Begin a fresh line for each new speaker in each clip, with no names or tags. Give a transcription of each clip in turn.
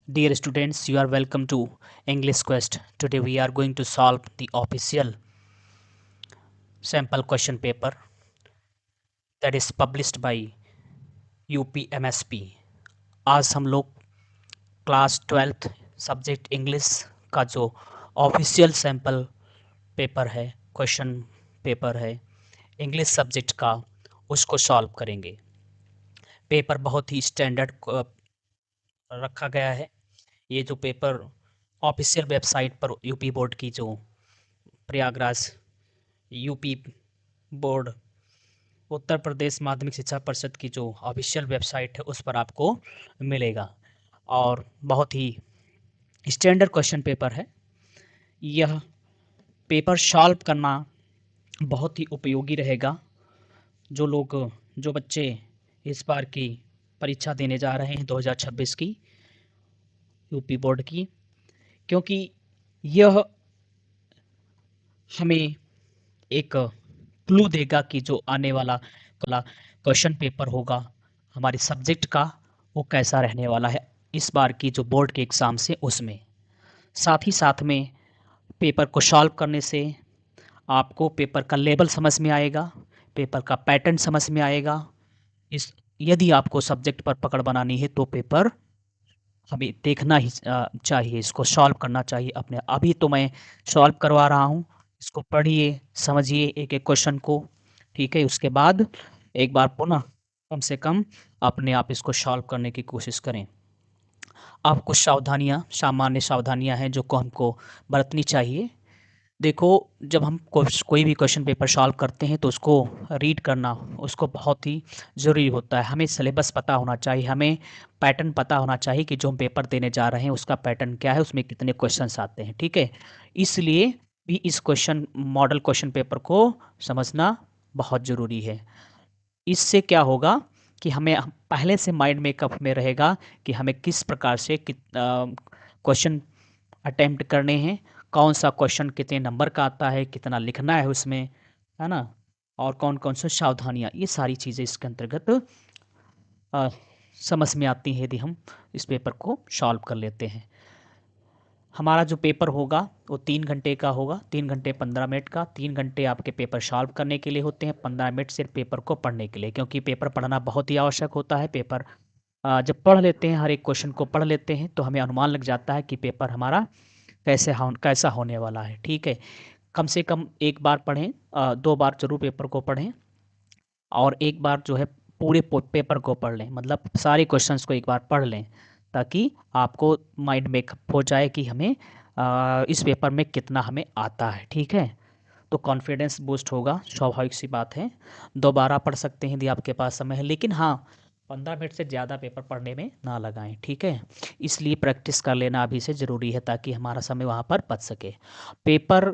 Dear students, you are welcome to English Quest. Today we are going to solve the official sample question paper that is published by UPMSP. आज हम लोग class 12th subject English का जो official sample paper है, question paper है English subject का, उसको solve करेंगे। पेपर बहुत ही स्टैंडर्ड रखा गया है। ये जो पेपर ऑफिशियल वेबसाइट पर यूपी बोर्ड की जो प्रयागराज यूपी बोर्ड उत्तर प्रदेश माध्यमिक शिक्षा परिषद की जो ऑफिशियल वेबसाइट है उस पर आपको मिलेगा और बहुत ही स्टैंडर्ड क्वेश्चन पेपर है। यह पेपर सॉल्व करना बहुत ही उपयोगी रहेगा। जो बच्चे इस बार की परीक्षा देने जा रहे हैं 2026 की यूपी बोर्ड की, क्योंकि यह हमें एक क्लू देगा कि जो आने वाला क्वेश्चन पेपर होगा हमारे सब्जेक्ट का वो कैसा रहने वाला है इस बार की जो बोर्ड के एग्ज़ाम से उसमें। साथ ही साथ में पेपर को सॉल्व करने से आपको पेपर का लेवल समझ में आएगा, पेपर का पैटर्न समझ में आएगा। इस यदि आपको सब्जेक्ट पर पकड़ बनानी है तो पेपर हमें देखना ही चाहिए, इसको सॉल्व करना चाहिए अपने। अभी तो मैं सॉल्व करवा रहा हूँ, इसको पढ़िए, समझिए एक एक क्वेश्चन को, ठीक है। उसके बाद एक बार पुनः कम से कम अपने आप इसको सॉल्व करने की कोशिश करें। अब कुछ सावधानियाँ, सामान्य सावधानियाँ हैं जो को हमको बरतनी चाहिए। देखो, जब हम कोई भी क्वेश्चन पेपर सॉल्व करते हैं तो उसको रीड करना उसको बहुत ही ज़रूरी होता है। हमें सिलेबस पता होना चाहिए, हमें पैटर्न पता होना चाहिए कि जो हम पेपर देने जा रहे हैं उसका पैटर्न क्या है, उसमें कितने क्वेश्चंस आते हैं, ठीक है। इसलिए भी इस क्वेश्चन मॉडल क्वेश्चन पेपर को समझना बहुत ज़रूरी है। इससे क्या होगा कि हमें पहले से माइंड मेकअप में रहेगा कि हमें किस प्रकार से क्वेश्चन अटेम्प्ट करने हैं, कौन सा क्वेश्चन कितने नंबर का आता है, कितना लिखना है उसमें, है ना, और कौन कौन सी सावधानियाँ, ये सारी चीज़ें इसके अंतर्गत अ, समझ में आती हैं यदि हम इस पेपर को सॉल्व कर लेते हैं। हमारा जो पेपर होगा वो 3 घंटे का होगा, 3 घंटे 15 मिनट का। 3 घंटे आपके पेपर सॉल्व करने के लिए होते हैं, 15 मिनट सिर्फ पेपर को पढ़ने के लिए, क्योंकि पेपर पढ़ना बहुत ही आवश्यक होता है। पेपर जब पढ़ लेते हैं, हर एक क्वेश्चन को पढ़ लेते हैं तो हमें अनुमान लग जाता है कि पेपर हमारा कैसा होने वाला है, ठीक है। कम से कम एक बार पढ़ें, 2 बार जरूर पेपर को पढ़ें और एक बार जो है पूरे पेपर को पढ़ लें, मतलब सारे क्वेश्चंस को एक बार पढ़ लें, ताकि आपको माइंड मेकअप हो जाए कि हमें इस पेपर में कितना हमें आता है, ठीक है। तो कॉन्फिडेंस बूस्ट होगा, स्वाभाविक सी बात है। दोबारा पढ़ सकते हैं यदि आपके पास समय है, लेकिन हाँ, 15 मिनट से ज़्यादा पेपर पढ़ने में ना लगाएं, ठीक है। इसलिए प्रैक्टिस कर लेना अभी से ज़रूरी है ताकि हमारा समय वहाँ पर बच सके। पेपर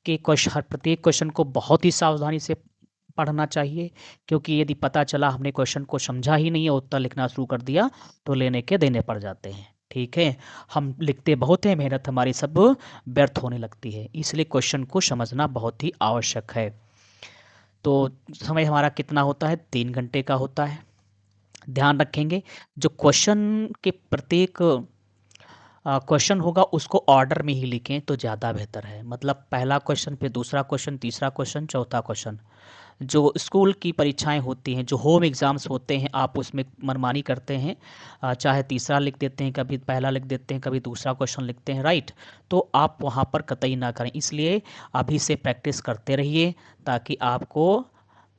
के क्वेश्चन, हर प्रत्येक क्वेश्चन को बहुत ही सावधानी से पढ़ना चाहिए, क्योंकि यदि पता चला हमने क्वेश्चन को समझा ही नहीं है, उत्तर लिखना शुरू कर दिया, तो लेने के देने पड़ जाते हैं, ठीक है। हम लिखते बहुत हैं, मेहनत हमारी सब व्यर्थ होने लगती है, इसलिए क्वेश्चन को समझना बहुत ही आवश्यक है। तो समय हमारा कितना होता है, 3 घंटे का होता है। ध्यान रखेंगे, जो क्वेश्चन के प्रत्येक क्वेश्चन होगा उसको ऑर्डर में ही लिखें तो ज़्यादा बेहतर है। मतलब पहला क्वेश्चन, फिर दूसरा क्वेश्चन, तीसरा क्वेश्चन, चौथा क्वेश्चन। जो स्कूल की परीक्षाएं होती हैं, जो होम एग्ज़ाम्स होते हैं, आप उसमें मनमानी करते हैं, चाहे तीसरा लिख देते हैं, कभी पहला लिख देते हैं, कभी दूसरा क्वेश्चन लिखते हैं, राइट। तो आप वहाँ पर कतई ना करें, इसलिए अभी से प्रैक्टिस करते रहिए ताकि आपको,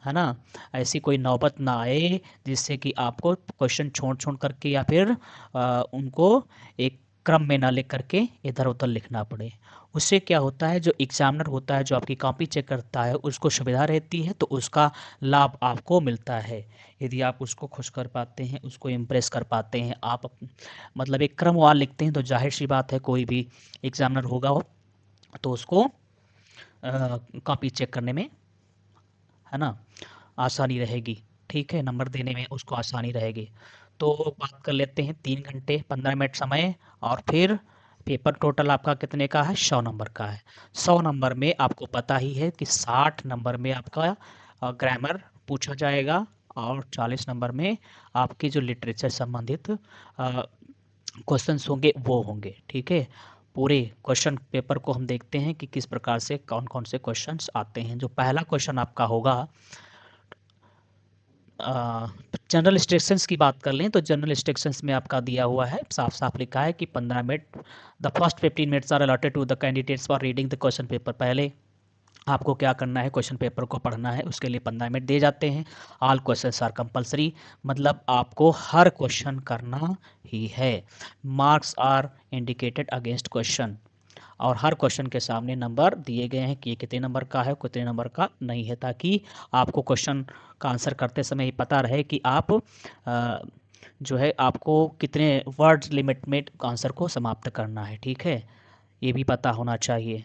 है ना, ऐसी कोई नौबत ना आए जिससे कि आपको क्वेश्चन छोड़ छोड़ करके या फिर उनको एक क्रम में ना लिख करके इधर उधर लिखना पड़े। उससे क्या होता है, जो एग्जामिनर होता है, जो आपकी कॉपी चेक करता है, उसको सुविधा रहती है, तो उसका लाभ आपको मिलता है यदि आप उसको खुश कर पाते हैं, उसको इम्प्रेस कर पाते हैं। आप मतलब एक क्रमवार लिखते हैं तो जाहिर सी बात है कोई भी एग्जामिनर होगा तो उसको कॉपी चेक करने में, है ना, आसानी रहेगी, ठीक है, नंबर देने में उसको आसानी रहेगी। तो बात कर लेते हैं 3 घंटे 15 मिनट समय, और फिर पेपर टोटल आपका कितने का है, 100 नंबर का है। 100 नंबर में आपको पता ही है कि 60 नंबर में आपका ग्रामर पूछा जाएगा और 40 नंबर में आपकी जो लिटरेचर संबंधित क्वेश्चंस होंगे वो होंगे, ठीक है। पूरे क्वेश्चन पेपर को हम देखते हैं कि किस प्रकार से कौन कौन से क्वेश्चंस आते हैं। जो पहला क्वेश्चन आपका होगा, जनरल इंस्ट्रक्शंस की बात कर लें तो जनरल इंस्ट्रक्शंस में आपका दिया हुआ है, साफ साफ लिखा है कि 15 minute, the first 15 minutes are allotted to the candidates for reading the question paper. पहले आपको क्या करना है, क्वेश्चन पेपर को पढ़ना है, उसके लिए 15 मिनट दिए जाते हैं। ऑल क्वेश्चंस आर कंपलसरी, मतलब आपको हर क्वेश्चन करना ही है। Marks are indicated against question, और हर क्वेश्चन के सामने नंबर दिए गए हैं कि ये कितने नंबर का है, कितने नंबर का नहीं है, ताकि आपको क्वेश्चन का आंसर करते समय ये पता रहे कि आप जो है आपको कितने वर्ड्स लिमिट में आंसर को समाप्त करना है, ठीक है। ये भी पता होना चाहिए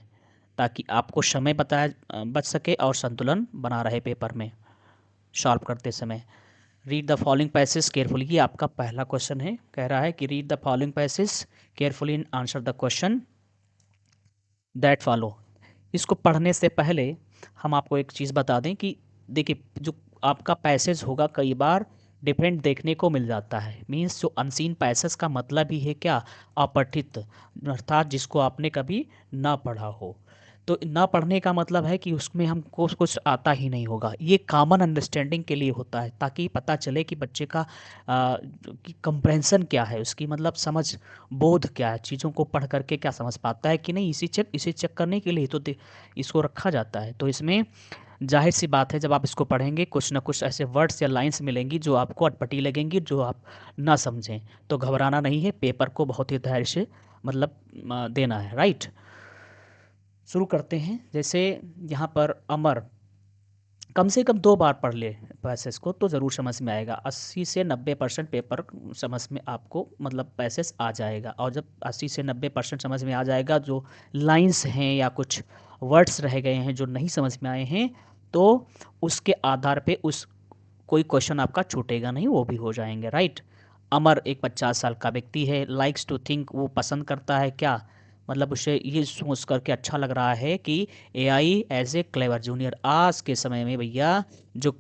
ताकि आपको समय बताया बच सके और संतुलन बना रहे पेपर में सॉल्व करते समय। Read the following passage carefully, ये आपका पहला क्वेश्चन है, कह रहा है कि read the following passage carefully and answer the question that follow. इसको पढ़ने से पहले हम आपको एक चीज़ बता दें कि देखिए, जो आपका पैसेज होगा कई बार डिफरेंट देखने को मिल जाता है। मीन्स जो अनसीन पैसेज का मतलब ही है क्या, अपठित, अर्थात जिसको आपने कभी ना पढ़ा हो। तो ना पढ़ने का मतलब है कि उसमें हमको कुछ आता ही नहीं होगा। ये कॉमन अंडरस्टैंडिंग के लिए होता है, ताकि पता चले कि बच्चे का कि कंप्रेंशन क्या है, उसकी मतलब समझ, बोध क्या है, चीज़ों को पढ़ करके क्या समझ पाता है कि नहीं। इसे चेक करने के लिए तो इसको रखा जाता है। तो इसमें जाहिर सी बात है, जब आप इसको पढ़ेंगे कुछ ना कुछ ऐसे वर्ड्स या लाइंस मिलेंगी जो आपको अटपटी लगेंगी, जो आप ना समझें। तो घबराना नहीं है, पेपर को बहुत ही धैर्य से मतलब देना है, राइट। शुरू करते हैं। जैसे यहाँ पर अमर, कम से कम 2 बार पढ़ ले पैसेज को तो ज़रूर समझ में आएगा। 80 से 90% पेपर समझ में आपको मतलब पैसेज आ जाएगा। और जब 80 से 90% समझ में आ जाएगा, जो लाइंस हैं या कुछ वर्ड्स रह गए हैं जो नहीं समझ में आए हैं, तो उसके आधार पे उस कोई क्वेश्चन आपका छूटेगा नहीं, वो भी हो जाएंगे, राइट। अमर एक 50 साल का व्यक्ति है। लाइक्स टू थिंक, वो पसंद करता है क्या, मतलब उसे ये सोच करके अच्छा लग रहा है कि AI as a clever junior. आज के समय में भैया जो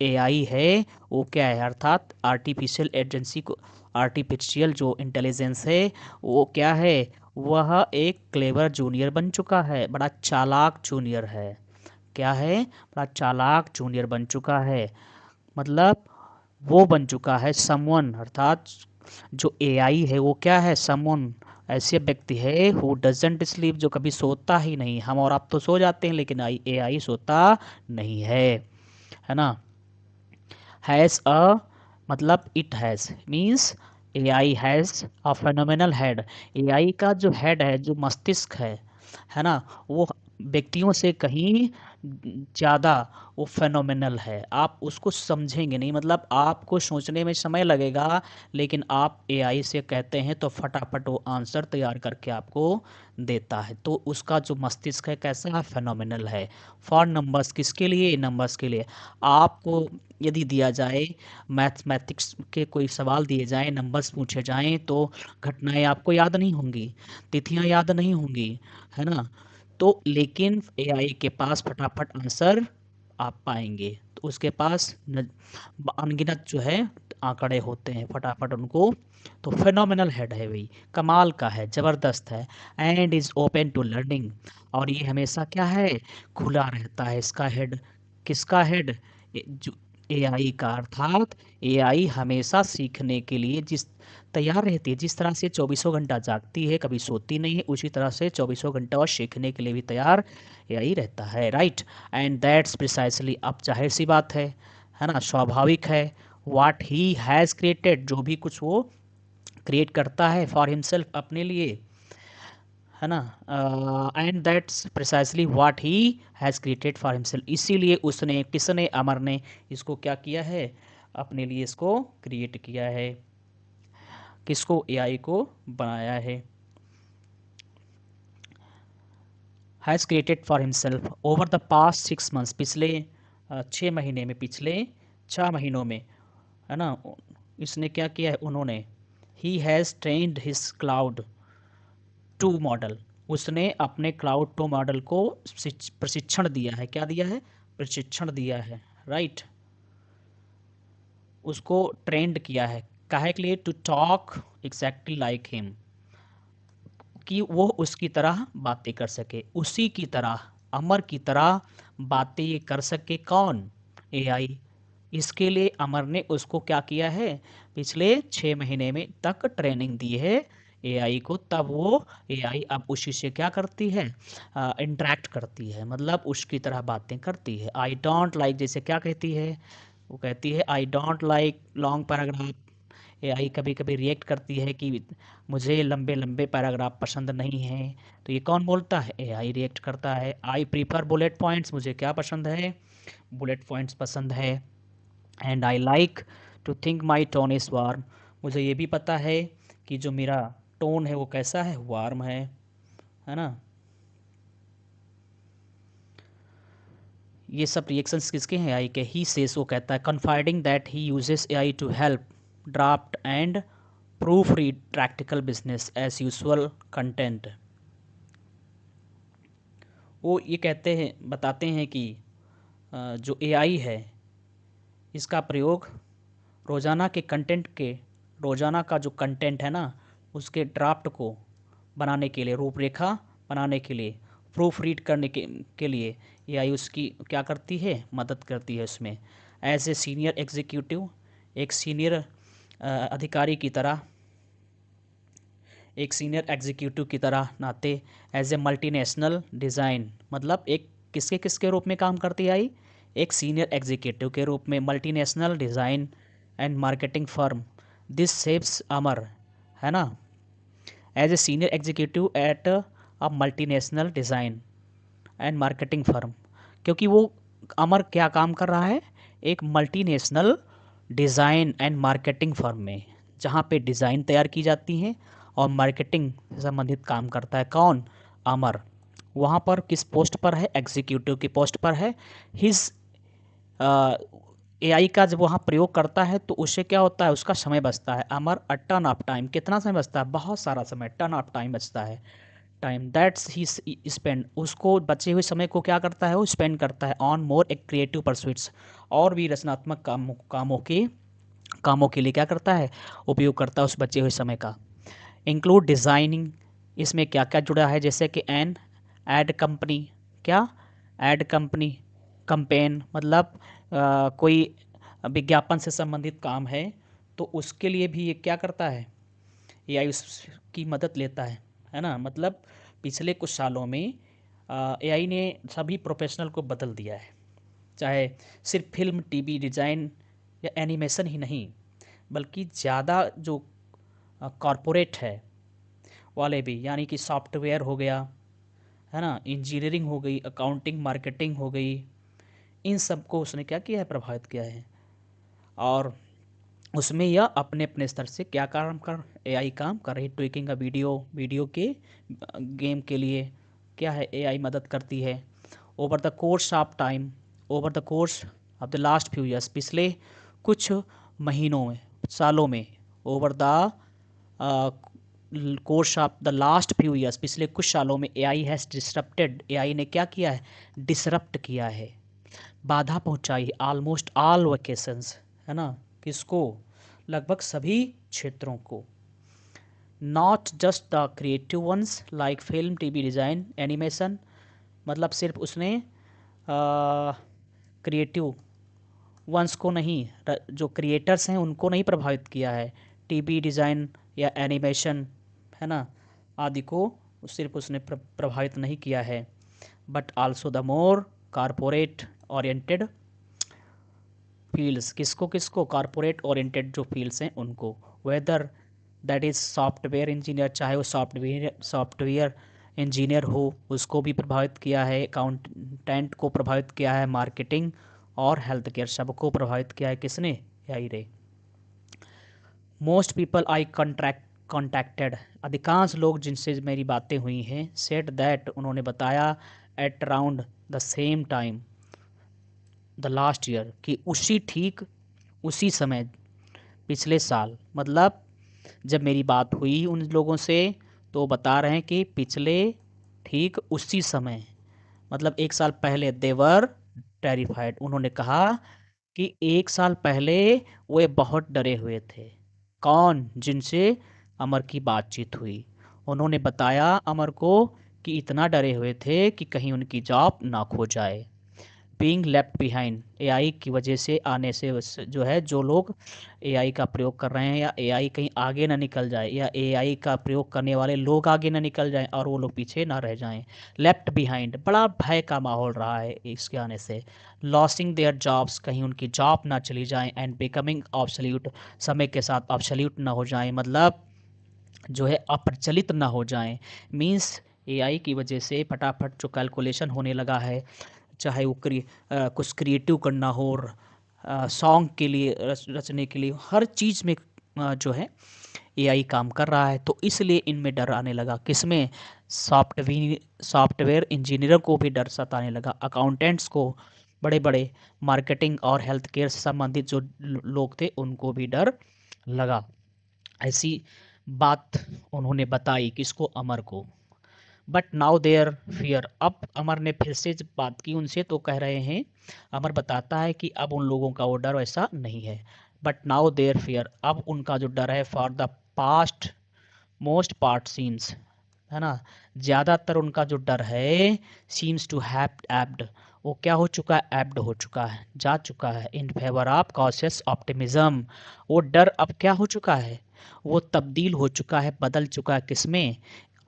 एआई है वो क्या है, अर्थात आर्टिफिशियल एजेंसी को, आर्टिफिशियल जो इंटेलिजेंस है वो क्या है, वह एक क्लेवर जूनियर बन चुका है, बड़ा चालाक जूनियर है। क्या है, बड़ा चालाक जूनियर बन चुका है, मतलब वो बन चुका है समवन, अर्थात जो एआई है वो क्या है, समवन, ऐसे व्यक्ति है हु डजंट स्लीप, जो कभी सोता ही नहीं। हम और आप तो सो जाते हैं, लेकिन एआई सोता नहीं है ना। हैज़ अ, मतलब it has, means AI has a phenomenal head. AI का जो हेड है, जो मस्तिष्क है ना, वो व्यक्तियों से कहीं ज़्यादा वो फेनोमेनल है। आप उसको समझेंगे नहीं, मतलब आपको सोचने में समय लगेगा, लेकिन आप एआई से कहते हैं तो फटाफट वो आंसर तैयार करके आपको देता है। तो उसका जो मस्तिष्क है कैसा है, फेनोमेनल है। फॉर नंबर्स, किसके लिए, नंबर्स के लिए। आपको यदि दिया जाए, मैथमेटिक्स के कोई सवाल दिए जाएं, नंबर्स पूछे जाएं, तो घटनाएं आपको याद नहीं होंगी, तिथियां याद नहीं होंगी, है ना। तो लेकिन एआई के पास फटाफट आंसर आप पाएंगे। तो उसके पास अनगिनत जो है आंकड़े होते हैं, फटाफट उनको, तो फेनोमेनल हेड है भाई, कमाल का है, ज़बरदस्त है। And is open to learning, और ये हमेशा क्या है, खुला रहता है। इसका हेड, किसका हेड, जो एआई का, अर्थात एआई हमेशा सीखने के लिए जिस तैयार रहती है, जिस तरह से 24 घंटा जागती है, कभी सोती नहीं है, उसी तरह से 24 घंटा और सीखने के लिए भी तैयार एआई रहता है, राइट। एंड दैट्स प्रिसाइसली, अब जाहिर सी बात है ना, स्वाभाविक है, व्हाट ही हैज़ क्रिएटेड, जो भी कुछ वो क्रिएट करता है फॉर हिमसेल्फ, अपने लिए, है ना। And that's precisely what he has created for himself, इसीलिए उसने, किसने, अमर ने इसको क्या किया है, अपने लिए इसको क्रिएट किया है। किसको, एआई को बनाया है। Has created for himself over the past 6 months, पिछले 6 महीने में, पिछले 6 महीनों में, है ना। इसने क्या किया है, उन्होंने, he has trained his Claude to model, उसने अपने क्लाउड टू मॉडल को प्रशिक्षण दिया है। क्या दिया है, प्रशिक्षण दिया है, राइट। उसको ट्रेंड किया है, काहे के लिए? To talk exactly like him, कि वो उसकी तरह बातें कर सके, उसी की तरह, अमर की तरह बातें कर सके। कौन? एआई। इसके लिए अमर ने उसको क्या किया है? पिछले 6 महीने में तक ट्रेनिंग दी है एआई को, तब वो एआई अब उसी से क्या करती है? इंटरेक्ट करती है, मतलब उसकी तरह बातें करती है। आई डोंट लाइक जैसे क्या कहती है? वो कहती है I don't like long paragraph. AI कभी कभी रिएक्ट करती है कि मुझे लंबे लंबे पैराग्राफ पसंद नहीं हैं। तो ये कौन बोलता है? एआई रिएक्ट करता है। आई प्रीफर बुलेट पॉइंट्स, मुझे क्या पसंद है? बुलेट पॉइंट्स पसंद है। And I like to think my tone is warm, मुझे ये भी पता है कि जो मेरा टोन है वो कैसा है? वार्म है ना। ये सब रिएक्शंस किसके हैं? एआई के। ही सेस, वो कहता है, confiding that he uses AI to help draft and proofread practical business as usual content. वो ये कहते हैं, बताते हैं कि जो एआई है इसका प्रयोग रोज़ाना के कंटेंट के, रोज़ाना का जो कंटेंट है ना उसके ड्राफ्ट को बनाने के लिए, रूपरेखा बनाने के लिए, प्रूफ रीड करने के लिए एआई उसकी क्या करती है? मदद करती है उसमें। एज ए सीनियर एग्जीक्यूटिव, एक सीनियर अधिकारी की तरह, एक सीनियर एग्जीक्यूटिव की तरह नाते, एज ए मल्टीनेशनल डिज़ाइन, मतलब एक किसके किसके रूप में काम करती आई? एक सीनियर एग्जीक्यूटिव के रूप में, multinational design and marketing firm, this saves Amar, है ना। As a senior executive at a multinational design and marketing firm, क्योंकि वो अमर क्या काम कर रहा है? एक multinational design and marketing firm में, जहाँ पे डिज़ाइन तैयार की जाती हैं और मार्केटिंग से संबंधित काम करता है। कौन? अमर। वहाँ पर किस पोस्ट पर है? एग्जीक्यूटिव की पोस्ट पर है। हिज एआई का जब वहाँ प्रयोग करता है तो उससे क्या होता है? उसका समय बचता है। अमर, अ टन ऑफ टाइम, कितना समय बचता है? बहुत सारा समय, टन ऑफ टाइम बचता है। टाइम दैट्स ही स्पेंड, उसको बचे हुए समय को क्या करता है? वो स्पेंड करता है ऑन मोर एक क्रिएटिव परस्यूट्स, और भी रचनात्मक कामों के लिए क्या करता है? उपयोग करता है उस बचे हुए समय का। इंक्लूड डिज़ाइनिंग, इसमें क्या क्या जुड़ा है? जैसे कि एन एड कंपनी, क्या? एड कंपनी कंपेन, मतलब कोई विज्ञापन से संबंधित काम है तो उसके लिए भी ये क्या करता है? एआई उसकी मदद लेता है ना। मतलब पिछले कुछ सालों में एआई ने सभी प्रोफेशनल को बदल दिया है, चाहे सिर्फ फिल्म, टीवी, डिज़ाइन या एनिमेशन ही नहीं, बल्कि ज़्यादा जो कॉरपोरेट है वाले भी, यानी कि सॉफ्टवेयर हो गया, है ना, इंजीनियरिंग हो गई, अकाउंटिंग, मार्केटिंग हो गई, इन सब को उसने क्या किया है? प्रभावित किया है। और उसमें यह अपने अपने स्तर से क्या काम कर, एआई काम कर रही। ट्विकिंग का वीडियो के गेम के लिए क्या है? एआई मदद करती है। Over the course of time, over the course of the last few years, पिछले कुछ महीनों में, सालों में, over the course of the last few years, पिछले कुछ सालों में एआई हैज़ डिसरप्टेड, एआई ने क्या किया है? डिसरप्ट किया है, बाधा पहुंचाई ऑलमोस्ट ऑल वोकेशंस, है ना। किसको? लगभग सभी क्षेत्रों को। Not just the creative ones like film, TV, design, animation, मतलब सिर्फ उसने क्रिएटिव वंस को नहीं, जो क्रिएटर्स हैं उनको नहीं प्रभावित किया है। टीवी, डिज़ाइन या एनिमेशन, है ना, आदि को सिर्फ उसने प्रभावित नहीं किया है, but also the more corporate oriented fields, किसको किसको? कारपोरेट ओरिएंटेड जो फील्ड्स हैं उनको। Whether that is software engineer, चाहे वो सॉफ्टवेयर इंजीनियर हो, उसको भी प्रभावित किया है। अकाउंटेंट को प्रभावित किया है। मार्केटिंग और हेल्थ केयर सबको प्रभावित किया है। किसने? यही रे। मोस्ट पीपल आई कॉन्टैक्टेड, अधिकांश लोग जिनसे मेरी बातें हुई हैं, सेड दैट, उन्होंने बताया, at around the same time the last year, कि ठीक उसी समय पिछले साल, मतलब जब मेरी बात हुई उन लोगों से तो बता रहे हैं कि पिछले ठीक उसी समय, मतलब 1 साल पहले, देवर टेरिफाइड, उन्होंने कहा कि 1 साल पहले वे बहुत डरे हुए थे। कौन? जिनसे अमर की बातचीत हुई। उन्होंने बताया अमर को कि इतना डरे हुए थे कि कहीं उनकी जॉब ना खो जाए। बीइंग लेफ्ट बिहाइंड, एआई की वजह से आने से जो है, जो लोग एआई का प्रयोग कर रहे हैं या एआई कहीं आगे ना निकल जाए या एआई का प्रयोग करने वाले लोग आगे ना निकल जाएं और वो लोग पीछे ना रह जाएं। लेफ्ट बिहाइंड, बड़ा भय का माहौल रहा है इसके आने से। लॉसिंग देयर जॉब्स, कहीं उनकी जॉब ना चली जाए। एंड बिकमिंग ऑब्सोल्यूट, समय के साथ ऑब्सोल्यूट ना हो जाए, मतलब जो है अप्रचलित ना हो जाएं। मींस एआई की वजह से फटाफट जो कैलकुलेशन होने लगा है, चाहे वो कुछ क्रिएटिव करना हो, सॉन्ग के लिए रचने के लिए, हर चीज़ में जो है एआई काम कर रहा है। तो इसलिए इनमें डर आने लगा। किसमें? सॉफ्टवेयर इंजीनियरों को भी डर सताने लगा, अकाउंटेंट्स को, बड़े बड़े मार्केटिंग और हेल्थ केयर से संबंधित जो लोग थे उनको भी डर लगा। ऐसी बात उन्होंने बताई किसको? अमर को। बट नाउ देयर फियर, अब अमर ने फिर से जब बात की उनसे तो कह रहे हैं, अमर बताता है कि अब उन लोगों का वो डर वैसा नहीं है। बट नाउ देयर फियर, अब उनका जो डर है, for the past most part seems, है ना, ज़्यादातर उनका जो डर है, सीम्स टू हैव एब्ड, वो क्या हो चुका है? एब्ड हो चुका है, जा चुका है, in favour of cautious optimism. वो डर अब क्या हो चुका है? वो तब्दील हो चुका है, बदल चुका है, किसमें?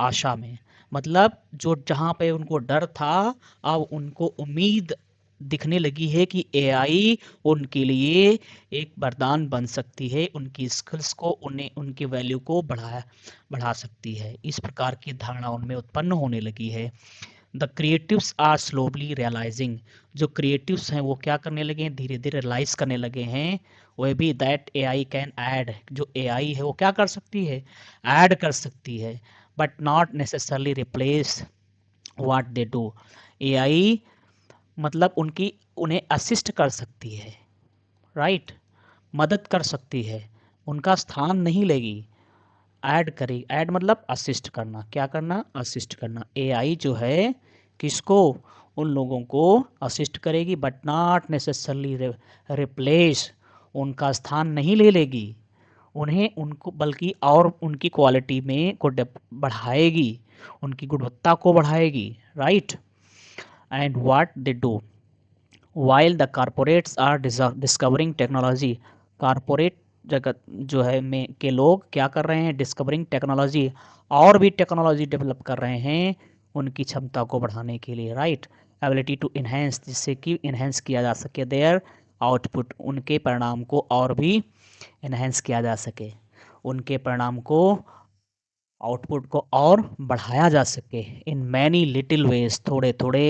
आशा में। मतलब जो जहाँ पे उनको डर था, अब उनको उम्मीद दिखने लगी है कि एआई उनके लिए एक वरदान बन सकती है, उनकी स्किल्स को, उन्हें उनकी वैल्यू को बढ़ा सकती है। इस प्रकार की धारणा उनमें उत्पन्न होने लगी है। The creatives are slowly realising, जो क्रिएटिव्स हैं वो क्या करने लगे हैं? धीरे धीरे रियलाइज करने लगे हैं, वह भी, दैट एआई कैन ऐड, जो एआई है वो क्या कर सकती है? ऐड कर सकती है, but not necessarily replace what they do. AI मतलब उनकी, उन्हें असिस्ट कर सकती है, राइट, मदद कर सकती है, उनका स्थान नहीं लेगी। ऐड करेगी, ऐड मतलब असिस्ट करना, क्या करना? असिस्ट करना। एआई जो है किसको? उन लोगों को असिस्ट करेगी, बट नॉट नेसेसरली रिप्लेस, उनका स्थान नहीं ले लेगी, उन्हें उनको बल्कि और उनकी क्वालिटी में को बढ़ाएगी, उनकी गुणवत्ता को बढ़ाएगी, right. And what they do while the corporates are discovering technology, corporate जगत जो है में के लोग क्या कर रहे हैं? डिस्कवरिंग टेक्नोलॉजी, और भी टेक्नोलॉजी डेवलप कर रहे हैं उनकी क्षमता को बढ़ाने के लिए, राइट। एबिलिटी टू इन्हेंस, जिससे कि इन्हेंस किया जा सके देयर आउटपुट, उनके परिणाम को और भी इन्हेंस किया जा सके, उनके परिणाम को, आउटपुट को और बढ़ाया जा सके। इन मैनी लिटिल वेज, थोड़े थोड़े,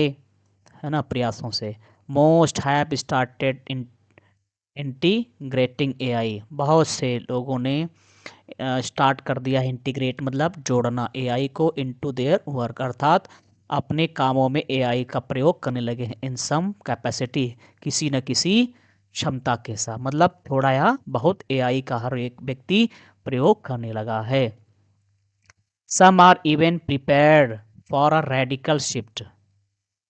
है ना, प्रयासों से। Most have started in integrating AI, बहुत से लोगों ने स्टार्ट कर दिया है इंटीग्रेट, मतलब जोड़ना एआई को, इनटू देयर वर्क, अर्थात अपने कामों में एआई का प्रयोग करने लगे हैं। इन सम कैपेसिटी, किसी न किसी क्षमता के साथ, मतलब थोड़ा या बहुत एआई का हर एक व्यक्ति प्रयोग करने लगा है। Some are even prepared for a radical shift,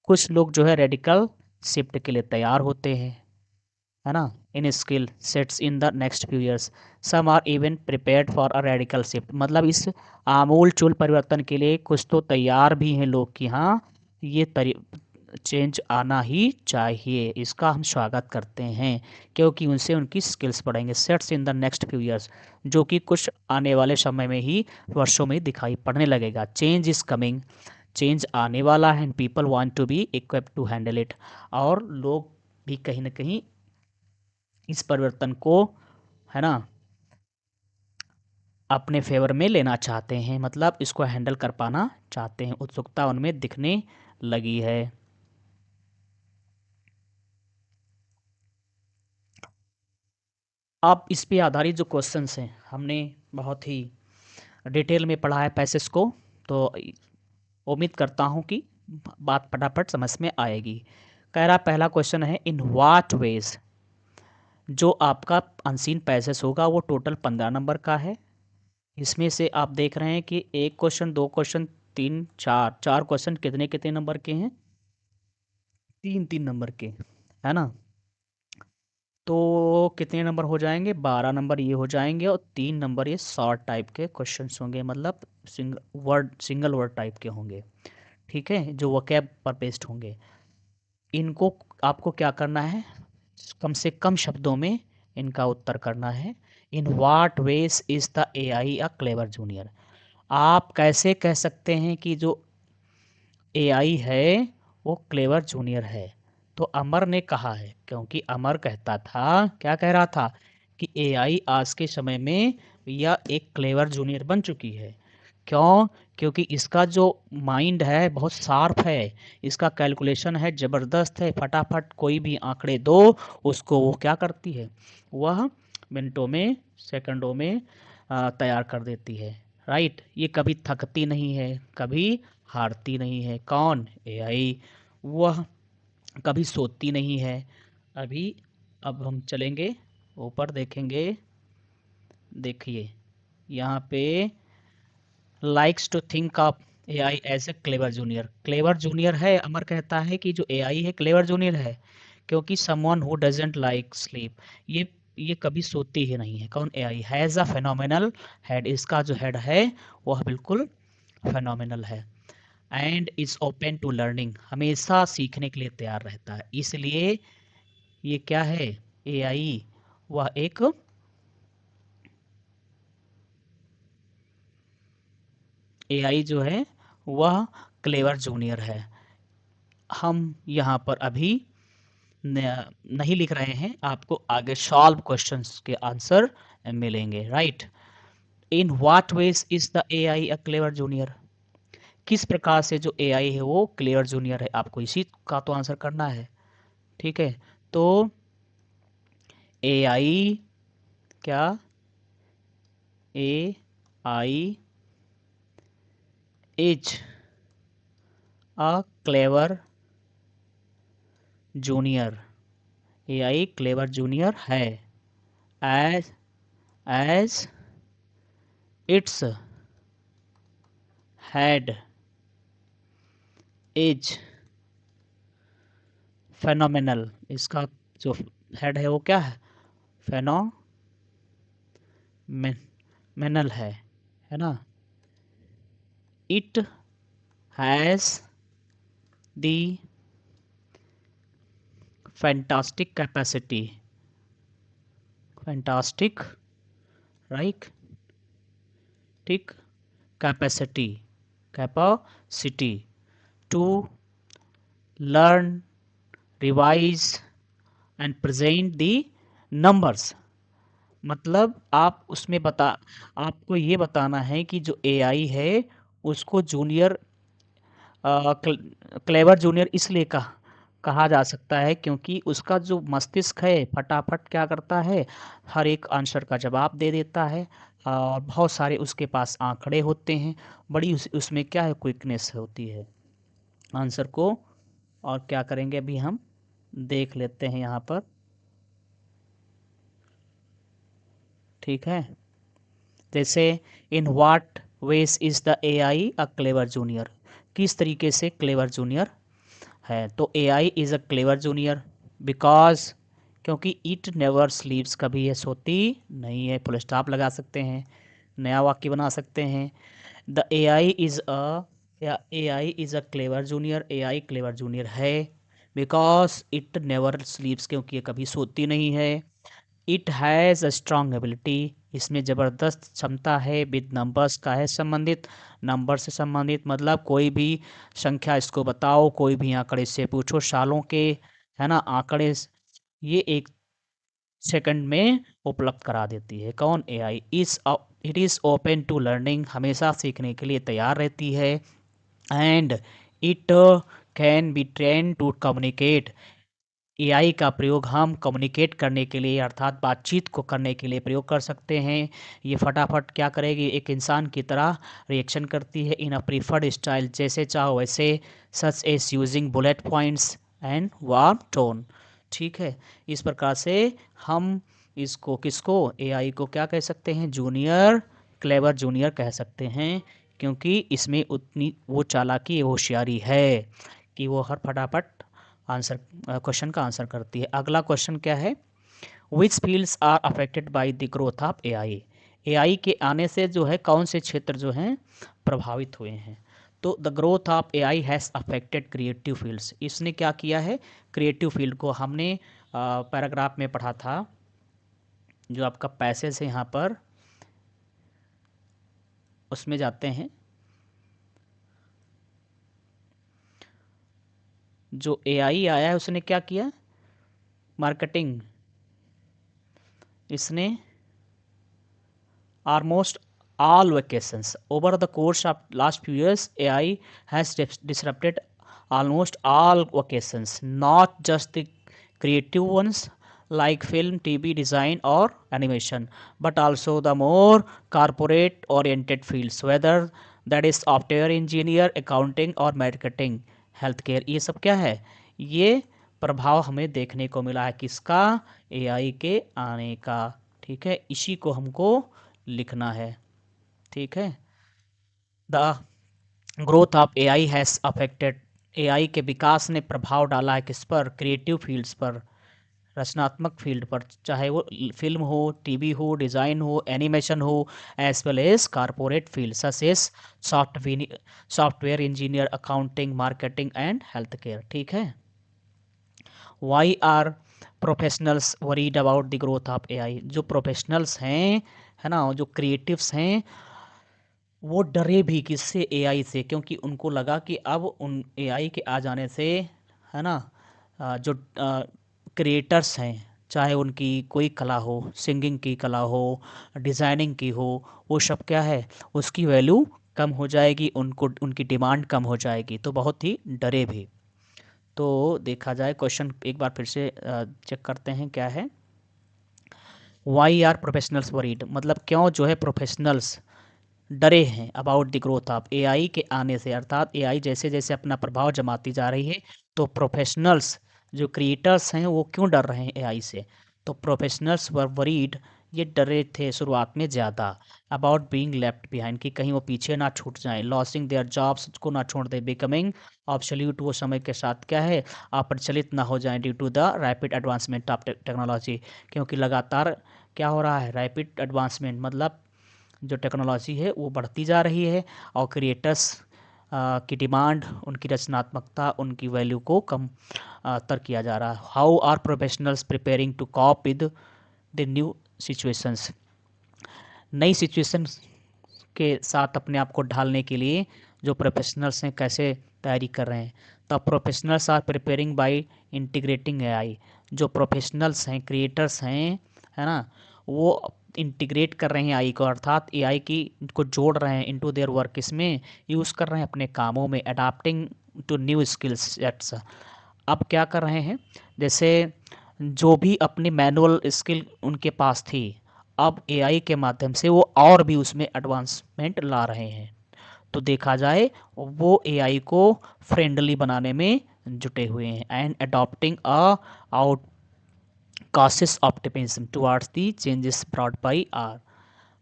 कुछ लोग जो है रेडिकल शिफ्ट के लिए तैयार होते हैं, है ना, in skill sets in the next few years. Some are even prepared for a radical shift, मतलब इस आमूल चूल परिवर्तन के लिए कुछ तो तैयार भी हैं लोग कि हाँ, ये चेंज आना ही चाहिए, इसका हम स्वागत करते हैं, क्योंकि उनसे उनकी स्किल्स बढ़ेंगे। Sets in the next few years, जो कि कुछ आने वाले समय में ही, वर्षों में दिखाई पड़ने लगेगा। चेंज इज़ कमिंग, चेंज आने वाला है, and people want to be equipped to handle it, और लोग भी कहीं ना कहीं इस परिवर्तन को, है ना, अपने फेवर में लेना चाहते हैं, मतलब इसको हैंडल कर पाना चाहते हैं, उत्सुकता उनमें दिखने लगी है। अब इस पे आधारित जो क्वेश्चंस हैं, हमने बहुत ही डिटेल में पढ़ा है पैसेज को, तो उम्मीद करता हूँ कि बात फटाफट समझ में आएगी। कह रहा पहला क्वेश्चन है, इन व्हाट वेज, जो आपका अनसीन पैसेज होगा वो टोटल 15 नंबर का है। इसमें से आप देख रहे हैं कि एक क्वेश्चन, दो क्वेश्चन, तीन, चार, चार क्वेश्चन कितने कितने नंबर के हैं? 3 3 नंबर के, है ना। तो कितने नंबर हो जाएंगे? 12 नंबर ये हो जाएंगे और 3 नंबर ये शॉर्ट टाइप के क्वेश्चंस होंगे, मतलब सिंगल वर्ड टाइप के होंगे। ठीक है, जो वोकैब पर बेस्ड होंगे। इनको आपको क्या करना है, कम से कम शब्दों में इनका उत्तर करना है। In what ways is the AI a clever junior? आप कैसे कह सकते हैं कि जो एआई है वो क्लेवर जूनियर है? तो अमर ने कहा है, क्योंकि अमर कहता था, क्या कह रहा था, कि एआई आज के समय में यह एक क्लेवर जूनियर बन चुकी है। क्यों? क्योंकि इसका जो माइंड है बहुत शार्प है, इसका कैलकुलेशन है ज़बरदस्त है, फटाफट कोई भी आंकड़े दो उसको वो क्या करती है, वह मिनटों में सेकंडों में तैयार कर देती है। राइट, ये कभी थकती नहीं है, कभी हारती नहीं है। कौन? एआई। वह कभी सोती नहीं है। अभी अब हम चलेंगे ऊपर, देखेंगे। देखिए यहाँ पे likes to think of AI as a clever junior. Clever junior है, अमर कहता है कि जो एआई है क्लेवर जूनियर है, क्योंकि someone who doesn't like sleep, ये कभी सोती ही नहीं है। कौन? AI. Has a phenomenal head, इसका जो हेड है वह बिल्कुल फेनोमेनल है। And is open to learning, हमेशा सीखने के लिए तैयार रहता है। इसलिए ये क्या है, एआई वह एक एआई जो है वह क्लेवर जूनियर है। हम यहाँ पर अभी नहीं लिख रहे हैं, आपको आगे सॉल्व क्वेश्चंस के आंसर मिलेंगे। Right. In what ways is the AI a clever junior? किस प्रकार से जो एआई है वो क्लेवर जूनियर है, आपको इसी का तो आंसर करना है। ठीक है, तो एआई क्या, AI is a clever junior, AI clever junior है। As as its head is phenomenal, इसका जो हेड है वो क्या है, फेनोमेनल है ना। It has the fantastic capacity, fantastic right, tick capacity, capacity to learn, revise and present the numbers. मतलब आप उसमें आपको ये बताना है कि जो एआई है उसको जूनियर, क्लेवर जूनियर इसलिए कहा जा सकता है क्योंकि उसका जो मस्तिष्क है फटाफट क्या करता है, हर एक आंसर का जवाब दे देता है, और बहुत सारे उसके पास आंकड़े होते हैं, बड़ी उसमें क्या है, क्विकनेस होती है आंसर को। और क्या करेंगे अभी हम देख लेते हैं यहाँ पर। ठीक है, जैसे in what ways is the AI a clever junior, किस तरीके से क्लेवर जूनियर है। तो AI is a clever junior because, क्योंकि इट नेवर स्लीप्स, कभी ये सोती नहीं है। फुल स्टॉप लगा सकते हैं, नया वाक्य बना सकते हैं। द एआई इज़ अ, या AI is a clever junior, AI clever junior है बिकॉज इट नेवर स्लीप्स, क्योंकि ये कभी सोती नहीं है। It has a strong ability, इसमें ज़बरदस्त क्षमता है। विद नंबर्स का है संबंधित, नंबर से संबंधित, मतलब कोई भी संख्या इसको बताओ, कोई भी आंकड़े से पूछो सालों के, है ना, आंकड़े ये एक सेकंड में उपलब्ध करा देती है। कौन? AI. It is open to learning, हमेशा सीखने के लिए तैयार रहती है। And it can be train to communicate, AI का प्रयोग हम कम्युनिकेट करने के लिए अर्थात बातचीत को करने के लिए प्रयोग कर सकते हैं। ये फटाफट क्या करेगी, एक इंसान की तरह रिएक्शन करती है इन अ प्रीफर्ड स्टाइल, जैसे चाहो वैसे, such as using bullet points and warm tone. ठीक है, इस प्रकार से हम इसको किसको, एआई को क्या कह सकते हैं, जूनियर, क्लेवर जूनियर कह सकते हैं, क्योंकि इसमें उतनी वो चालाकी, होशियारी है कि वो हर फटाफट आंसर, क्वेश्चन का आंसर करती है। अगला क्वेश्चन क्या है, which fields are affected by the growth of AI. AI के आने से जो है कौन से क्षेत्र जो हैं प्रभावित हुए हैं। तो the growth of AI has affected creative fields. इसने क्या किया है, क्रिएटिव फील्ड को हमने पैराग्राफ में पढ़ा था, जो आपका पैसेज है यहाँ पर उसमें जाते हैं। जो एआई आया है उसने क्या किया, मार्केटिंग, इसने almost all vacations over the course of last few years. AI has disrupted almost all vacations, not just the creative ones like film, TV, design or animation, but also the more corporate oriented fields, whether that is software engineer, accounting or marketing, healthcare। ये सब क्या है, ये प्रभाव हमें देखने को मिला है किसका, एआई के आने का। ठीक है, इसी को हमको लिखना है। ठीक है, the growth of AI has affected, AI के विकास ने प्रभाव डाला है किस पर, क्रिएटिव फील्ड्स पर, रचनात्मक फील्ड पर, चाहे वो फिल्म हो, टीवी हो, डिज़ाइन हो, एनिमेशन हो, as well as corporate field such as software engineer, accounting, marketing and health care. ठीक है, why are professionals worried about the growth of AI. जो प्रोफेशनल्स हैं, है ना, जो क्रिएटिव्स हैं, वो डरे भी किससे, एआई से, क्योंकि उनको लगा कि अब उन एआई के आ जाने से, है ना, जो क्रिएटर्स हैं, चाहे उनकी कोई कला हो, सिंगिंग की कला हो, डिज़ाइनिंग की हो, वो सब क्या है, उसकी वैल्यू कम हो जाएगी, उनको उनकी डिमांड कम हो जाएगी, तो बहुत ही डरे भी। तो देखा जाए क्वेश्चन एक बार फिर से चेक करते हैं क्या है। वाई आर प्रोफेशनल्स वरीड, मतलब क्यों जो है प्रोफेशनल्स डरे हैं about the growth of AI के आने से, अर्थात एआई जैसे जैसे अपना प्रभाव जमाती जा रही है, तो प्रोफेशनल्स जो क्रिएटर्स हैं वो क्यों डर रहे हैं एआई से। तो प्रोफेशनल्स वर वरीड, ये डरे थे शुरुआत में ज़्यादा, अबाउट बीइंग लेफ्ट बिहाइंड, कि कहीं वो पीछे ना छूट जाएं, लॉसिंग देयर जॉब्स, को ना छोड़ दे, बिकमिंग ऑब्सोल्यूट, वो समय के साथ क्या है, अप्रचलित ना हो जाएं, due to the rapid advancement of technology, क्योंकि लगातार क्या हो रहा है, रैपिड एडवांसमेंट, मतलब जो टेक्नोलॉजी है वो बढ़ती जा रही है, और क्रिएटर्स की डिमांड, उनकी रचनात्मकता, उनकी वैल्यू को कम तर किया जा रहा है। How are professionals preparing to cope with the new situations, नई सिचुएशन के साथ अपने आप को ढालने के लिए जो प्रोफेशनल्स हैं कैसे तैयारी कर रहे हैं। The professionals are preparing by integrating AI, जो प्रोफेशनल्स हैं, क्रिएटर्स हैं, है ना, वो इंटीग्रेट कर रहे हैं एआई को, अर्थात एआई की को जोड़ रहे हैं इनटू देयर वर्क, इसमें यूज़ कर रहे हैं अपने कामों में, adapting to new skills sets. अब क्या कर रहे हैं, जैसे जो भी अपनी मैनुअल स्किल उनके पास थी, अब एआई के माध्यम से वो और भी उसमें एडवांसमेंट ला रहे हैं। तो देखा जाए वो एआई को फ्रेंडली बनाने में जुटे हुए हैं, and adopting a out cautious optimism towards the changes brought by our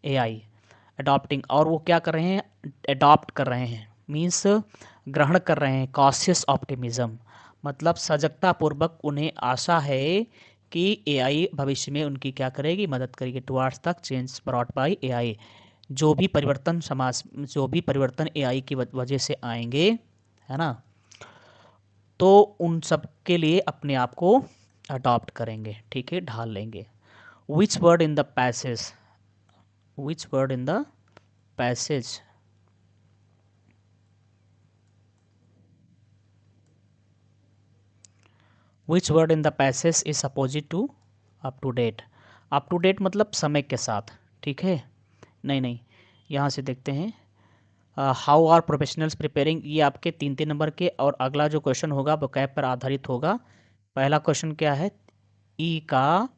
AI adopting, और वो क्या कर रहे हैं, अडॉप्ट कर रहे हैं, मीन्स ग्रहण कर रहे हैं, cautious optimism मतलब सजगता पूर्वक उन्हें आशा है कि एआई भविष्य में उनकी क्या करेगी, मदद करेगी, टुवार्ड्स तक चेंज ब्रॉट बाय एआई, जो भी परिवर्तन समाज, जो भी परिवर्तन एआई की वजह से आएंगे, है ना, तो उन सब के लिए अपने आप को अडॉप्ट करेंगे, ठीक है, ढाल लेंगे। Which word in the passage, which word in the passage, which word in the passage is opposite to up to date. Up to date मतलब समय के साथ, ठीक है, नहीं नहीं, यहाँ से देखते हैं, हाउ आर प्रोफेशनल्स प्रिपेयरिंग, ये आपके 3-3 नंबर के, और अगला जो क्वेश्चन होगा वो कैब पर आधारित होगा। पहला क्वेश्चन क्या है, ई का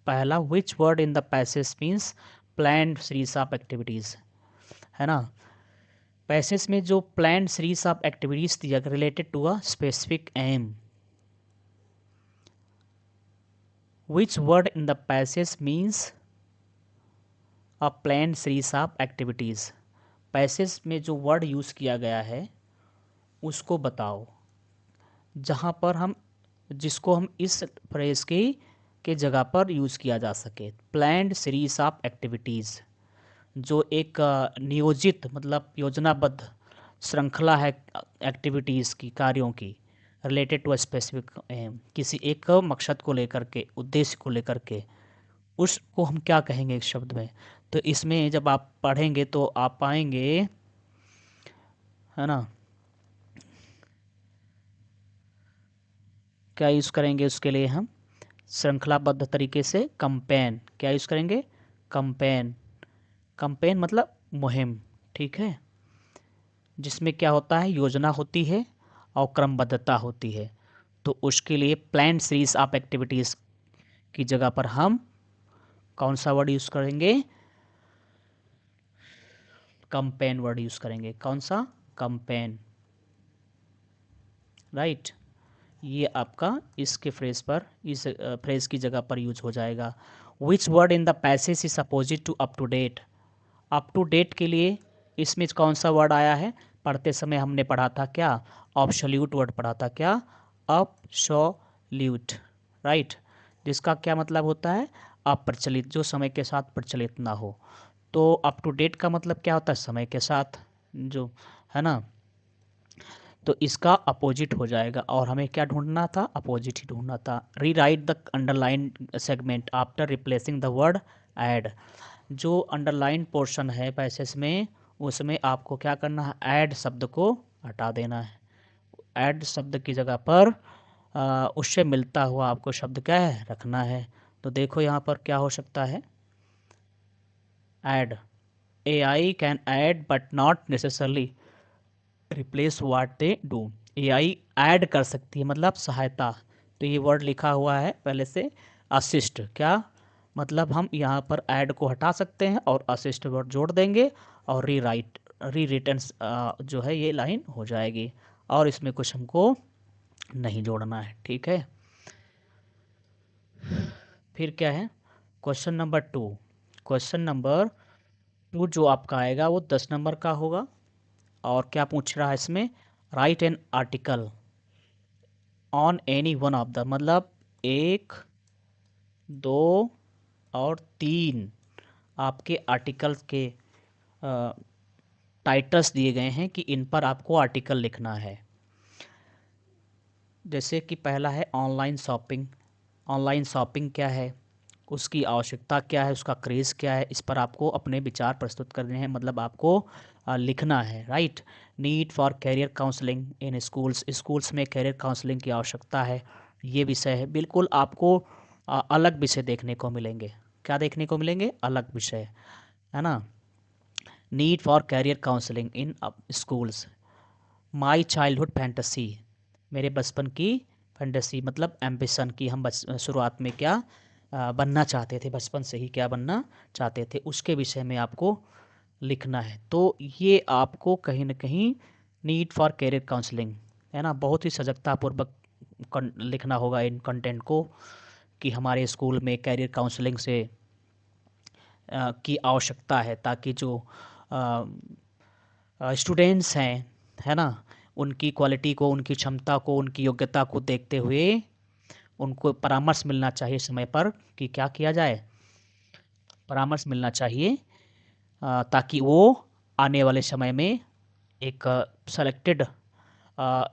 पहला, which word in the passage means planned series of activities, है ना, पैसेज में जो प्लान्ड सीरीज ऑफ एक्टिविटीज़ दिया related to a specific aim, which word in the passage means a planned series of activities, passage में जो word use किया गया है उसको बताओ, जहाँ पर हम, जिसको हम इस फ्रेज की के जगह पर यूज़ किया जा सके। प्लान्ड सीरीज ऑफ एक्टिविटीज़, जो एक नियोजित मतलब योजनाबद्ध श्रृंखला है एक्टिविटीज़ की, कार्यों की, रिलेटेड टू स्पेसिफिक एम, किसी एक मकसद को लेकर के, उद्देश्य को लेकर के, उसको हम क्या कहेंगे इस शब्द में। तो इसमें जब आप पढ़ेंगे तो आप पाएंगे, है ना, क्या यूज़ करेंगे उसके लिए हम श्रृंखलाबद्ध तरीके से कंपेन, क्या यूज़ करेंगे, कंपेन। कंपेन मतलब मुहिम, ठीक है, जिसमें क्या होता है, योजना होती है और क्रमबद्धता होती है। तो उसके लिए प्लान सीरीज ऑफ एक्टिविटीज़ की जगह पर हम कौन सा वर्ड यूज़ करेंगे, कंपेन वर्ड यूज़ करेंगे। कौन सा, कंपेन, राइट। ये आपका इसके फ्रेज पर, इस फ्रेज की जगह पर यूज हो जाएगा। Which word in the passage is opposite to up to date. Up to date के लिए इसमें कौन सा वर्ड आया है, पढ़ते समय हमने पढ़ा था क्या, ऑब्सोल्यूट वर्ड पढ़ा था, क्या, अब्सोल्यूट, राइट, जिसका क्या मतलब होता है, अप्रचलित, जो समय के साथ प्रचलित ना हो। तो अप टू डेट का मतलब क्या होता है, समय के साथ, जो है ना। तो इसका अपोजिट हो जाएगा, और हमें क्या ढूंढना था, अपोजिट ही ढूंढना था। री right the underline segment after replacing the word add. जो अंडरलाइन पोर्शन है पैसेज में, उसमें आपको क्या करना है, ऐड शब्द को हटा देना है। ऐड शब्द की जगह पर उससे मिलता हुआ आपको शब्द क्या है, रखना है। तो देखो यहाँ पर क्या हो सकता है, add, AI can add but not necessarily replace what they do. AI add कर सकती है मतलब सहायता। तो ये वर्ड लिखा हुआ है पहले से, असिस्ट, क्या मतलब, हम यहाँ पर ऐड को हटा सकते हैं और असिस्ट वर्ड जोड़ देंगे, और री रिटर्न जो है ये लाइन हो जाएगी, और इसमें कुछ हमको नहीं जोड़ना है, ठीक है। फिर क्या है, क्वेश्चन नंबर 2। क्वेश्चन नंबर 2 जो आपका आएगा वो 10 नंबर का होगा। और क्या पूछ रहा है इसमें, right an article on any one of the, मतलब 1, 2 और 3 आपके आर्टिकल्स के टाइटल्स दिए गए हैं कि इन पर आपको आर्टिकल लिखना है। जैसे कि पहला है ऑनलाइन शॉपिंग। ऑनलाइन शॉपिंग क्या है, उसकी आवश्यकता क्या है, उसका क्रेज़ क्या है, इस पर आपको अपने विचार प्रस्तुत करने हैं, मतलब आपको लिखना है, right. Need for career counselling in schools, schools में कैरियर काउंसलिंग की आवश्यकता है, ये विषय है। बिल्कुल आपको अलग विषय देखने को मिलेंगे, क्या देखने को मिलेंगे, अलग विषय, है ना। Need for career counselling in schools. My childhood fantasy, मेरे बचपन की फैंटेसी मतलब एम्बिशन की, हम शुरुआत में क्या बनना चाहते थे, बचपन से ही क्या बनना चाहते थे, उसके विषय में आपको लिखना है। तो ये आपको कहीं ना कहीं नीड फॉर कैरियर काउंसलिंग, है ना, बहुत ही सजगतापूर्वक लिखना होगा इन कंटेंट को, कि हमारे स्कूल में कैरियर काउंसलिंग से की आवश्यकता है, ताकि जो स्टूडेंट्स हैं, है ना, उनकी क्वालिटी को, उनकी क्षमता को, उनकी योग्यता को देखते हुए उनको परामर्श मिलना चाहिए समय पर, कि क्या किया जाए, परामर्श मिलना चाहिए, ताकि वो आने वाले समय में एक सेलेक्टेड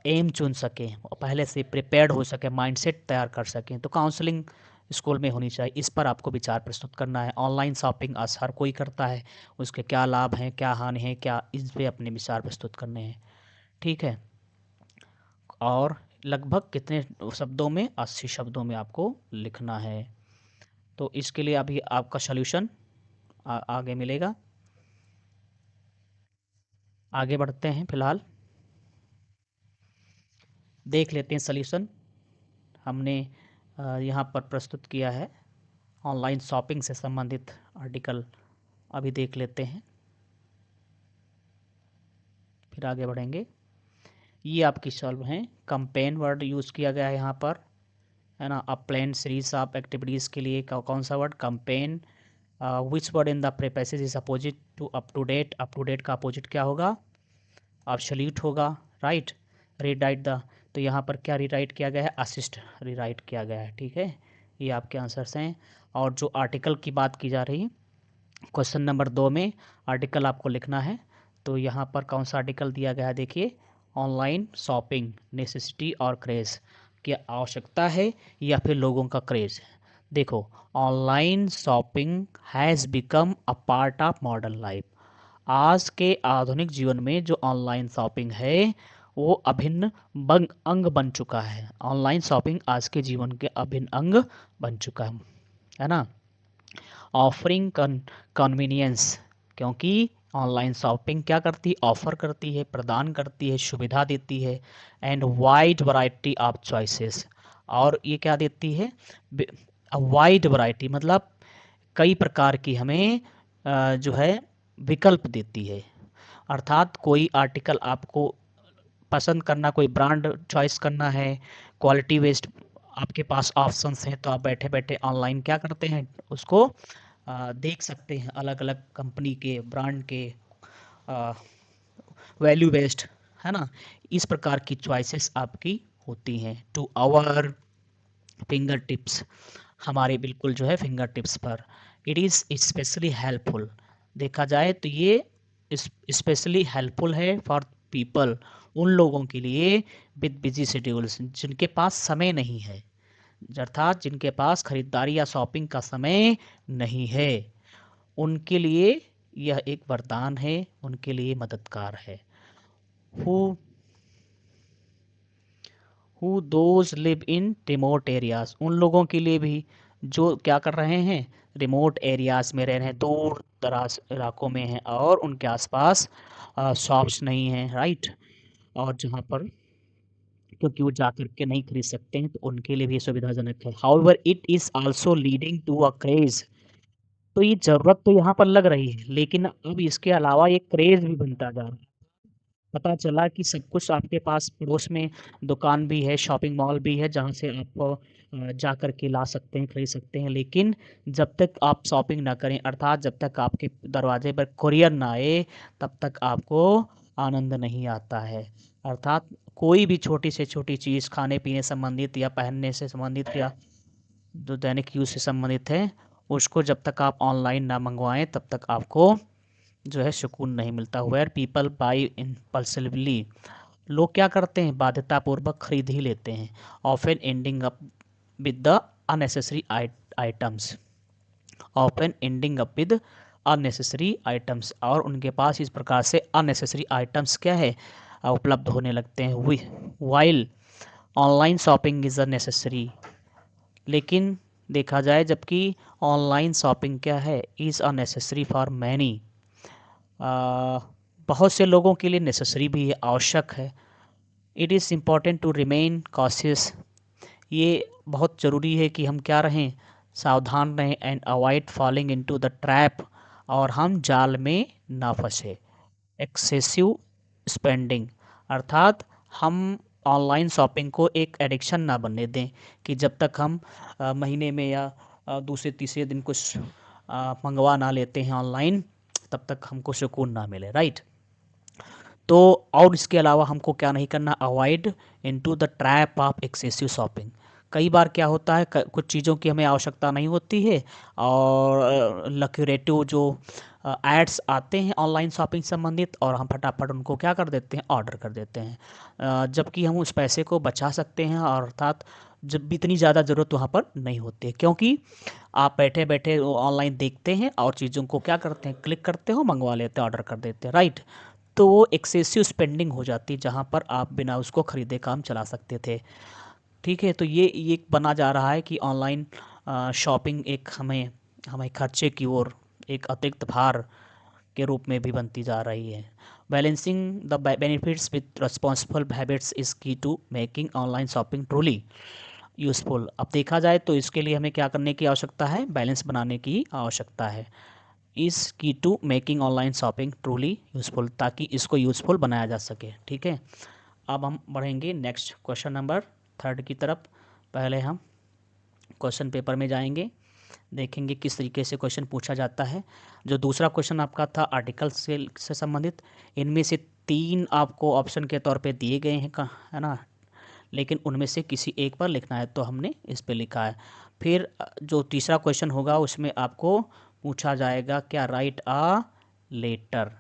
एम चुन सकें, पहले से प्रिपेयर्ड हो सके, माइंडसेट तैयार कर सकें। तो काउंसलिंग स्कूल में होनी चाहिए, इस पर आपको विचार प्रस्तुत करना है। ऑनलाइन शॉपिंग आज हर कोई करता है, उसके क्या लाभ हैं, क्या हानि है, क्या, इस पे अपने विचार प्रस्तुत करने हैं, ठीक है। और लगभग कितने शब्दों में, 80 शब्दों में आपको लिखना है। तो इसके लिए अभी आपका सॉल्यूशन आगे मिलेगा। आगे बढ़ते हैं, फिलहाल देख लेते हैं सॉल्यूशन। हमने यहाँ पर प्रस्तुत किया है ऑनलाइन शॉपिंग से संबंधित आर्टिकल, अभी देख लेते हैं, फिर आगे बढ़ेंगे। ये आपकी सॉल्व हैं, कंपेन वर्ड यूज़ किया गया है यहाँ पर, है ना। A plan series of activities के लिए कौन सा word, campaign. Which word in the prefaces is opposite to up to date, up to date का अपोजिट क्या होगा, ऑब्सोल्यूट होगा, राइट। रीराइट द, तो यहाँ पर क्या रीराइट किया गया है, असिस्ट रीराइट किया गया है, ठीक है। ये आपके आंसर्स हैं। और जो आर्टिकल की बात की जा रही है, क्वेश्चन नंबर 2 में आर्टिकल आपको लिखना है। तो यहाँ पर कौन सा आर्टिकल दिया गया है, देखिए, ऑनलाइन शॉपिंग नेसेसिटी और क्रेज़, क्या आवश्यकता है या फिर लोगों का क्रेज़। देखो, online shopping has become a part of modern life. आज के आधुनिक जीवन में जो ऑनलाइन शॉपिंग है वो अभिन्न अंग बन चुका है। ऑनलाइन शॉपिंग आज के जीवन के अभिन्न अंग बन चुका है ना। ऑफरिंग कन्वीनियंस, क्योंकि ऑनलाइन शॉपिंग क्या करती है, ऑफर करती है, प्रदान करती है, सुविधा देती है। And wide variety of choices, और ये क्या देती है, वाइड वैरायटी मतलब कई प्रकार की हमें जो है विकल्प देती है। अर्थात कोई आर्टिकल आपको पसंद करना, कोई ब्रांड चॉइस करना है, क्वालिटी बेस्ड आपके पास ऑप्शंस हैं, तो आप बैठे बैठे ऑनलाइन क्या करते हैं, उसको देख सकते हैं, अलग अलग कंपनी के ब्रांड के, वैल्यू बेस्ड, है ना। इस प्रकार की चॉइसेस आपकी होती हैं टू आवर फिंगर टिप्स, हमारे बिल्कुल जो है फिंगर टिप्स पर। इट इज़ स्पेशली हेल्पफुल, देखा जाए तो ये स्पेशली हेल्पफुल है फॉर पीपल, उन लोगों के लिए विद बिजी शेड्यूल्स, जिनके पास समय नहीं है, अर्थात जिनके पास खरीदारी या शॉपिंग का समय नहीं है, उनके लिए यह एक वरदान है, उनके लिए मददगार है। Who who those live in remote areas, उन लोगों के लिए भी जो क्या कर रहे हैं, रिमोट एरियाज में रह रहे हैं, दूर दराज इलाकों में हैं और उनके आसपास शॉप्स नहीं हैं, राइट। और जहाँ पर, क्योंकि वो जा करके नहीं खरीद सकते हैं, तो उनके लिए भी सुविधाजनक है। However it is also leading to a craze, तो ये ज़रूरत तो यहाँ पर लग रही है, लेकिन अब इसके अलावा ये क्रेज भी बनता जा रहा है। पता चला कि सब कुछ आपके पास पड़ोस में दुकान भी है, शॉपिंग मॉल भी है, जहाँ से आप जा कर के ला सकते हैं, खरीद सकते हैं, लेकिन जब तक आप शॉपिंग ना करें, अर्थात जब तक आपके दरवाजे पर कुरियर ना आए, तब तक आपको आनंद नहीं आता है। अर्थात कोई भी छोटी से छोटी चीज़ खाने पीने संबंधित या पहनने से संबंधित या जो दैनिक यूज़ से संबंधित है, उसको जब तक आप ऑनलाइन ना मंगवाएं, तब तक आपको जो है सुकून नहीं मिलता। वेयर पीपल बाई इम्पल्सिवली, लोग क्या करते हैं, बाध्यतापूर्वक खरीद ही लेते हैं। Often ending up with the unnecessary items, often ending up with unnecessary items, और उनके पास इस प्रकार से अननेसेसरी आइटम्स क्या है, उपलब्ध होने लगते हैं। While online shopping is a necessary, लेकिन देखा जाए जबकि ऑनलाइन शॉपिंग क्या है, is a necessary for many, बहुत से लोगों के लिए नेसेसरी भी है, आवश्यक है। It is important to remain cautious, ये बहुत ज़रूरी है कि हम क्या रहें, सावधान रहें। And avoid falling into the trap, और हम जाल में ना फंसे। एक्सेसिव स्पेंडिंग, अर्थात हम ऑनलाइन शॉपिंग को एक एडिक्शन ना बनने दें, कि जब तक हम महीने में या दूसरे तीसरे दिन कुछ मंगवा ना लेते हैं ऑनलाइन, तब तक हमको सुकून ना मिले, राइट। तो और इसके अलावा हमको क्या नहीं करना, avoid into the trap of excessive shopping. कई बार क्या होता है, कुछ चीज़ों की हमें आवश्यकता नहीं होती है, और लक्यूरेटिव जो एड्स आते हैं ऑनलाइन शॉपिंग संबंधित, और हम फटाफट उनको क्या कर देते हैं, ऑर्डर कर देते हैं, जबकि हम उस पैसे को बचा सकते हैं, और अर्थात जब भी इतनी ज़्यादा ज़रूरत वहाँ पर नहीं होती है, क्योंकि आप बैठे बैठे ऑनलाइन देखते हैं और चीज़ों को क्या करते हैं, क्लिक करते हो, मंगवा लेते हैं, ऑर्डर कर देते हैं, राइट। तो वो एक्सेसिव स्पेंडिंग हो जाती है, जहाँ पर आप बिना उसको खरीदे काम चला सकते थे। ठीक है, तो ये बना जा रहा है कि ऑनलाइन शॉपिंग एक हमें हमें खर्चे की ओर एक अतिरिक्त भार के रूप में भी बनती जा रही है। Balancing the benefits with responsible habits is key to making online shopping truly useful. अब देखा जाए तो इसके लिए हमें क्या करने की आवश्यकता है, बैलेंस बनाने की आवश्यकता है। Is key to making online shopping truly useful, ताकि इसको यूज़फुल बनाया जा सके, ठीक है। अब हम बढ़ेंगे नेक्स्ट क्वेश्चन नंबर 3 की तरफ। पहले हम क्वेश्चन पेपर में जाएंगे, देखेंगे किस तरीके से क्वेश्चन पूछा जाता है। जो दूसरा क्वेश्चन आपका था आर्टिकल से संबंधित, इनमें से 3 आपको ऑप्शन के तौर पे दिए गए हैं, है ना, लेकिन उनमें से किसी एक पर लिखना है, तो हमने इस पे लिखा है। फिर जो तीसरा क्वेश्चन होगा उसमें आपको पूछा जाएगा क्या, राइट अ लेटर।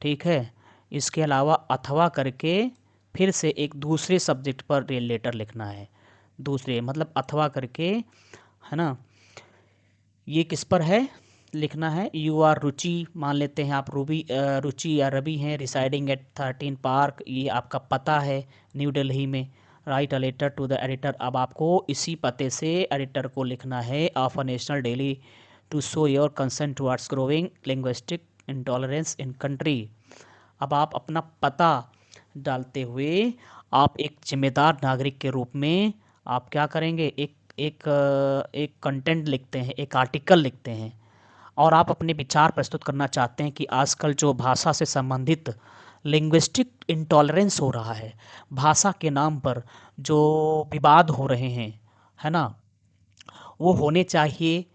ठीक है, इसके अलावा अथवा करके फिर से एक दूसरे सब्जेक्ट पर लेटर लिखना है, दूसरे मतलब अथवा करके, है ना। ये किस पर है लिखना है, यू आर रुचि, मान लेते हैं आप रुचि या रवि हैं, रिसाइडिंग एट 13 पार्क, ये आपका पता है न्यू दिल्ली में। Write a letter to the editor, अब आपको इसी पते से एडिटर को लिखना है of a national daily to show your concern towards growing linguistic intolerance in country. अब आप अपना पता डालते हुए आप एक जिम्मेदार नागरिक के रूप में आप क्या करेंगे, एक कंटेंट लिखते हैं, एक आर्टिकल लिखते हैं, और आप अपने विचार प्रस्तुत करना चाहते हैं कि आजकल जो भाषा से संबंधित लिंग्विस्टिक इंटॉलरेंस हो रहा है, भाषा के नाम पर जो विवाद हो रहे हैं, है ना, वो होने चाहिए,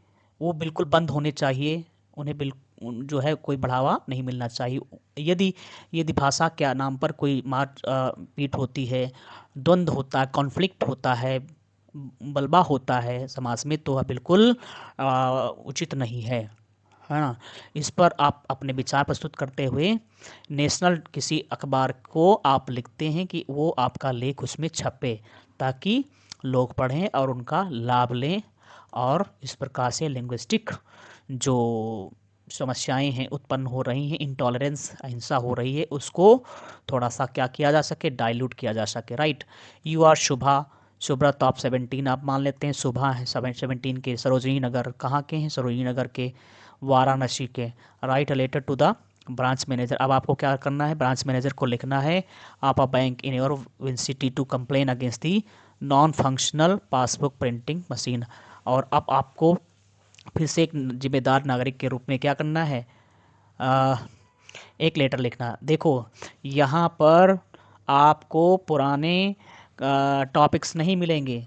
वो बिल्कुल बंद होने चाहिए, उन्हें जो है कोई बढ़ावा नहीं मिलना चाहिए। यदि यदि भाषा के नाम पर कोई पीट होती है, द्वंद्व होता है, कॉन्फ्लिक्ट होता है, बलबा होता है समाज में, तो वह बिल्कुल उचित नहीं है ना। इस पर आप अपने विचार प्रस्तुत करते हुए नेशनल किसी अखबार को आप लिखते हैं कि वो आपका लेख उसमें छपे, ताकि लोग पढ़ें और उनका लाभ लें, और इस प्रकार से लिंग्विस्टिक जो समस्याएं हैं उत्पन्न हो रही हैं, इंटॉलरेंस अहिंसा हो रही है, उसको थोड़ा सा क्या किया जा सके, डाइल्यूट किया जा सके। राइट, यू आर शुभा, सुब्रत आप 17 आप मान लेते हैं, शुभा है 17 के, सरोजिनी नगर कहाँ के हैं, सरोजिनी नगर के, वाराणसी के। Write a letter to the branch manager, अब आपको क्या करना है, ब्रांच मैनेजर को लिखना है आप अ बैंक इन योर विंसिटी to complain against the non functional passbook printing machine. और अब आपको फिर से एक जिम्मेदार नागरिक के रूप में क्या करना है, आ, एक लेटर लिखना। देखो यहाँ पर आपको पुराने टॉपिक्स नहीं मिलेंगे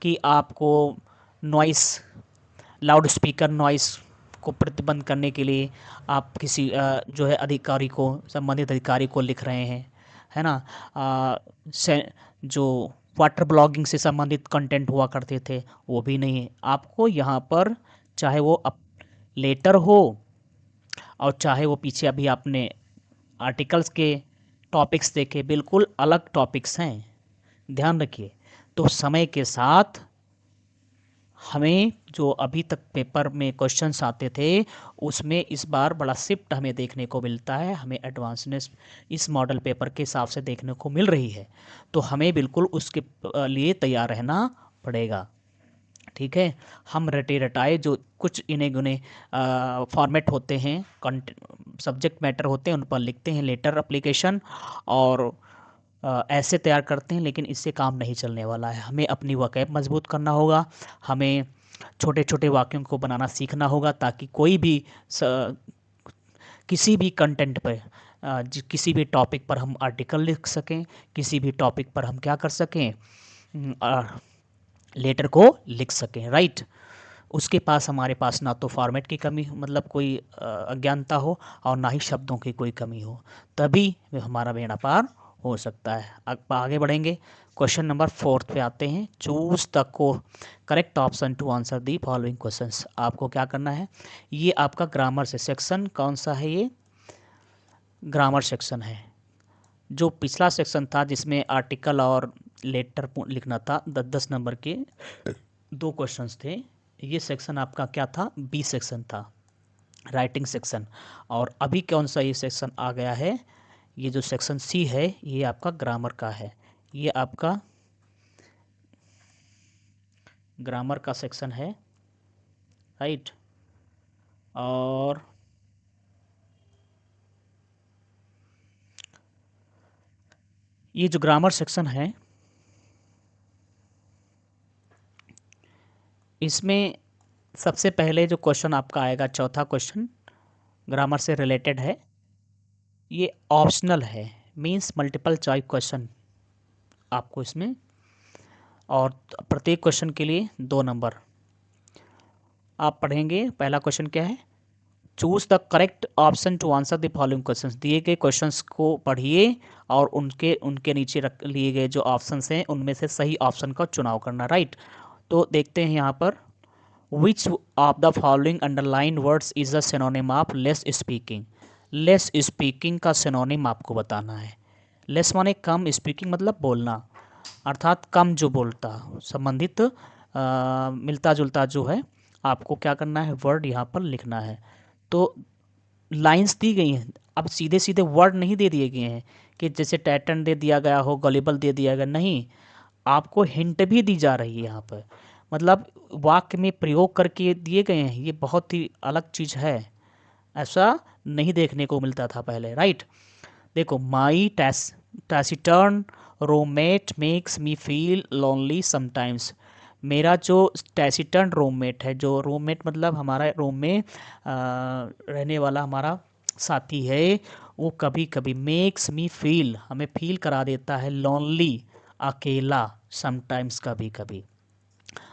कि आपको नॉइस, लाउड स्पीकर नॉइस को प्रतिबंध करने के लिए आप किसी जो है अधिकारी को, संबंधित अधिकारी को लिख रहे हैं, है ना। जो वाटर ब्लॉगिंग से संबंधित कंटेंट हुआ करते थे वो भी नहीं है आपको यहाँ पर, चाहे वो लेटर हो और चाहे वो पीछे अभी आपने आर्टिकल्स के टॉपिक्स देखे, बिल्कुल अलग टॉपिक्स हैं, ध्यान रखिए। तो समय के साथ हमें जो अभी तक पेपर में क्वेश्चंस आते थे उसमें इस बार बड़ा शिफ्ट हमें देखने को मिलता है, हमें एडवांसनेस इस मॉडल पेपर के हिसाब से देखने को मिल रही है, तो हमें बिल्कुल उसके लिए तैयार रहना पड़ेगा। ठीक है, हम रटे रटाए जो कुछ इन्हें गुने फॉर्मेट होते हैं, सब्जेक्ट मैटर होते हैं, उन पर लिखते हैं लेटर एप्लीकेशन, और ऐसे तैयार करते हैं, लेकिन इससे काम नहीं चलने वाला है। हमें अपनी वकैब मजबूत करना होगा, हमें छोटे छोटे वाक्यों को बनाना सीखना होगा, ताकि कोई भी किसी भी कंटेंट पर किसी भी टॉपिक पर हम आर्टिकल लिख सकें, किसी भी टॉपिक पर हम क्या कर सकें, लेटर को लिख सकें। राइट, उसके पास हमारे पास ना तो फॉर्मेट की कमी मतलब कोई अज्ञानता हो, और ना ही शब्दों की कोई कमी हो, तभी हमारा बेड़ा पार हो सकता है। अब आगे बढ़ेंगे, क्वेश्चन नंबर 4 पे आते हैं। चूज द को correct option to answer the following questions. आपको क्या करना है, ये आपका ग्रामर से सेक्शन कौन सा है, ये ग्रामर सेक्शन है। जो पिछला सेक्शन था जिसमें आर्टिकल और लेटर लिखना था, 10-10 नंबर के 2 क्वेश्चंस थे, ये सेक्शन आपका क्या था, बी सेक्शन था, राइटिंग सेक्शन। और अभी कौन सा ये सेक्शन आ गया है, ये जो सेक्शन सी है ये आपका ग्रामर का है, ये आपका ग्रामर का सेक्शन है। राइट, और ये जो ग्रामर सेक्शन है इसमें सबसे पहले जो क्वेश्चन आपका आएगा, चौथा क्वेश्चन ग्रामर से रिलेटेड है, ये ऑप्शनल है, मींस मल्टीपल चॉइस क्वेश्चन आपको इसमें, और प्रत्येक क्वेश्चन के लिए 2 नंबर आप पढ़ेंगे। पहला क्वेश्चन क्या है, choose the correct option to answer the following questions. दिए गए क्वेश्चंस को पढ़िए और उनके उनके नीचे रख लिए गए जो ऑप्शंस हैं उनमें से सही ऑप्शन का चुनाव करना। राइट, तो देखते हैं यहाँ पर which of the following underline words is the synonym of less speaking. Less speaking का सिनोनिम आपको बताना है। लेस माने कम, स्पीकिंग मतलब बोलना, अर्थात कम जो बोलता संबंधित मिलता जुलता जो है, आपको क्या करना है, वर्ड यहाँ पर लिखना है। तो लाइंस दी गई हैं, अब सीधे सीधे वर्ड नहीं दे दिए गए हैं कि जैसे टैटन दे दिया गया हो, गॉलिबल दे दिया गया, नहीं, आपको हिंट भी दी जा रही है यहाँ पर, मतलब वाक्य में प्रयोग करके दिए गए हैं। ये बहुत ही अलग चीज़ है, ऐसा नहीं देखने को मिलता था पहले, राइट। देखो, my taciturn roommate makes me feel lonely sometimes. मेरा जो टैसिटर्न रूममेट है, जो रूममेट मतलब हमारा रूम में रहने वाला हमारा साथी है, वो कभी कभी मेक्स मी फील, हमें फील करा देता है लोनली, अकेला, समटाइम्स, कभी कभी,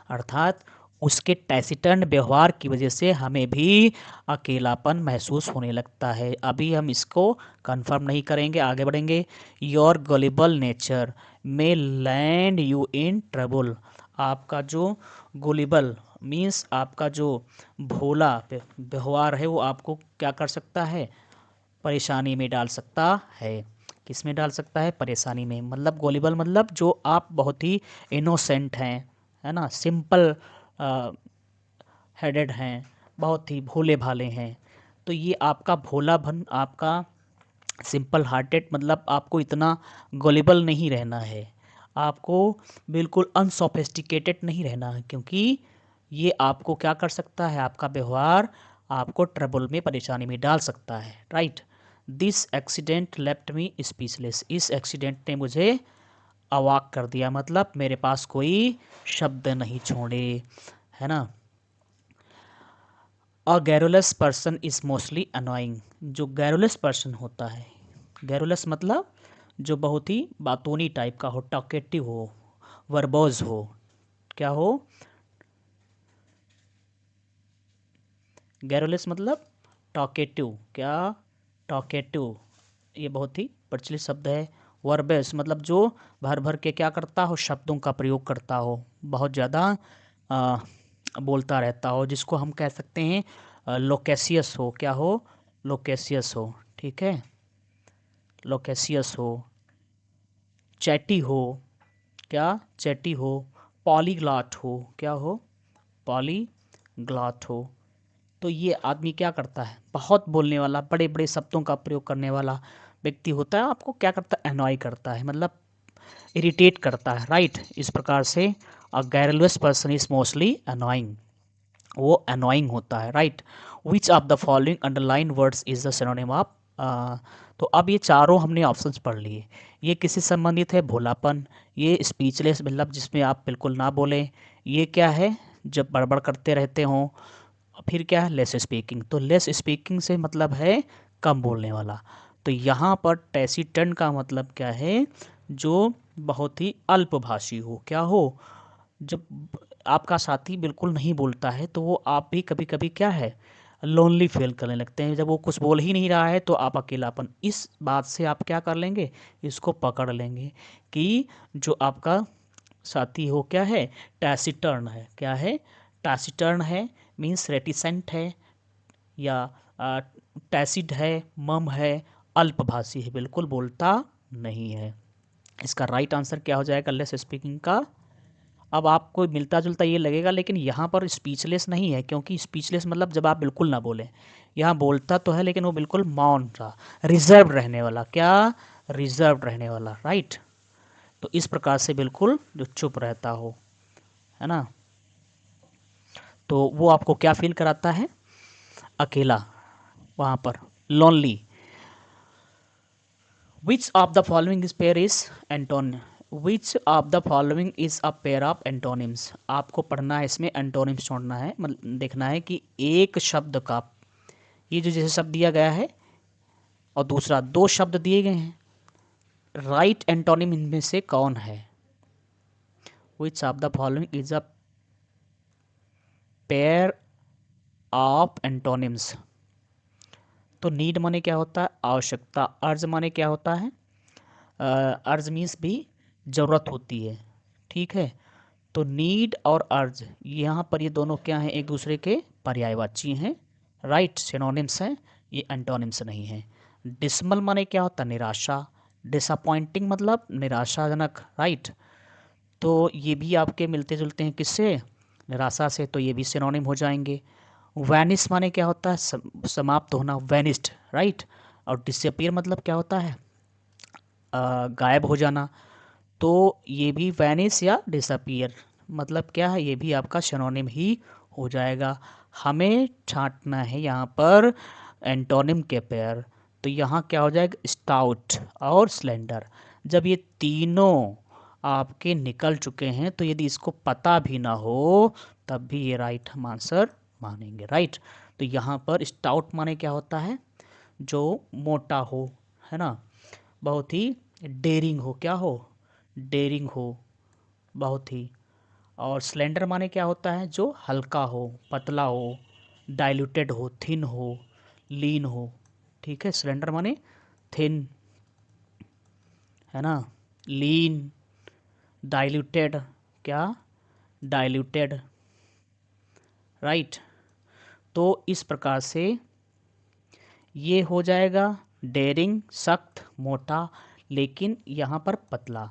अर्थात उसके टैसिटर्न व्यवहार की वजह से हमें भी अकेलापन महसूस होने लगता है। अभी हम इसको कंफर्म नहीं करेंगे, आगे बढ़ेंगे। योर गलिबल नेचर में लैंड यू इन ट्रबल। आपका जो गुलिबल मीन्स आपका जो भोला व्यवहार है, वो आपको क्या कर सकता है, परेशानी में डाल सकता है। किस में डाल सकता है, परेशानी में। मतलब गोलिबल मतलब जो आप बहुत ही इनोसेंट हैं, है ना, सिंपल हेडेड हैं, बहुत ही भोले भाले हैं। तो ये आपका भोलापन, आपका सिंपल हार्टेड, मतलब आपको इतना गॉलिबल नहीं रहना है, आपको बिल्कुल अनसोफिस्टिकेटेड नहीं रहना है, क्योंकि ये आपको क्या कर सकता है, आपका व्यवहार आपको ट्रबल में, परेशानी में डाल सकता है, right. This accident left me speechless. इस एक्सीडेंट ने मुझे अवाक कर दिया, मतलब मेरे पास कोई शब्द नहीं छोड़े, है ना। A garrulous person is mostly annoying. जो गैरुलस पर्सन होता है, गैरुलस मतलब जो बहुत ही बातूनी टाइप का हो, टॉकेटिव हो, वर्बोज हो, क्या हो, गैरुलस मतलब टॉकेटिव, क्या, टॉकेटिव, ये बहुत ही प्रचलित शब्द है। वर्बेस मतलब जो भर भर के क्या करता हो, शब्दों का प्रयोग करता हो, बहुत ज़्यादा आ, बोलता रहता हो, जिसको हम कह सकते हैं लोकेसियस हो, क्या हो, लोकेसियस हो, ठीक है, लोकेसियस हो, चैटी हो, क्या, चैटी हो, पॉलीग्लॉट हो, क्या हो, पॉलीग्लॉट हो। तो ये आदमी क्या करता है, बहुत बोलने वाला, बड़े बड़े शब्दों का प्रयोग करने वाला व्यक्ति होता है, आपको क्या करता है, एनॉय करता है, मतलब इरिटेट करता है, राइट। इस प्रकार से अ गैरलस पर्सन इज मोस्टली अनोइंग, वो अनोइंग होता है, right. Which of the following underline words is the synonym of. तो अब ये चारों हमने ऑप्शंस पढ़ लिए। ये किससे संबंधित है, भोलापन। ये स्पीचलेस मतलब जिसमें आप बिल्कुल ना बोलें। ये क्या है, जब बड़बड़ करते रहते हों। फिर क्या है, लेस स्पीकिंग। तो लेस स्पीकिंग से मतलब है कम बोलने वाला। तो यहाँ पर टैसिटर्न का मतलब क्या है, जो बहुत ही अल्पभाषी हो, क्या हो, जब आपका साथी बिल्कुल नहीं बोलता है तो वो आप भी कभी कभी क्या है, लोनली फील करने लगते हैं। जब वो कुछ बोल ही नहीं रहा है तो आप अकेलापन, इस बात से आप क्या कर लेंगे, इसको पकड़ लेंगे कि जो आपका साथी हो क्या है, टैसिटर्न है, क्या है, टैसिटर्न है, मीन्स रेटिसेंट है, या टैसिड है, मम है, अल्पभाषी है, बिल्कुल बोलता नहीं है। इसका राइट आंसर क्या हो जाएगा, लेस स्पीकिंग का। अब आपको मिलता जुलता ये लगेगा, लेकिन यहाँ पर स्पीचलेस नहीं है, क्योंकि स्पीचलेस मतलब जब आप बिल्कुल ना बोलें। यहाँ बोलता तो है लेकिन वो बिल्कुल मौन सा, रिजर्व रहने वाला, क्या, रिजर्व रहने वाला, राइट। तो इस प्रकार से बिल्कुल जो चुप रहता हो, है ना, तो वो आपको क्या फील कराता है, अकेला, वहाँ पर lonely. Which of the following is pair is Anton. Which of the following is a pair of antonyms. आपको पढ़ना है, इसमें एंटोनिम्स छोड़ना है, मतलब देखना है कि एक शब्द का, ये जो जैसे शब्द दिया गया है और दूसरा दो शब्द दिए गए हैं, राइट एंटोनिम इनमें से कौन है। Which of the following is a pair of antonyms. तो नीड माने क्या होता है, आवश्यकता। अर्ज माने क्या होता है, अर्ज मीन्स भी ज़रूरत होती है, ठीक है। तो नीड और अर्ज यहाँ पर ये दोनों क्या हैं, एक दूसरे के पर्यायवाची हैं, राइट, सिनोनिम्स हैं, ये एंटोनिम्स नहीं हैं। डिसमल माने क्या होता है, निराशा, डिसअपॉइंटिंग मतलब निराशाजनक, राइट। तो ये भी आपके मिलते जुलते हैं किससे, निराशा से, तो ये भी सिनोनिम हो जाएंगे। वैनिश माने क्या होता है, समाप्त होना, वैनिस्ड, राइट। और डिसअपीयर मतलब क्या होता है, गायब हो जाना। तो ये भी वैनिश या डिसअपीयर मतलब क्या है, ये भी आपका सिनोनिम ही हो जाएगा। हमें छांटना है यहाँ पर एंटोनिम के पेयर। तो यहाँ क्या हो जाएगा, स्टाउट और स्लेंडर। जब ये तीनों आपके निकल चुके हैं तो यदि इसको पता भी ना हो तब भी ये राइट हम आंसर मानेंगे, राइट। तो यहाँ पर स्टाउट माने क्या होता है, जो मोटा हो, है ना, बहुत ही डेयरिंग हो, क्या हो, डेयरिंग हो बहुत ही। और स्लेंडर माने क्या होता है, जो हल्का हो, पतला हो, डाइल्यूटेड हो, थिन हो, लीन हो, ठीक है। स्लेंडर माने थिन, है ना, लीन, डाइल्यूटेड, क्या, डाइल्यूटेड, राइट। तो इस प्रकार से ये हो जाएगा डेयरिंग, सख्त, मोटा, लेकिन यहाँ पर पतला।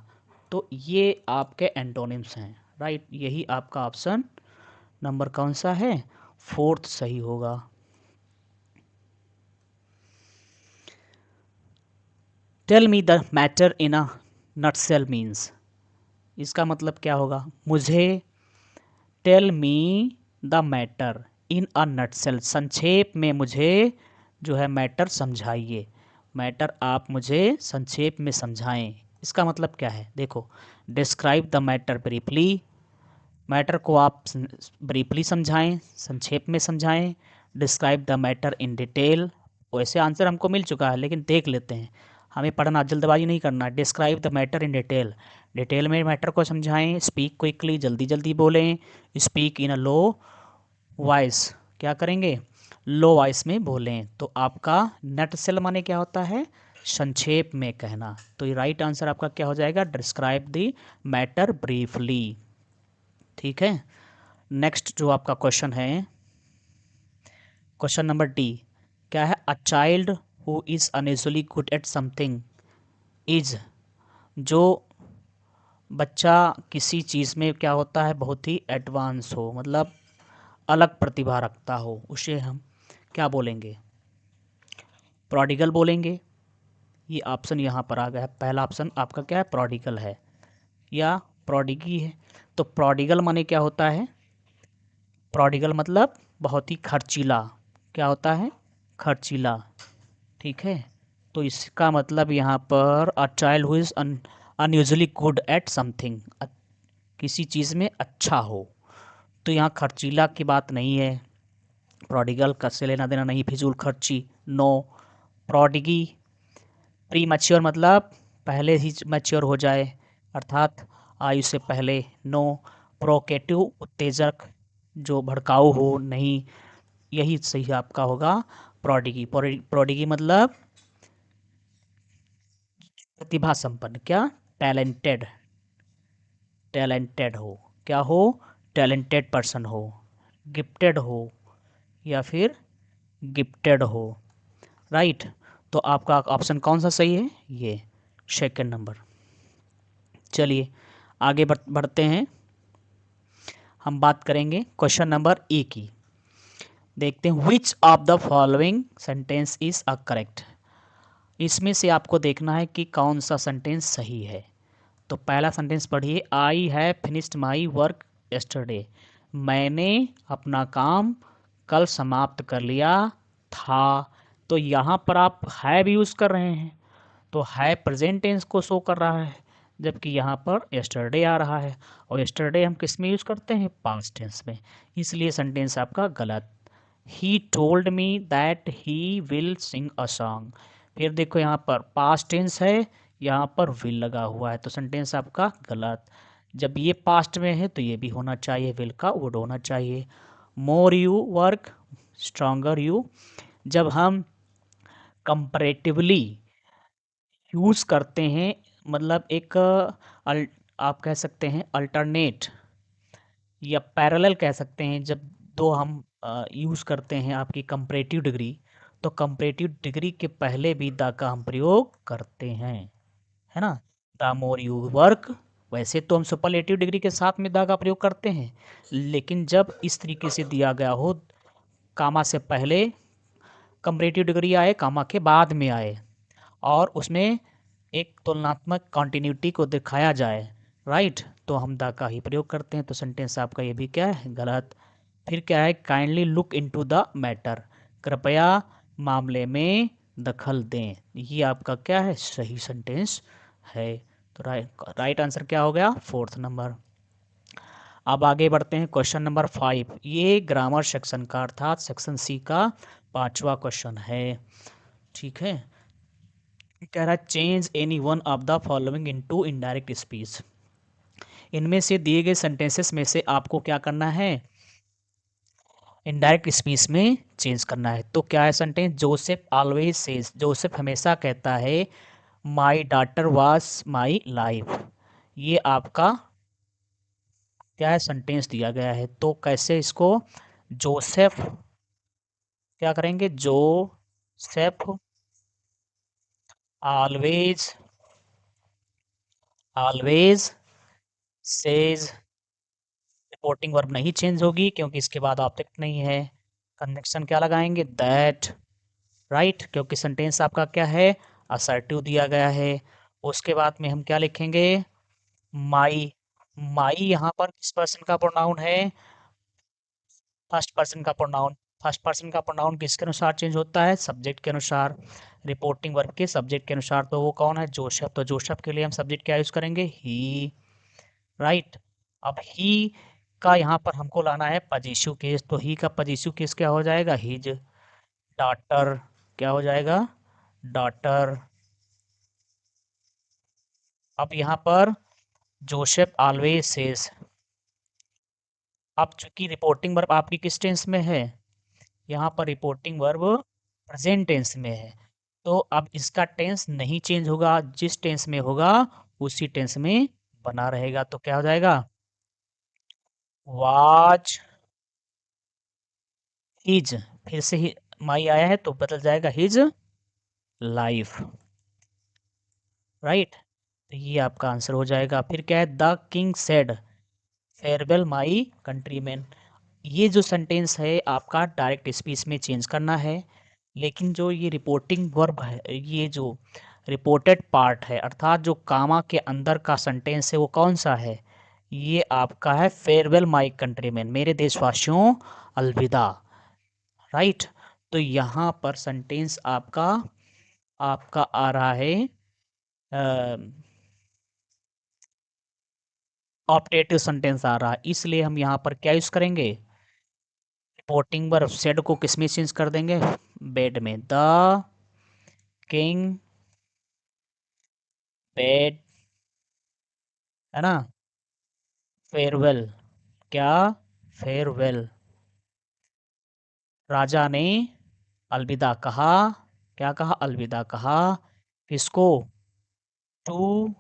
तो ये आपके एंटोनिम्स हैं, राइट। यही आपका ऑप्शन नंबर कौन सा है, फोर्थ सही होगा। Tell me the matter in a nutshell means, इसका मतलब क्या होगा, मुझे, tell me the matter in a nutshell, संक्षेप में मुझे जो है मैटर समझाइए, मैटर आप मुझे संक्षेप में समझाएं। इसका मतलब क्या है, देखो, describe the matter briefly, matter को आप ब्रीफली समझाएं, संक्षेप में समझाएं। Describe the matter in detail, वैसे आंसर हमको मिल चुका है लेकिन देख लेते हैं, हमें पढ़ना, जल्दबाजी नहीं करना। Describe the matter in detail, detail में मैटर को समझाएं। स्पीक क्विकली, जल्दी जल्दी बोलें। Speak in a low voice, क्या करेंगे, लो वॉइस में बोलें। तो आपका नट सेल माने क्या होता है, संक्षेप में कहना। तो ये राइट आंसर आपका क्या हो जाएगा, डिस्क्राइब द मैटर ब्रीफली, ठीक है। नेक्स्ट जो आपका क्वेश्चन है, क्वेश्चन नंबर डी, क्या है, a child who is unusually good at something is, जो बच्चा किसी चीज़ में क्या होता है, बहुत ही एडवांस हो, मतलब अलग प्रतिभा रखता हो, उसे हम क्या बोलेंगे, प्रोडिगल बोलेंगे। ये ऑप्शन यहाँ पर आ गया है, पहला ऑप्शन आपका क्या है, प्रोडिगल है या प्रोडिगी है। तो प्रोडिगल माने क्या होता है, प्रोडिगल मतलब बहुत ही खर्चीला, क्या होता है, खर्चीला, ठीक है। तो इसका मतलब यहाँ पर a child who is unusually good at something, किसी चीज़ में अच्छा हो। तो यहाँ खर्चीला की बात नहीं है, प्रोडिगल का से लेना देना नहीं, फिजूल खर्ची, नो। प्रोडिगी, प्री मैच्योर मतलब पहले ही मैच्योर हो जाए, अर्थात आयु से पहले, नो। प्रोकेटिव उत्तेजक, जो भड़काऊ हो, नहीं। यही सही आपका होगा, प्रोडिगी। प्रोडिगी मतलब प्रतिभा संपन्न, क्या, टैलेंटेड, टैलेंटेड हो, क्या हो, टैलेंटेड पर्सन हो, गिफ्टेड हो या फिर गिफ्टेड हो, राइट। तो आपका ऑप्शन कौन सा सही है, ये सेकंड नंबर। चलिए आगे बढ़ते हैं, हम बात करेंगे क्वेश्चन नंबर ए की। देखते हैं, which of the following sentence is a correct, इसमें से आपको देखना है कि कौन सा सेंटेंस सही है। तो पहला सेंटेंस पढ़िए, I have finished my work yesterday, मैंने अपना काम कल समाप्त कर लिया था। तो यहाँ पर आप हैव यूज़ कर रहे हैं, तो है प्रेजेंट टेंस को शो कर रहा है, जबकि यहाँ पर यस्टरडे आ रहा है, और यस्टरडे हम किस में यूज़ करते हैं, पास्ट टेंस में, इसलिए सेंटेंस आपका गलत। He told me that he will sing a song, फिर देखो यहाँ पर पास्ट टेंस है, यहाँ पर विल लगा हुआ है, तो सेंटेंस आपका गलत। जब ये पास्ट में है तो ये भी होना चाहिए, विल का वुड होना चाहिए। More you work stronger you, जब हम कंपैरेटिवली यूज़ करते हैं, मतलब एक आप कह सकते हैं अल्टरनेट, या पैरेलल कह सकते हैं। जब दो हम यूज़ करते हैं आपकी कंपैरेटिव डिग्री, तो कंपैरेटिव डिग्री के पहले भी द का हम प्रयोग करते हैं, है ना। द मोर यू वर्क, वैसे तो हम सुपरलेटिव डिग्री के साथ में द का प्रयोग करते हैं, लेकिन जब इस तरीके से दिया गया हो, कामा से पहले कंपैरेटिव डिग्री आए, कामा के बाद में आए, और उसमें एक तुलनात्मक कॉन्टिन्यूटी को दिखाया जाए, राइट, तो हम द का ही प्रयोग करते हैं। तो सेंटेंस आपका ये भी क्या है, गलत। फिर क्या है, kindly look into the matter, कृपया मामले में दखल दें, ये आपका क्या है, सही सेंटेंस है। तो राइट आंसर क्या हो गया, फोर्थ नंबर। अब आगे बढ़ते हैं, क्वेश्चन नंबर 5, ये ग्रामर सेक्शन का अर्थात सेक्शन सी का 5वां क्वेश्चन है, ठीक है। कह रहा है change any one of the following into indirect speech, इनमें से दिए गए सेंटेंसेस में से आपको क्या करना है, इनडायरेक्ट स्पीच में चेंज करना है। तो क्या है sentence, Joseph always says, Joseph हमेशा कहता है my daughter was my life, ये आपका क्या है, सेंटेंस दिया गया है। तो कैसे इसको, जोसेफ, क्या करेंगे, Joseph always, always says, reporting verb नहीं चेंज होगी क्योंकि इसके बाद ऑब्जेक्ट नहीं है। कंजंक्शन क्या लगाएंगे, दैट, राइट, क्योंकि सेंटेंस आपका क्या है, असर्टिव दिया गया है। उसके बाद में हम क्या लिखेंगे, माई, माई यहाँ पर किस पर्सन का प्रोनाउन है, फर्स्ट पर्सन का प्रोनाउन। फर्स्ट पर्सन का प्रोनाउन किसके अनुसार चेंज होता है, सब्जेक्ट के अनुसार, रिपोर्टिंग वर्ब के सब्जेक्ट के अनुसार। तो वो कौन है, जोसेफ, तो जोसेफ के लिए हम सब्जेक्ट क्या यूज करेंगे, ही, राइट। अब ही का यहाँ पर हमको लाना है पजेसिव केस, तो ही का पजेसिव केस क्या हो जाएगा, हिज डॉटर, क्या हो जाएगा, डॉटर। अब यहाँ पर जोसेफ ऑलवेज सेज, अब चूंकि रिपोर्टिंग वर्ब आपकी किस टेंस में है, यहाँ पर रिपोर्टिंग वर्ब प्रेजेंट टेंस में है, तो अब इसका टेंस नहीं चेंज होगा, जिस टेंस में होगा उसी टेंस में बना रहेगा। तो क्या हो जाएगा, वाज हिज, फिर से ही माई आया है तो बदल जाएगा हिज लाइफ, राइट। तो ये आपका आंसर हो जाएगा। फिर क्या है, the king said farewell my countryman, ये जो सेंटेंस है आपका डायरेक्ट स्पीच में चेंज करना है, लेकिन जो ये रिपोर्टिंग वर्ब है, ये जो रिपोर्टेड पार्ट है, अर्थात जो कामा के अंदर का सेंटेंस है, वो कौन सा है, ये आपका है फेयरवेल माई कंट्रीमैन, मेरे देशवासियों अलविदा, राइट। तो यहाँ पर सेंटेंस आपका आपका आ रहा है ऑप्टेटिव सेंटेंस आ रहा है, इसलिए हम यहाँ पर क्या यूज करेंगे, रिपोर्टिंग वर्ब सेड को किस में चेंज कर देंगे, बेड में, द किंग बेड, है ना, फेयरवेल, क्या, फेयरवेल, राजा ने अलविदा कहा, क्या कहा, अलविदा कहा, किसको, टू,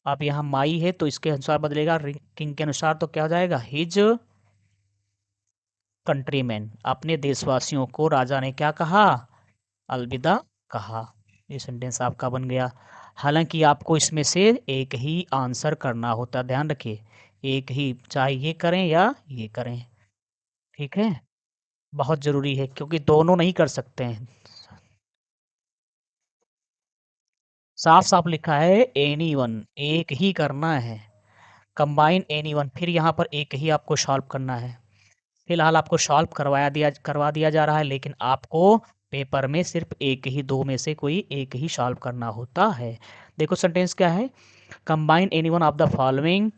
अब यहाँ माई है तो इसके अनुसार बदलेगा, किंग के अनुसार, तो क्या हो जाएगा, हिज कंट्रीमैन, अपने देशवासियों को राजा ने क्या कहा, अलविदा कहा। ये सेंटेंस आपका बन गया। हालांकि आपको इसमें से एक ही आंसर करना होता है, ध्यान रखिए, एक ही, चाहे ये करें या ये करें, ठीक है, बहुत जरूरी है क्योंकि दोनों नहीं कर सकते हैं। साफ साफ लिखा है एनी वन, एक ही करना है, कंबाइन एनी वन, फिर यहाँ पर एक ही आपको सॉल्व करना है। फिलहाल आपको सॉल्व करवा दिया जा रहा है, लेकिन आपको पेपर में सिर्फ एक ही, दो में से कोई एक ही सॉल्व करना होता है। देखो सेंटेंस क्या है, combine any one of the following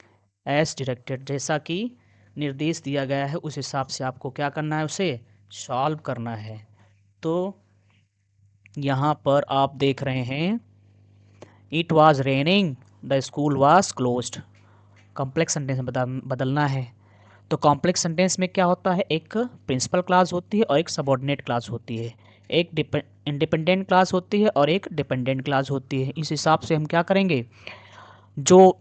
as directed, जैसा कि निर्देश दिया गया है उस हिसाब से आपको क्या करना है, उसे सॉल्व करना है। तो यहाँ पर आप देख रहे हैं, it was raining the school was closed, complex sentence बदलना है। तो कॉम्प्लेक्स सेंटेंस में क्या होता है, एक प्रिंसिपल क्लास होती है और एक सबॉर्डिनेट क्लास होती है, एक इंडिपेंडेंट क्लास होती है और एक डिपेंडेंट क्लास होती है। इस हिसाब से हम क्या करेंगे, जो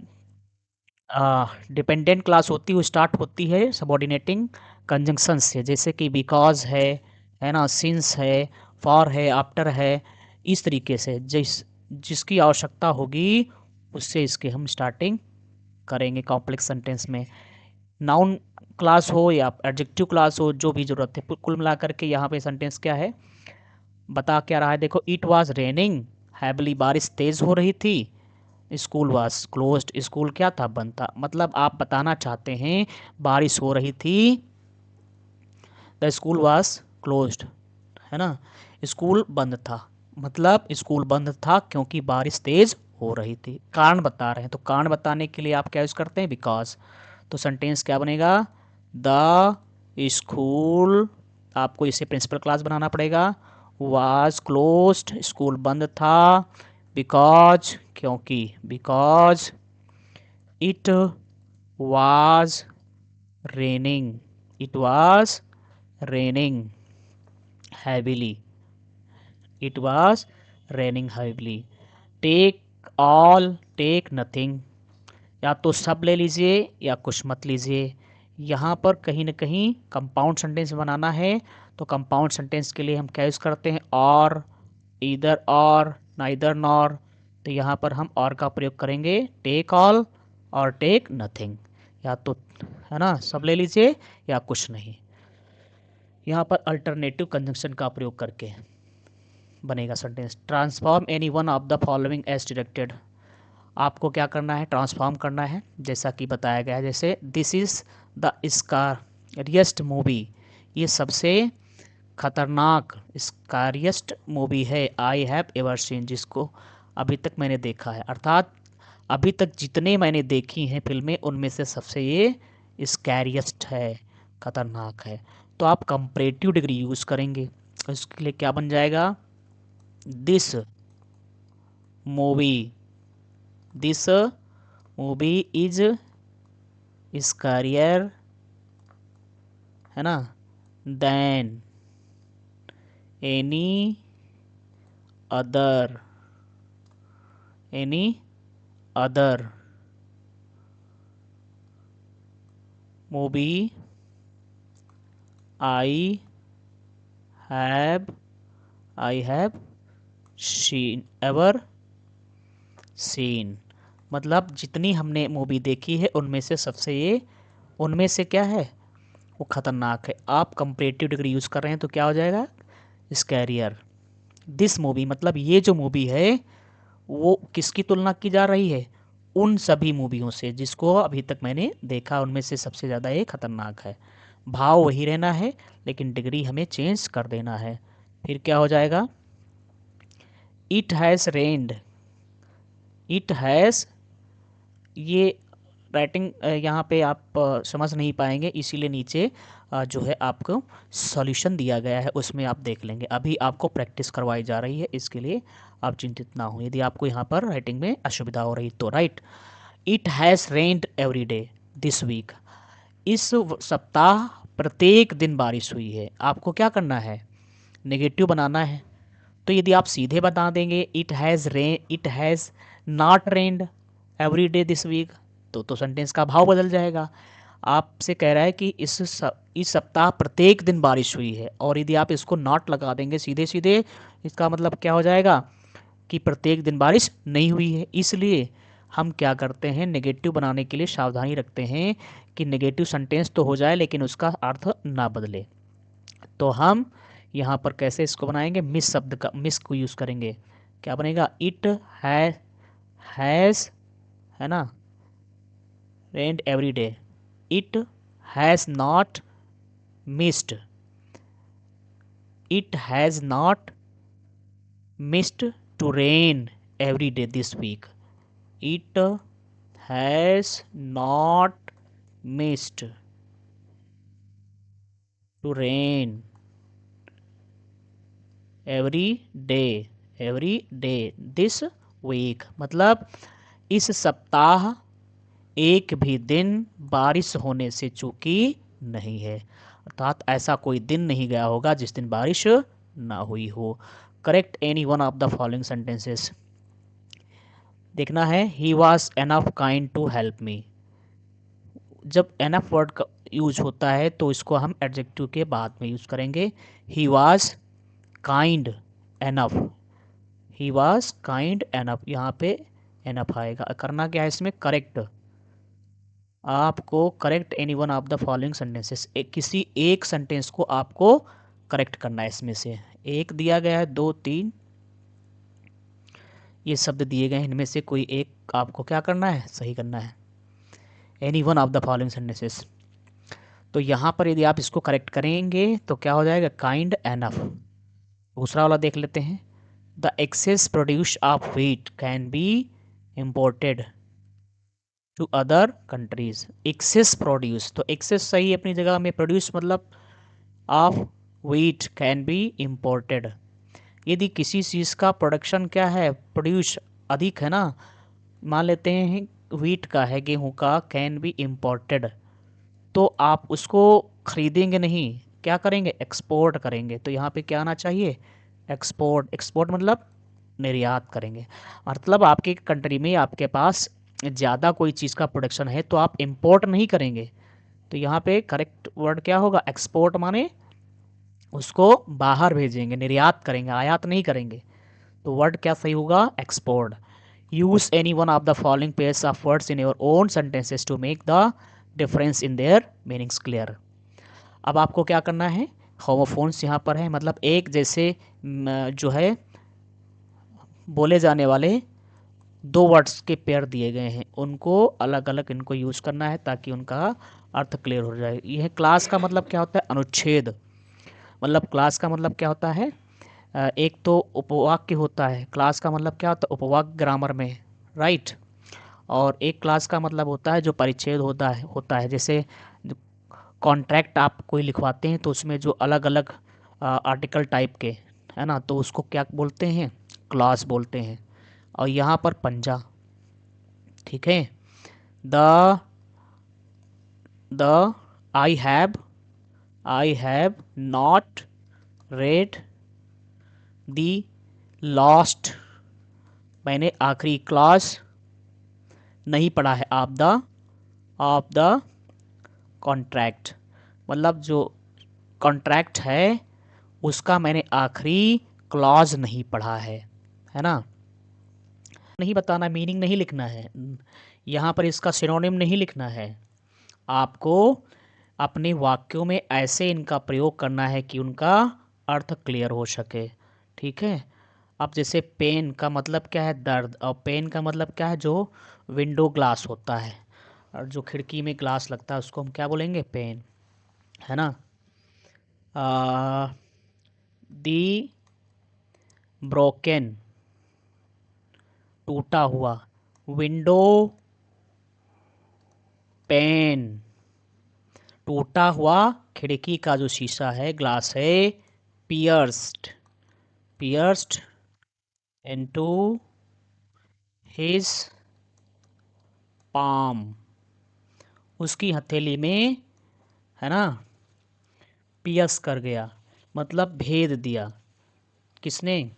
डिपेंडेंट क्लास होती है वो स्टार्ट होती है सबऑर्डिनेटिंग कंजंक्शन से, जैसे कि बिकॉज है ना, सिंस है, फॉर है, आफ्टर है। इस तरीके से जिसकी आवश्यकता होगी उससे इसके हम स्टार्टिंग करेंगे कॉम्प्लेक्स सेंटेंस में। नाउन क्लास हो या एडजेक्टिव क्लास हो, जो भी ज़रूरत है। कुल मिलाकर के यहाँ पे सेंटेंस क्या है, बता क्या रहा है, देखो। इट वाज रेनिंग हैवली, बारिश तेज़ हो रही थी। स्कूल वाज क्लोज्ड, स्कूल क्या था, बंद था। मतलब आप बताना चाहते हैं बारिश हो रही थी, द स्कूल वाज क्लोज्ड, है ना, स्कूल बंद था। मतलब स्कूल बंद था क्योंकि बारिश तेज़ हो रही थी। कारण बता रहे हैं, तो कारण बताने के लिए आप क्या यूज़ करते हैं, बिकॉज। तो सेंटेंस क्या बनेगा, द स्कूल, आपको इसे प्रिंसिपल क्लास बनाना पड़ेगा, वाज क्लोज्ड, स्कूल बंद था, बिकॉज, क्योंकि, because it was raining, it was raining heavily, it was raining heavily. Take all, take nothing, या तो सब ले लीजिए या कुछ मत लीजिए। यहाँ पर कहीं ना कहीं कंपाउंड सेंटेंस बनाना है, तो कंपाउंड सेंटेंस के लिए हम क्या यूज़ करते हैं, और, इधर और, नाइदर नॉर। तो यहाँ पर हम और का प्रयोग करेंगे, टेक ऑल और टेक नथिंग। या तो, है ना, सब ले लीजिए या कुछ नहीं। यहाँ पर अल्टरनेटिव कंजंक्शन का प्रयोग करके बनेगा sentence. Transform any one of the following as directed, आपको क्या करना है, ट्रांसफॉर्म करना है जैसा कि बताया गया है। जैसे दिस इज़ द स्कारियस्ट मूवी, ये सबसे खतरनाक स्कारियस्ट मूवी है, आई हैव एवर सीन, जिसको अभी तक मैंने देखा है। अर्थात अभी तक जितने मैंने देखी हैं फिल्में उनमें से सबसे ये स्कैरियस्ट है, खतरनाक है। तो आप कंपैरेटिव डिग्री यूज़ करेंगे, इसके लिए क्या बन जाएगा, this movie, this movie is scarier, है ना, than any other, any other movie I have, I have seen, ever seen. मतलब जितनी हमने मूवी देखी है उनमें से सबसे ये, उनमें से क्या है, वो खतरनाक है। आप कंपैरेटिव डिग्री यूज़ कर रहे हैं तो क्या हो जाएगा, स्कैरियर। दिस मूवी मतलब ये जो मूवी है वो किसकी तुलना की जा रही है, उन सभी मूवियों से जिसको अभी तक मैंने देखा, उनमें से सबसे ज़्यादा ये खतरनाक है। भाव वही रहना है लेकिन डिग्री हमें चेंज कर देना है। फिर क्या हो जाएगा, it has rained, it has, ये राइटिंग यहाँ पे आप समझ नहीं पाएंगे, इसीलिए नीचे जो है आपको सॉल्यूशन दिया गया है, उसमें आप देख लेंगे। अभी आपको प्रैक्टिस करवाई जा रही है, इसके लिए आप चिंतित ना हो यदि आपको यहाँ पर राइटिंग में असुविधा हो रही तो। Right, it has rained every day this week, इस सप्ताह प्रत्येक दिन बारिश हुई है। आपको क्या करना है, नेगेटिव बनाना है। तो यदि आप सीधे बता देंगे it has not rained every day this week, तो सेंटेंस का भाव बदल जाएगा। आपसे कह रहा है कि इस सप्ताह प्रत्येक दिन बारिश हुई है, और यदि आप इसको नॉट लगा देंगे सीधे सीधे, इसका मतलब क्या हो जाएगा कि प्रत्येक दिन बारिश नहीं हुई है। इसलिए हम क्या करते हैं, नेगेटिव बनाने के लिए सावधानी रखते हैं कि नेगेटिव सेंटेंस तो हो जाए लेकिन उसका अर्थ ना बदले। तो हम यहाँ पर कैसे इसको बनाएंगे, मिस शब्द का, मिस को यूज़ करेंगे। क्या बनेगा, इट हैज़, है ना, rained every day, it has not missed, it has not missed to rain every day this week, it has not missed to rain every day, every day this week. मतलब इस सप्ताह एक भी दिन बारिश होने से चूकी नहीं है। अर्थात ऐसा कोई दिन नहीं गया होगा जिस दिन बारिश ना हुई हो। Correct any one of the following sentences. देखना है, he was enough kind to help me, जब एनफ वर्ड का यूज होता है तो इसको हम एडजेक्टिव के बाद में यूज करेंगे। He was kind enough, he was kind enough, यहाँ पे एनफ आएगा। करना क्या है इसमें, करेक्ट, आपको correct any one of the following sentences, किसी एक सेंटेंस को आपको करेक्ट करना है। इसमें से एक दिया गया है, दो तीन ये शब्द दिए गए हैं, इनमें से कोई एक आपको क्या करना है, सही करना है। Any one of the following sentences. तो यहाँ पर यदि आप इसको करेक्ट करेंगे तो क्या हो जाएगा, काइंड एनफ। दूसरा वाला देख लेते हैं। The excess produce of wheat can be imported to other countries. Excess produce, तो एक्सेस सही है अपनी जगह में, प्रोड्यूस मतलब of wheat can be imported. यदि किसी चीज़ का प्रोडक्शन क्या है, प्रोड्यूस अधिक है ना, मान लेते हैं व्हीट का है, गेहूं का, कैन बी इम्पोर्टेड, तो आप उसको खरीदेंगे नहीं, क्या करेंगे, एक्सपोर्ट करेंगे। तो यहाँ पे क्या आना चाहिए, एक्सपोर्ट। एक्सपोर्ट मतलब निर्यात करेंगे, मतलब आपके कंट्री में आपके पास ज़्यादा कोई चीज़ का प्रोडक्शन है तो आप इंपोर्ट नहीं करेंगे। तो यहाँ पे करेक्ट वर्ड क्या होगा, एक्सपोर्ट, माने उसको बाहर भेजेंगे, निर्यात करेंगे, आयात नहीं करेंगे। तो वर्ड क्या सही होगा, export. Use any one of the following pairs of words in your own sentences to make the difference in their meanings clear. अब आपको क्या करना है, होमोफोन्स यहाँ पर है, मतलब एक जैसे जो है बोले जाने वाले दो वर्ड्स के पेयर दिए गए हैं, उनको अलग अलग इनको यूज़ करना है ताकि उनका अर्थ क्लियर हो जाए। यह क्लास का मतलब क्या होता है, अनुच्छेद, मतलब क्लास का मतलब क्या होता है, एक तो उपवाक्य होता है, क्लास का मतलब क्या होता है, उपवाक्य ग्रामर में, राइट। और एक क्लास का मतलब होता है जो परिच्छेद होता है जैसे कॉन्ट्रैक्ट आप कोई लिखवाते हैं तो उसमें जो अलग अलग आर्टिकल टाइप के है ना, तो उसको क्या बोलते हैं, क्लास बोलते हैं। और यहाँ पर पंजा, ठीक है। The the I have not red the last, मैंने आखिरी क्लास नहीं पढ़ा है, ऑफ द कॉन्ट्रैक्ट, मतलब जो कॉन्ट्रैक्ट है उसका मैंने आखिरी क्लॉज नहीं पढ़ा है ना। नहीं बताना, मीनिंग नहीं लिखना है यहाँ पर, इसका सिनोनिम नहीं लिखना है, आपको अपने वाक्यों में ऐसे इनका प्रयोग करना है कि उनका अर्थ क्लियर हो सके, ठीक है। अब जैसे पेन का मतलब क्या है, दर्द, और पेन का मतलब क्या है, जो विंडो ग्लास होता है, और जो खिड़की में ग्लास लगता है उसको हम क्या बोलेंगे, पेन, है ना। दी ब्रोकन, टूटा हुआ, विंडो पेन, टूटा हुआ खिड़की का जो शीशा है, ग्लास है, पियर्स्ड इनटू हिज पाम, उसकी हथेली में, है ना, पियर्स कर गया, मतलब भेद दिया, किसने,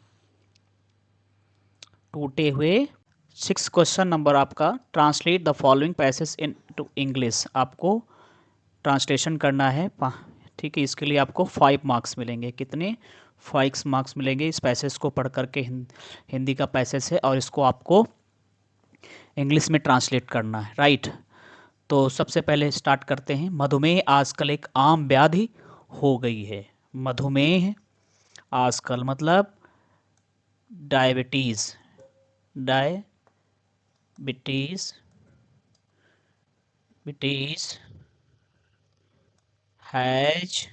टूटे हुए। 6 क्वेश्चन नंबर आपका, translate the following passage into English, आपको ट्रांसलेशन करना है, ठीक है। इसके लिए आपको 5 मार्क्स मिलेंगे, कितने, 5 मार्क्स मिलेंगे। इस पैसेज को पढ़ करके, हिंदी का पैसेज है और इसको आपको इंग्लिश में ट्रांसलेट करना है, राइट। तो सबसे पहले स्टार्ट करते हैं। मधुमेह आजकल एक आम व्याधि हो गई है। मधुमेह आजकल मतलब डायबिटीज़, डायबिटीज़ बिटीज़ has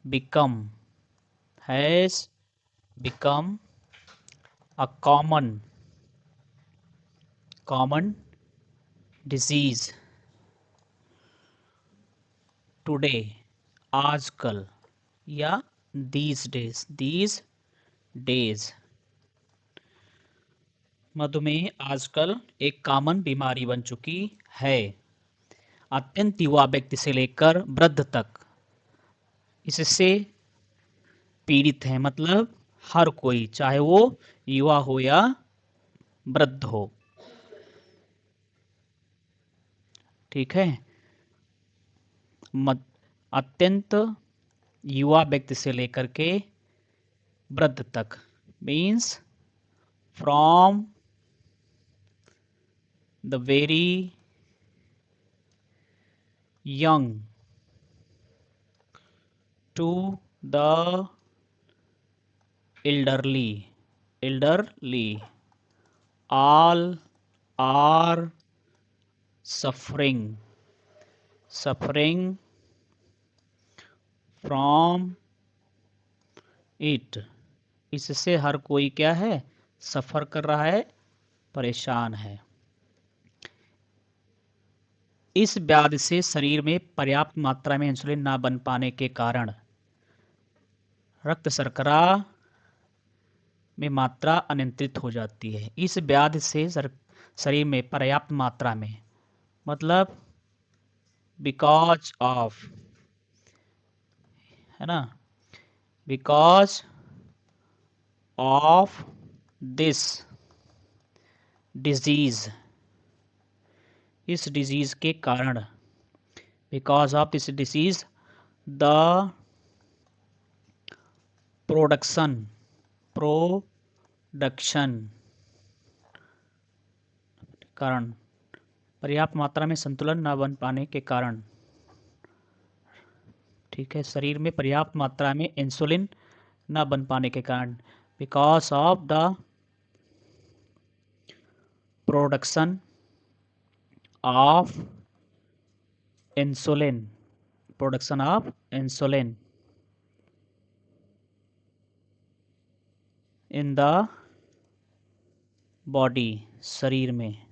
become has become a common disease today, आजकल, या these days। मधुमेह आजकल एक कॉमन बीमारी बन चुकी है। अत्यंत युवा व्यक्ति से लेकर वृद्ध तक इससे पीड़ित है, मतलब हर कोई, चाहे वो युवा हो या वृद्ध हो। ठीक है। अत्यंत युवा व्यक्ति से लेकर के वृद्ध तक, means from the very young to the elderly all are suffering from it। इससे हर कोई क्या है, सफर कर रहा है, परेशान है। इस व्याधि से शरीर में पर्याप्त मात्रा में इंसुलिन ना बन पाने के कारण रक्त शर्करा में मात्रा अनियंत्रित हो जाती है। इस व्याधि से शरीर में पर्याप्त मात्रा में, मतलब बिकॉज ऑफ, है ना, बिकॉज ऑफ दिस डिजीज, इस डिजीज के कारण, because of this disease the production कारण, पर्याप्त मात्रा में संतुलन न बन पाने के कारण, ठीक है, शरीर में पर्याप्त मात्रा में इंसुलिन न बन पाने के कारण, because of the production of insulin in the body, शरीर में,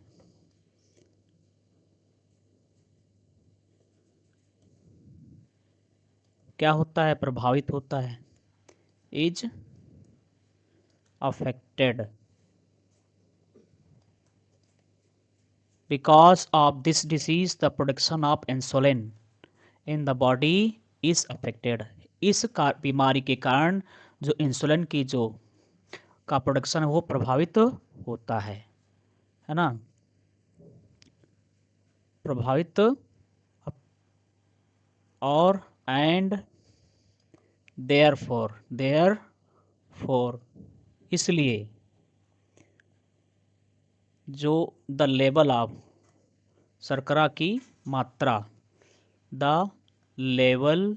क्या होता है, प्रभावित होता है, is affected. Because of this disease the production of insulin in the body is affected. इस बीमारी के कारण जो इंसुलिन की जो का प्रोडक्शन है वो प्रभावित होता है ना, प्रभावित, और एंड देयरफॉर इसलिए जो द लेवल ऑफ शर्करा की मात्रा, the level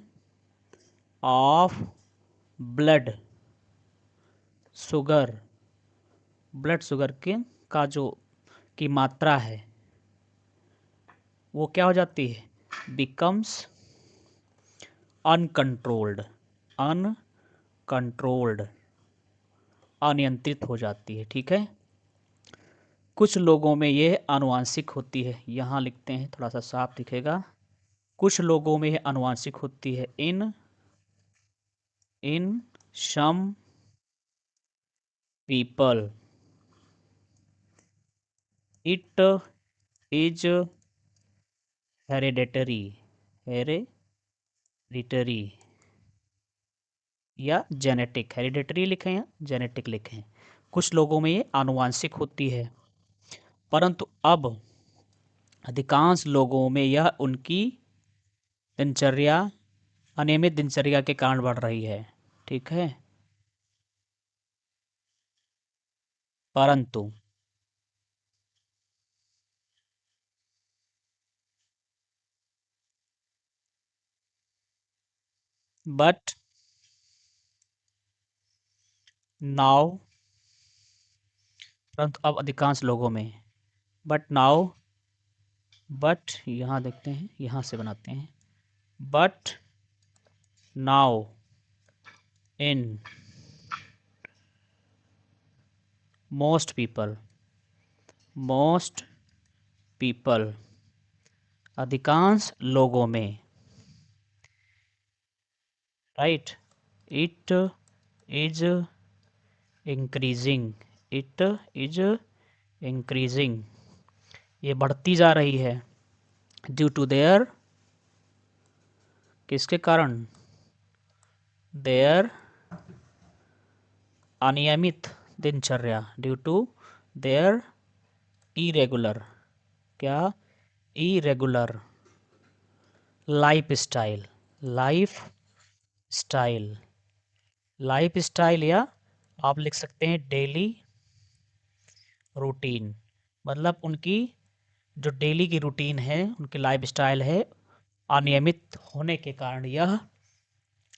of blood sugar के का जो की मात्रा है वो क्या हो जाती है, बिकम्स अनकंट्रोल्ड अनियंत्रित हो जाती है। ठीक है, कुछ लोगों में यह आनुवांशिक होती है, यहाँ लिखते हैं थोड़ा सा साफ दिखेगा, कुछ लोगों में यह आनुवांशिक होती है, in some people it is hereditary या जेनेटिक, हेरिडेटरी लिखें या जेनेटिक लिखें, कुछ लोगों में ये आनुवांशिक होती है, परंतु अब अधिकांश लोगों में यह उनकी दिनचर्या, अनियमित दिनचर्या के कारण बढ़ रही है। ठीक है, परंतु बट नाउ, परंतु अब अधिकांश लोगों में, बट नाउ, बट यहाँ देखते हैं, यहाँ से बनाते हैं, but now in most people अधिकांश लोगों में, राइट, इट इज इंक्रीजिंग, ये बढ़ती जा रही है, ड्यू टू देयर, किसके कारण, देयर अनियमित दिनचर्या, ड्यू टू देयर इरेगुलर, क्या, irregular life style, life style, life style, या आप लिख सकते हैं डेली रूटीन। मतलब उनकी जो डेली की रूटीन है, उनकी लाइफ स्टाइल है, अनियमित होने के कारण यह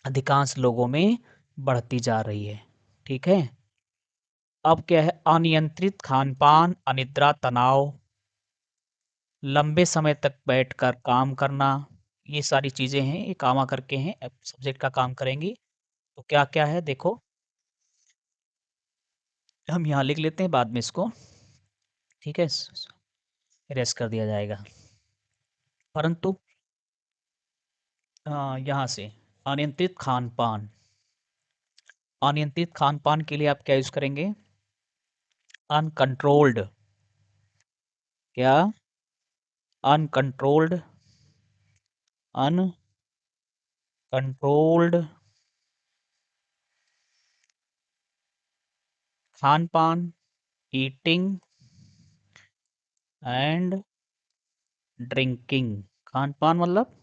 अधिकांश लोगों में बढ़ती जा रही है। ठीक है। अब क्या है, अनियंत्रित खान-पान, अनिद्रा, तनाव, लंबे समय तक बैठकर काम करना, ये सारी चीज़ें हैं, ये कामा करके हैं, अब सब्जेक्ट का काम करेंगी। तो क्या-क्या है देखो, हम यहाँ लिख लेते हैं, बाद में इसको ठीक है इरेज़ कर दिया जाएगा। परंतु यहाँ से अनियंत्रित खान-पान, अनियंत्रित खान-पान के लिए आप क्या यूज़ करेंगे? अनकंट्रोल्ड, क्या? अनकंट्रोल्ड, अनकंट्रोल्ड खान-पान, ईटिंग एंड ड्रिंकिंग। खान-पान मतलब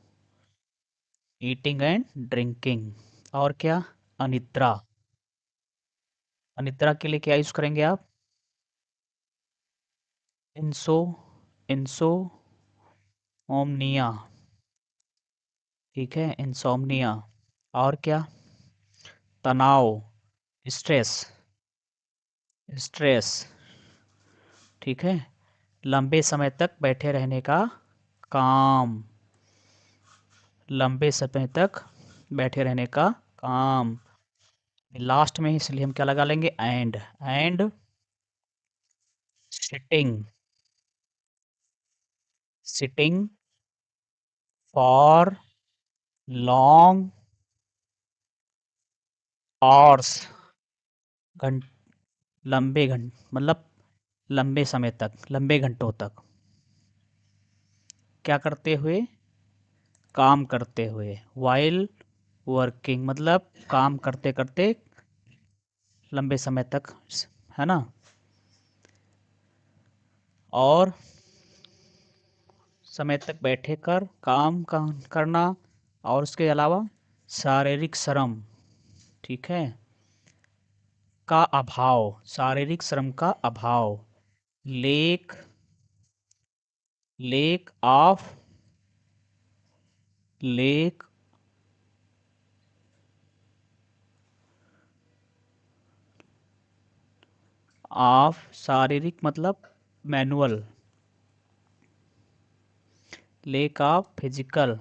ईटिंग एंड ड्रिंकिंग। और क्या? अनिद्रा, अनिद्रा के लिए क्या यूज़ करेंगे आप? इंसो, इंसोम्निया, ठीक है, इंसोम्निया। और क्या? तनाव, स्ट्रेस, स्ट्रेस, ठीक है। लंबे समय तक बैठे रहने का काम, लंबे समय तक बैठे रहने का काम। लास्ट में इसलिए हम क्या लगा लेंगे? And sitting, sitting for long hours, घंट लंबे घंट मतलब लंबे समय तक, लंबे घंटों तक क्या करते हुए? काम करते हुए। वाइल वर्किंग मतलब काम करते करते लंबे समय तक, है ना। और समय तक बैठे कर काम करना, और उसके अलावा शारीरिक श्रम, ठीक है, का अभाव, शारीरिक श्रम का अभाव, lake lake of lake of शारीरिक मतलब manual, lake of physical,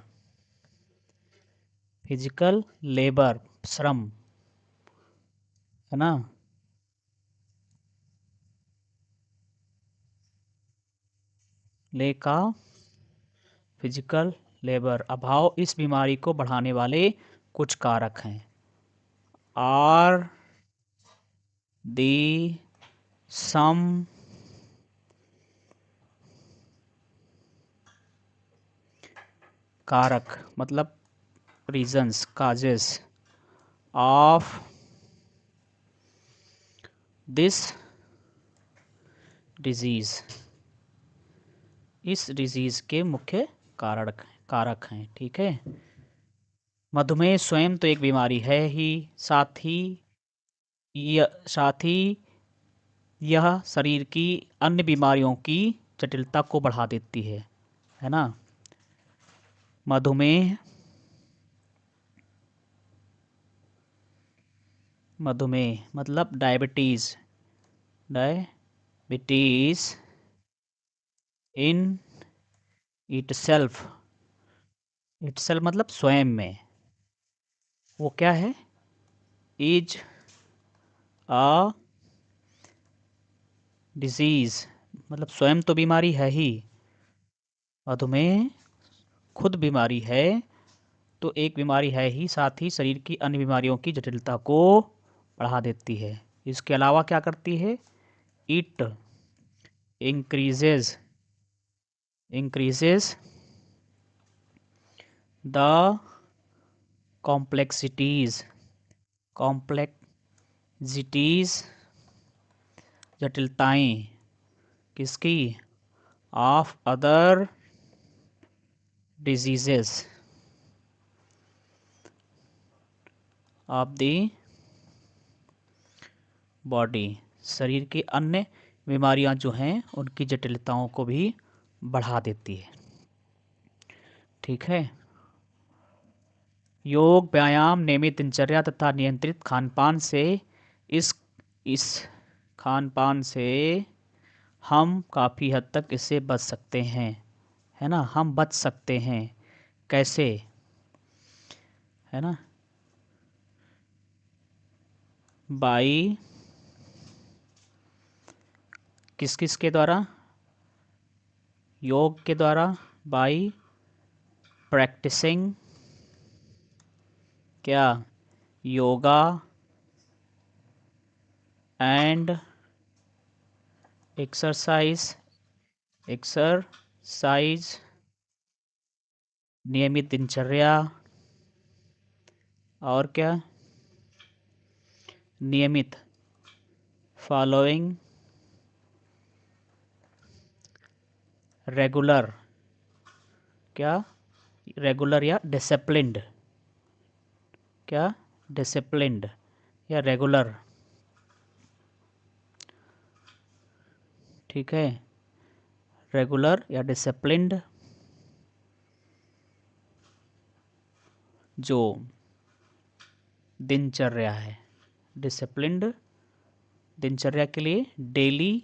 physical labour, श्रम, है ना। लेक ऑफ फिजिकल लेबर, अभाव इस बीमारी को बढ़ाने वाले कुछ कारक हैं। आर दी सम कारक मतलब reasons, causes of this disease, इस डिजीज के मुख्य कारक हैं, ठीक है। मधुमेह स्वयं तो एक बीमारी है ही, साथ ही यह शरीर की अन्य बीमारियों की जटिलता को बढ़ा देती है ना। मधुमेह, मधुमेह मतलब diabetes, diabetes in itself, itself मतलब स्वयं में, वो क्या है? इज अ डिजीज, मतलब स्वयं तो बीमारी है ही, मधुमेह खुद बीमारी है, तो एक बीमारी है ही, साथ ही शरीर की अन्य बीमारियों की जटिलता को बढ़ा देती है। इसके अलावा क्या करती है? It increases, increases the complexities, complexities जटिलताएं किसकी? Of other diseases of the body, शरीर की अन्य बीमारियां जो हैं उनकी जटिलताओं को भी बढ़ा देती है। ठीक है। योग, व्यायाम, नियमित दिनचर्या तथा नियंत्रित खानपान से इस खानपान से हम काफ़ी हद तक इससे बच सकते हैं, है ना। हम बच सकते हैं, कैसे, है ना, बाई किस किस के द्वारा, योग के द्वारा, बाई प्रैक्टिसिंग क्या, योगा एंड एक्सरसाइज नियमित दिनचर्या, और क्या, नियमित फॉलोइंग रेगुलर, क्या, रेगुलर या डिसिप्लिन्ड, क्या, डिसिप्लिन्ड या रेगुलर। ठीक है, रेगुलर या डिसिप्लिन्ड जो दिनचर्या है, डिसिप्लिन्ड दिनचर्या के लिए daily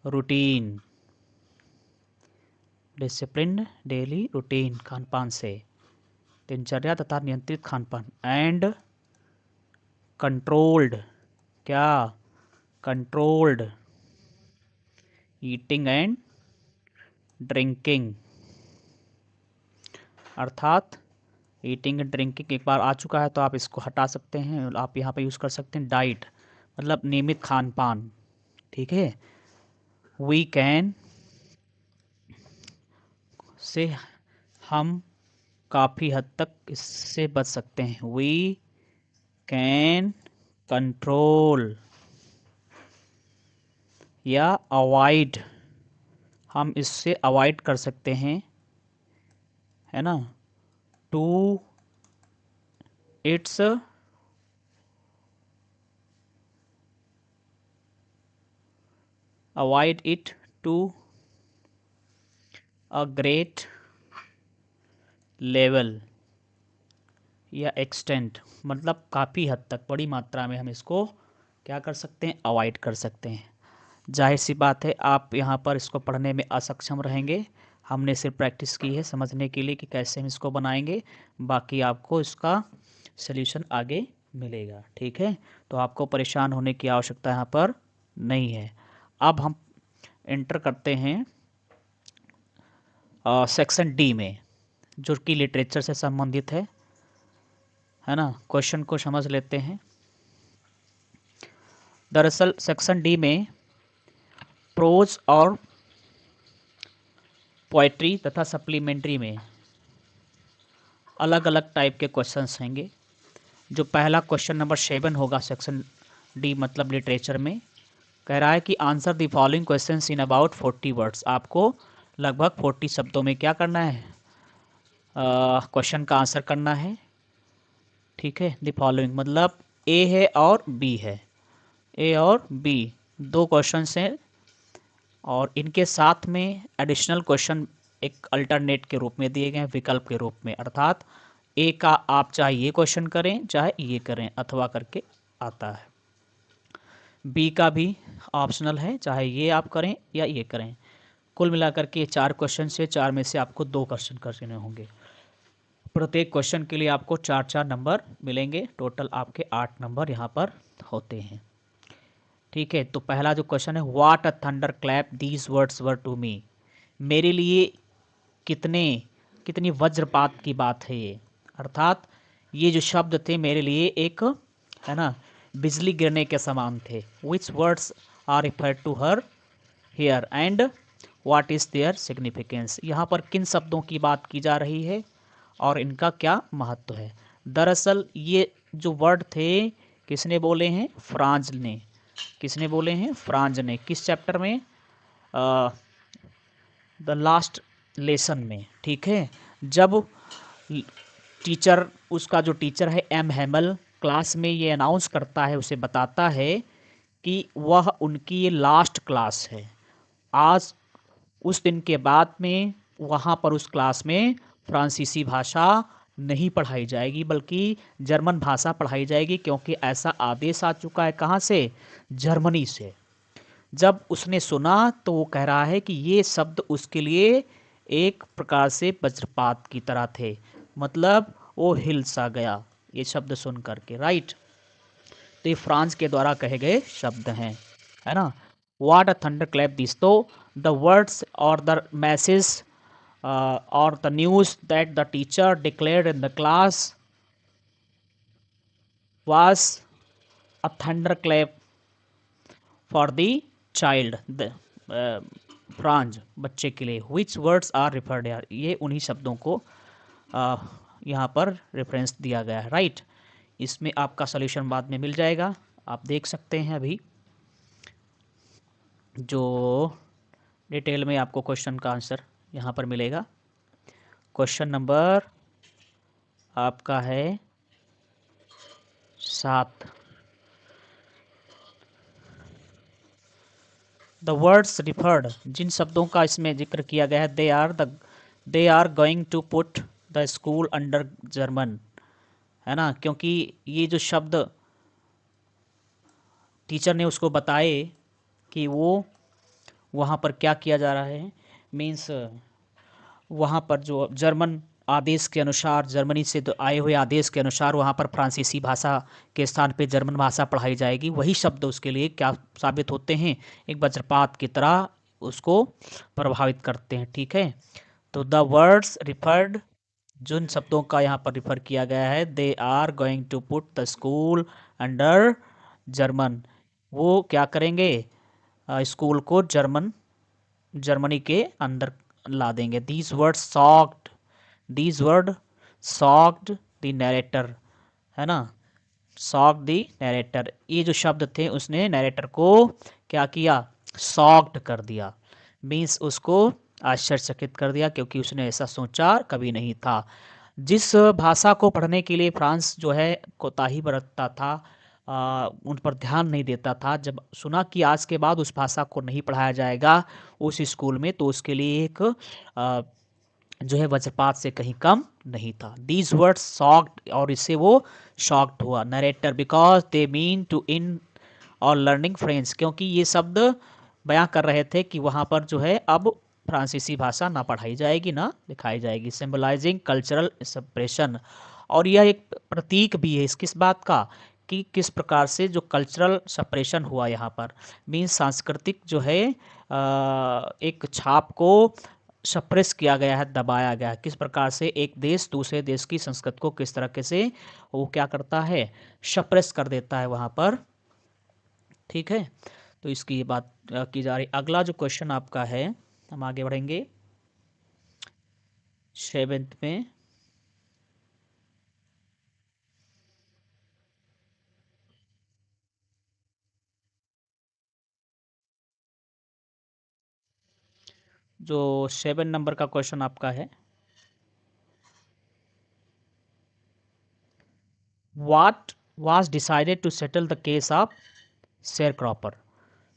routine, disciplined daily routine खानपान से, दिनचर्या तथा नियंत्रित खानपान, एंड कंट्रोल्ड, क्या, कंट्रोल्ड ईटिंग एंड ड्रिंकिंग, अर्थात ईटिंग एंड ड्रिंकिंग एक बार आ चुका है तो आप इसको हटा सकते हैं, आप यहाँ पे यूज़ कर सकते हैं डाइट, मतलब नियमित खान पान। ठीक है, वी कैन से हम काफ़ी हद तक इससे बच सकते हैं, वी कैन कंट्रोल या अवॉइड, हम इससे अवॉइड कर सकते हैं, है ना, to its avoid it to a great level या एक्सटेंट, मतलब काफ़ी हद तक, बड़ी मात्रा में हम इसको क्या कर सकते हैं, अवॉइड कर सकते हैं। जाहिर सी बात है आप यहाँ पर इसको पढ़ने में असक्षम रहेंगे, हमने सिर्फ प्रैक्टिस की है समझने के लिए कि कैसे हम इसको बनाएंगे, बाकी आपको इसका सल्यूशन आगे मिलेगा। ठीक है, तो आपको परेशान होने की आवश्यकता यहाँ पर नहीं है। अब हम एंटर करते हैं सेक्शन डी में, जो कि लिटरेचर से संबंधित है ना। क्वेश्चन को समझ लेते हैं। दरअसल सेक्शन डी में प्रोज और पोएट्री तथा सप्लीमेंट्री में अलग अलग टाइप के क्वेश्चंस होंगे। जो पहला क्वेश्चन नंबर 7 होगा सेक्शन डी मतलब लिटरेचर में, कह रहा है कि answer the following questions in about 40 words. आपको लगभग 40 शब्दों में क्या करना है, क्वेश्चन का आंसर करना है। ठीक है, द फॉलोइंग मतलब ए है और बी है, ए और बी दो क्वेश्चन हैं, और इनके साथ में एडिशनल क्वेश्चन एक अल्टरनेट के रूप में दिए गए हैं, विकल्प के रूप में, अर्थात ए का आप चाहे ये क्वेश्चन करें चाहे ये करें, अथवा करके आता है। बी का भी ऑप्शनल है, चाहे ये आप करें या ये करें। कुल मिलाकर के 4 क्वेश्चन से 4 में से आपको 2 क्वेश्चन करने होंगे। प्रत्येक क्वेश्चन के लिए आपको 4-4 नंबर मिलेंगे, टोटल आपके 8 नंबर यहाँ पर होते हैं। ठीक है, तो पहला जो क्वेश्चन है, what a thunderclap these words were to me, मेरे लिए कितनी वज्रपात की बात है ये, अर्थात ये जो शब्द थे मेरे लिए एक, है ना, बिजली गिरने के समान थे। Which words are refer to her here and what is their significance, यहाँ पर किन शब्दों की बात की जा रही है और इनका क्या महत्व है। दरअसल ये जो वर्ड थे किसने बोले हैं, फ्रांज ने, किसने बोले हैं, फ्रांज ने। किस चैप्टर में, द लास्ट लेसन में, ठीक है। जब टीचर, उसका जो टीचर है एम हैमल, क्लास में ये अनाउंस करता है, उसे बताता है कि वह उनकी ये लास्ट क्लास है आज। उस दिन के बाद में वहाँ पर उस क्लास में फ्रांसीसी भाषा नहीं पढ़ाई जाएगी, बल्कि जर्मन भाषा पढ़ाई जाएगी, क्योंकि ऐसा आदेश आ चुका है। कहाँ से? जर्मनी से। जब उसने सुना तो वो कह रहा है कि ये शब्द उसके लिए एक प्रकार से वज्रपात की तरह थे, मतलब वो हिल सा गया ये शब्द सुन करके, राइट। तो ये फ्रांस के द्वारा कहे गए शब्द हैं, है ना। वाट अ थंडर क्लैप दिस, तो द वर्ड्स और द मैसेज और the news that the teacher declared in the class was a thunderclap for the child, the Franz बच्चे के लिए। विच वर्ड्स आर रिफर्ड, यार ये उन्हीं शब्दों को यहाँ पर रेफरेंस दिया गया है, राइट। इसमें आपका सॉल्यूशन बाद में मिल जाएगा, आप देख सकते हैं अभी जो डिटेल में आपको क्वेश्चन का आंसर यहाँ पर मिलेगा। क्वेश्चन नंबर आपका है 7। द वर्ड्स रिफर्ड, जिन शब्दों का इसमें जिक्र किया गया है, they are going to put the school under German, है ना। क्योंकि ये जो शब्द टीचर ने उसको बताए कि वो वहाँ पर क्या किया जा रहा है, मीन्स वहाँ पर जो जर्मन आदेश के अनुसार, जर्मनी से आए हुए आदेश के अनुसार वहाँ पर फ्रांसीसी भाषा के स्थान पे जर्मन भाषा पढ़ाई जाएगी। वही शब्द उसके लिए क्या साबित होते हैं, एक वज्रपात की तरह उसको प्रभावित करते हैं, ठीक है। तो द वर्ड्स रिफर्ड, जिन शब्दों का यहाँ पर रिफर किया गया है, they are going to put the school under German, वो क्या करेंगे, स्कूल को जर्मनी के अंदर ला देंगे। These word socked the narrator, है ना, सॉक द नरेटर, ये जो शब्द थे उसने नरेटर को क्या किया, सॉक्ड कर दिया, मीन्स उसको आश्चर्यचकित कर दिया, क्योंकि उसने ऐसा सोचा कभी नहीं था। जिस भाषा को पढ़ने के लिए फ्रांस जो है कोताही बरतता था, उन पर ध्यान नहीं देता था, जब सुना कि आज के बाद उस भाषा को नहीं पढ़ाया जाएगा उस स्कूल में, तो उसके लिए एक जो है वज्रपात से कहीं कम नहीं था। दीज वर्ड्स शॉक्ड, और इससे वो शॉक्ड हुआ narrator, because they mean to enrol learning French, क्योंकि ये शब्द बयां कर रहे थे कि वहाँ पर जो है अब फ्रांसीसी भाषा ना पढ़ाई जाएगी ना दिखाई जाएगी, सिंबलाइजिंग कल्चरल सेपरेशन। और यह एक प्रतीक भी है इस किस बात का, कि किस प्रकार से जो कल्चरल सेपरेशन हुआ यहाँ पर, मीन्स सांस्कृतिक जो है एक छाप को सप्रेस किया गया है, दबाया गया है। किस प्रकार से एक देश दूसरे देश की संस्कृति को किस तरीके से वो क्या करता है, सप्रेस कर देता है वहाँ पर, ठीक है। तो इसकी ये बात की जा रही। अगला जो क्वेश्चन आपका है, हम आगे बढ़ेंगे 7th में। जो 7 नंबर का क्वेश्चन आपका है, what was decided to settle the case of sharecropper,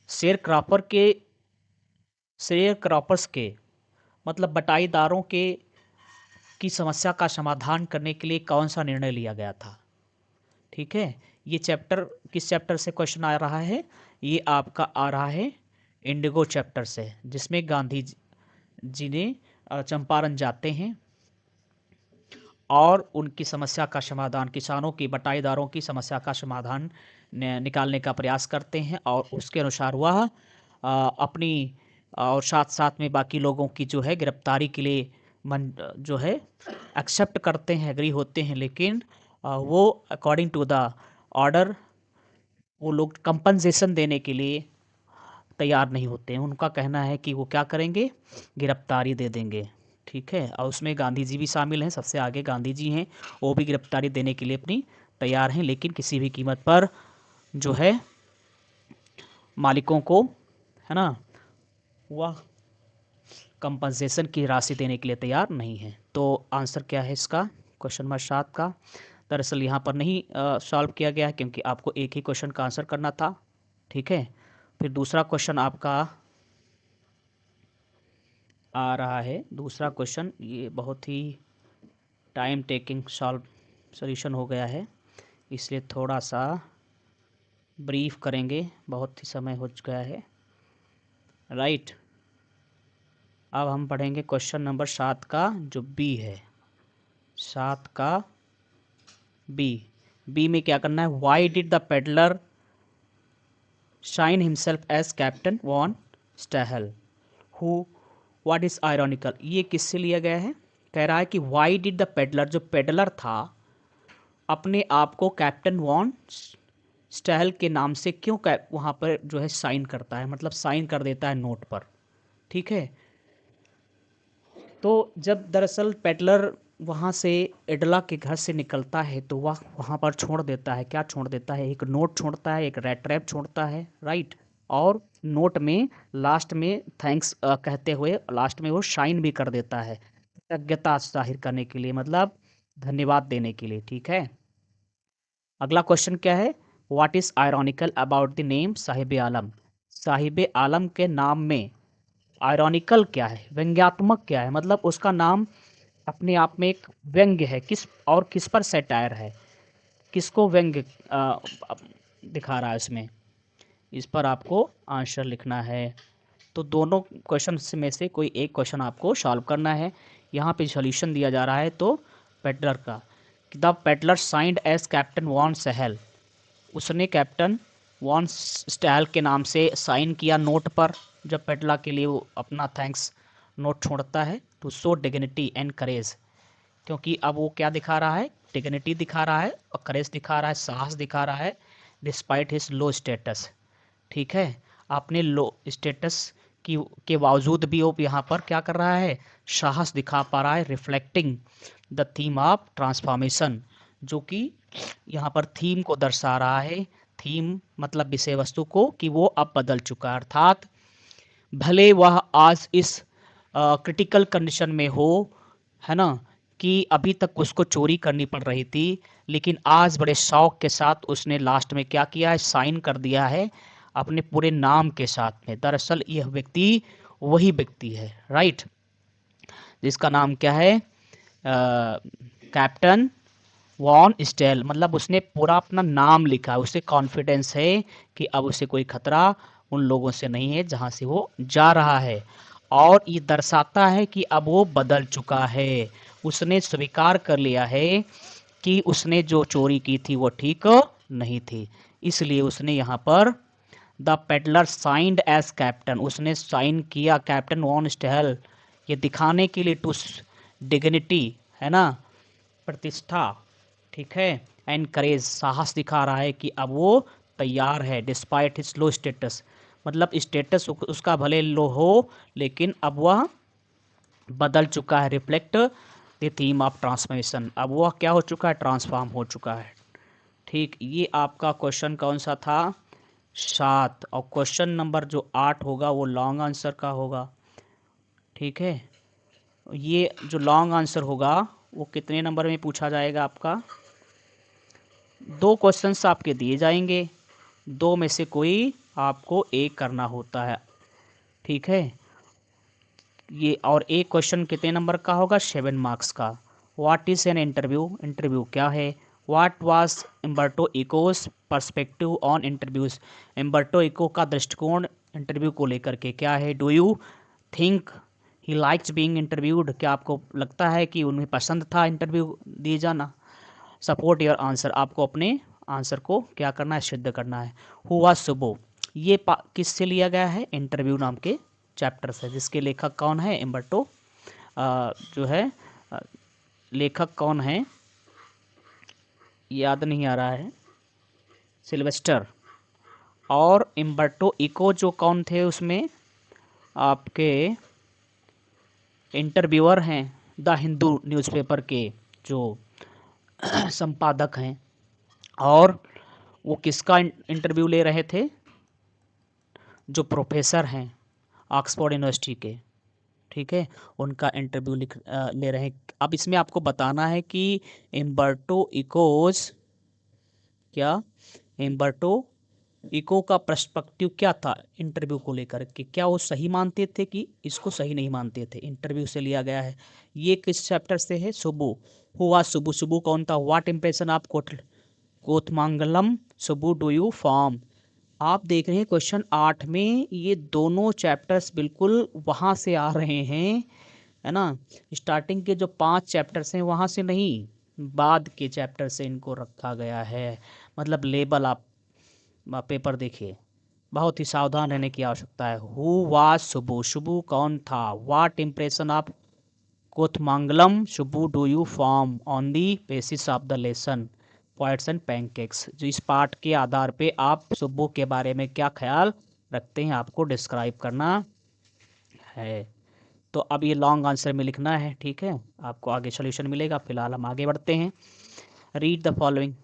sharecropper के शेयर क्रॉपर्स के मतलब बटाईदारों के की समस्या का समाधान करने के लिए कौन सा निर्णय लिया गया था, ठीक है। ये चैप्टर किस चैप्टर से क्वेश्चन आ रहा है, ये आपका आ रहा है इंडिगो चैप्टर से, जिसमें गांधी जी ने चंपारण जाते हैं और उनकी समस्या का समाधान, किसानों की बटाईदारों की समस्या का समाधान निकालने का प्रयास करते हैं, और उसके अनुसार वह अपनी और साथ साथ में बाकी लोगों की जो है गिरफ्तारी के लिए मन जो है एक्सेप्ट करते हैं, एग्री होते हैं, लेकिन वो अकॉर्डिंग टू द ऑर्डर वो लोग कंपनसेशन देने के लिए तैयार नहीं होते हैं। उनका कहना है कि वो क्या करेंगे, गिरफ्तारी दे देंगे, ठीक है। और उसमें गांधी जी भी शामिल हैं, सबसे आगे गांधी जी हैं, वो भी गिरफ्तारी देने के लिए अपनी तैयार हैं, लेकिन किसी भी कीमत पर जो है मालिकों को, है ना, वह कंपनसेशन की राशि देने के लिए तैयार नहीं है। तो आंसर क्या है इसका, क्वेश्चन नंबर 7 का? दरअसल यहाँ पर नहीं सॉल्व किया गया है क्योंकि आपको एक ही क्वेश्चन का आंसर करना था। ठीक है, फिर दूसरा क्वेश्चन आपका आ रहा है। दूसरा क्वेश्चन ये बहुत ही टाइम टेकिंग सॉल्यूशन हो गया है, इसलिए थोड़ा सा ब्रीफ करेंगे, बहुत ही समय हो चुका है। राइट, अब हम पढ़ेंगे क्वेश्चन नंबर 7 का जो बी है। 7 का बी में क्या करना है? Why did the peddler shine himself as captain von Stahle who what is ironical? ये किससे लिया गया है? कह रहा है कि वाई डिड द पेडलर, जो पेडलर था, अपने आप को कैप्टन वॉन स्टेहल के नाम से क्यों वहाँ पर जो है साइन करता है, मतलब साइन कर देता है नोट पर। ठीक है, तो जब दरअसल पेडलर वहाँ से एडला के घर से निकलता है तो वह वहाँ पर छोड़ देता है, क्या छोड़ देता है? एक नोट छोड़ता है, एक रेड ट्रैप छोड़ता है। राइट, और नोट में लास्ट में थैंक्स कहते हुए लास्ट में वो शाइन भी कर देता है, कृतज्ञता जाहिर करने के लिए, मतलब धन्यवाद देने के लिए। ठीक है, अगला क्वेश्चन क्या है? What is ironical about the name Sahib Alam? Sahib Alam के नाम में आयरॉनिकल क्या है, व्यंग्यात्मक क्या है? मतलब उसका नाम अपने आप में एक व्यंग्य है, किस और किस पर सैटायर है, किसको व्यंग्य दिखा रहा है इसमें, इस पर आपको आंसर लिखना है। तो दोनों क्वेश्चन में से कोई एक क्वेश्चन आपको सॉल्व करना है। यहाँ पे सॉल्यूशन दिया जा रहा है तो पेडलर का, the peddler signed as captain von Stahle, उसने कैप्टन वॉन स्टैल के नाम से साइन किया नोट पर, जब पेडलर के लिए वो अपना थैंक्स नोट छोड़ता है, to show dignity and courage, क्योंकि अब वो क्या दिखा रहा है? डिग्निटी दिखा रहा है और करेज दिखा रहा है, साहस दिखा रहा है, डिस्पाइट हिज लो स्टेटस। ठीक है, अपने लो स्टेटस की के बावजूद भी वो यहाँ पर क्या कर रहा है? साहस दिखा पा रहा है, reflecting the theme of transformation, जो कि यहाँ पर थीम को दर्शा रहा है। थीम मतलब विषय वस्तु को, कि वो अब बदल चुका है, अर्थात भले वह आज इस क्रिटिकल कंडीशन में हो, है ना, कि अभी तक उसको चोरी करनी पड़ रही थी, लेकिन आज बड़े शौक के साथ उसने लास्ट में क्या किया है? साइन कर दिया है अपने पूरे नाम के साथ में। दरअसल यह व्यक्ति वही व्यक्ति है, राइट, जिसका नाम क्या है? कैप्टन वॉन स्टेल, मतलब उसने पूरा अपना नाम लिखा है, उसे कॉन्फिडेंस है कि अब उसे कोई खतरा उन लोगों से नहीं है जहां से वो जा रहा है, और ये दर्शाता है कि अब वो बदल चुका है, उसने स्वीकार कर लिया है कि उसने जो चोरी की थी वो ठीक नहीं थी, इसलिए उसने यहाँ पर the peddler signed as captain, उसने साइन किया कैप्टन वॉन स्टेहल, ये दिखाने के लिए, टू डिग्निटी, है ना, प्रतिष्ठा, ठीक है, एंड करेज, साहस दिखा रहा है कि अब वो तैयार है, डिस्पाइट हिज लो स्टेटस, मतलब स्टेटस उसका भले लो हो, लेकिन अब वह बदल चुका है, reflect the theme of transformation, अब वह क्या हो चुका है? ट्रांसफॉर्म हो चुका है। ठीक, ये आपका क्वेश्चन कौन सा था? 7। और क्वेश्चन नंबर जो 8 होगा वो लॉन्ग आंसर का होगा। ठीक है, ये जो लॉन्ग आंसर होगा वो कितने नंबर में पूछा जाएगा आपका? 2 क्वेश्चंस आपके दिए जाएंगे, 2 में से कोई आपको एक करना होता है। ठीक है, ये और एक क्वेश्चन कितने नंबर का होगा? 7 मार्क्स का। What is an interview? Interview क्या है? What was Umberto Eco's perspective on interviews? Umberto Eco का दृष्टिकोण इंटरव्यू को लेकर के क्या है? Do you think he likes being interviewed? क्या आपको लगता है कि उन्हें पसंद था इंटरव्यू दिए जाना? सपोर्ट योर आंसर, आपको अपने आंसर को क्या करना है? सिद्ध करना है। Who was सुबो? ये किससे लिया गया है? इंटरव्यू नाम के चैप्टर से, जिसके लेखक कौन है? उम्बर्टो जो है लेखक कौन है याद नहीं आ रहा है, सिल्वेस्टर। और उम्बर्टो इको जो कौन थे उसमें? आपके इंटरव्यूअर हैं, द हिंदू न्यूज़पेपर के जो संपादक हैं। और वो किसका इंटरव्यू ले रहे थे? जो प्रोफेसर हैं ऑक्सफोर्ड यूनिवर्सिटी के। ठीक है, उनका इंटरव्यू ले रहे हैं। अब इसमें आपको बताना है कि उम्बर्टो इकोज क्या उम्बर्टो इको का पर्सपेक्टिव क्या था इंटरव्यू को लेकर के, क्या वो सही मानते थे कि इसको सही नहीं मानते थे। इंटरव्यू से लिया गया है। ये किस चैप्टर से है? सुबु। हुआ सुबु, सुबु कौन था? व्हाट इंप्रेशन आप कोथमांगलम सुबु डू यू फॉर्म। आप देख रहे हैं क्वेश्चन 8 में ये दोनों चैप्टर्स बिल्कुल वहाँ से आ रहे हैं, है ना। स्टार्टिंग के जो 5 चैप्टर्स हैं वहाँ से नहीं, बाद के चैप्टर से इनको रखा गया है। मतलब लेबल आप पेपर देखिए, बहुत ही सावधान रहने की आवश्यकता है। हु वाज सुबु, सुबु कौन था। What impression of Kothamangalam Subbu do you form on the basis of the lesson poets and pancakes. जो इस पाठ के आधार पे आप सुबु के बारे में क्या ख्याल रखते हैं आपको डिस्क्राइब करना है। तो अब ये लॉन्ग आंसर में लिखना है, ठीक है। आपको आगे सोल्यूशन मिलेगा। फिलहाल हम आगे बढ़ते हैं। Read the following.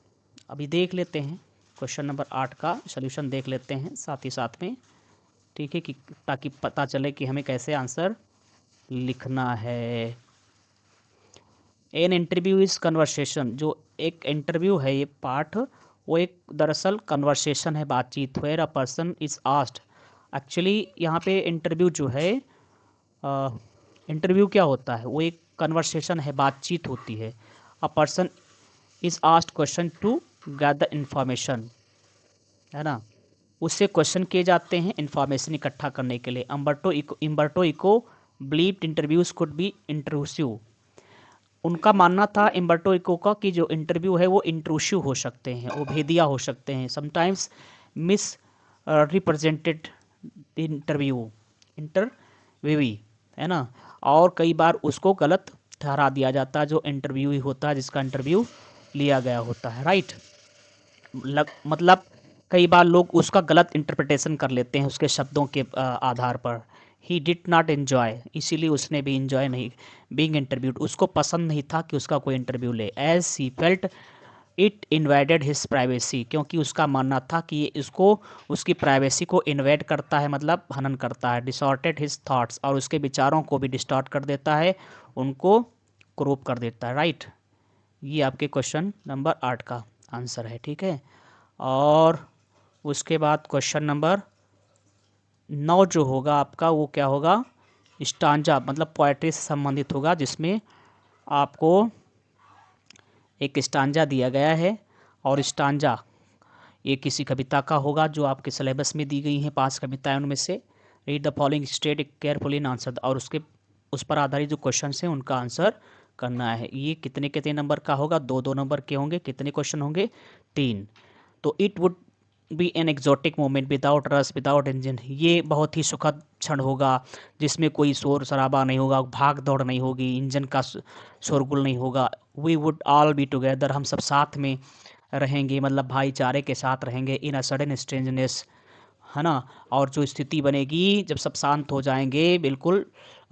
अभी देख लेते हैं क्वेश्चन नंबर 8 का सोल्यूशन देख लेते हैं साथ ही साथ में, ठीक है, कि ताकि पता चले कि हमें कैसे आंसर लिखना है। An interview is conversation. जो एक इंटरव्यू है ये पाठ, वो एक दरअसल कन्वर्सेशन है, बातचीत। Where a person is asked. Actually यहाँ पे इंटरव्यू जो है, इंटरव्यू क्या होता है, वो एक कन्वर्सेशन है, बातचीत होती है। A person is asked question to gather information, है ना। उससे क्वेश्चन किए जाते हैं इंफॉर्मेशन इकट्ठा करने के लिए। Umberto Eco believed interviews could be intrusive. उनका मानना था इम्बर्टो इको का कि जो इंटरव्यू है वो इंट्रूसिव हो सकते हैं, वो भेदिया हो सकते हैं। समटाइम्स मिस रिप्रेजेंटेड इंटरव्यूई, है ना। और कई बार उसको गलत ठहरा दिया जाता है जो इंटरव्यू ही होता है, जिसका इंटरव्यू लिया गया होता है, राइट। मतलब कई बार लोग उसका गलत इंटरप्रिटेशन कर लेते हैं उसके शब्दों के आधार पर। ही डिड नॉट एन्जॉय, इसीलिए उसने भी इंजॉय नहीं बीइंग इंटरव्यूड। उसको पसंद नहीं था कि उसका कोई इंटरव्यू ले। As he felt it invaded his privacy, क्योंकि उसका मानना था कि ये इसको उसकी प्राइवेसी को इन्वेड करता है, मतलब हनन करता है। डिसॉर्टेड हिज थॉट्स, और उसके विचारों को भी डिस्टॉर्ट कर देता है, उनको क्रोप कर देता है, राइट। ये आपके क्वेश्चन नंबर 8 का आंसर है, ठीक है। और उसके बाद क्वेश्चन नंबर 9 जो होगा आपका, वो क्या होगा? स्टांजा, मतलब पोएट्री से संबंधित होगा, जिसमें आपको एक स्टांजा दिया गया है। और स्टांजा ये किसी कविता का होगा जो आपके सिलेबस में दी गई हैं 5 कविताएं, उनमें से। Read the following state carefully in answer, और उस पर आधारित जो क्वेश्चन हैं उनका आंसर करना है। ये कितने कितने नंबर का होगा? 2-2 नंबर के होंगे। कितने क्वेश्चन होंगे? 3। तो it would be an exotic moment without rush without engine. ये बहुत ही सुखद क्षण होगा जिसमें कोई शोर शराबा नहीं होगा, भाग दौड़ नहीं होगी, इंजन का शोरगुल नहीं होगा। We would all be together, हम सब साथ में रहेंगे, मतलब भाईचारे के साथ रहेंगे। इन अ सडन स्ट्रेंजनेस, है ना। और जो स्थिति बनेगी जब सब शांत हो जाएंगे, बिल्कुल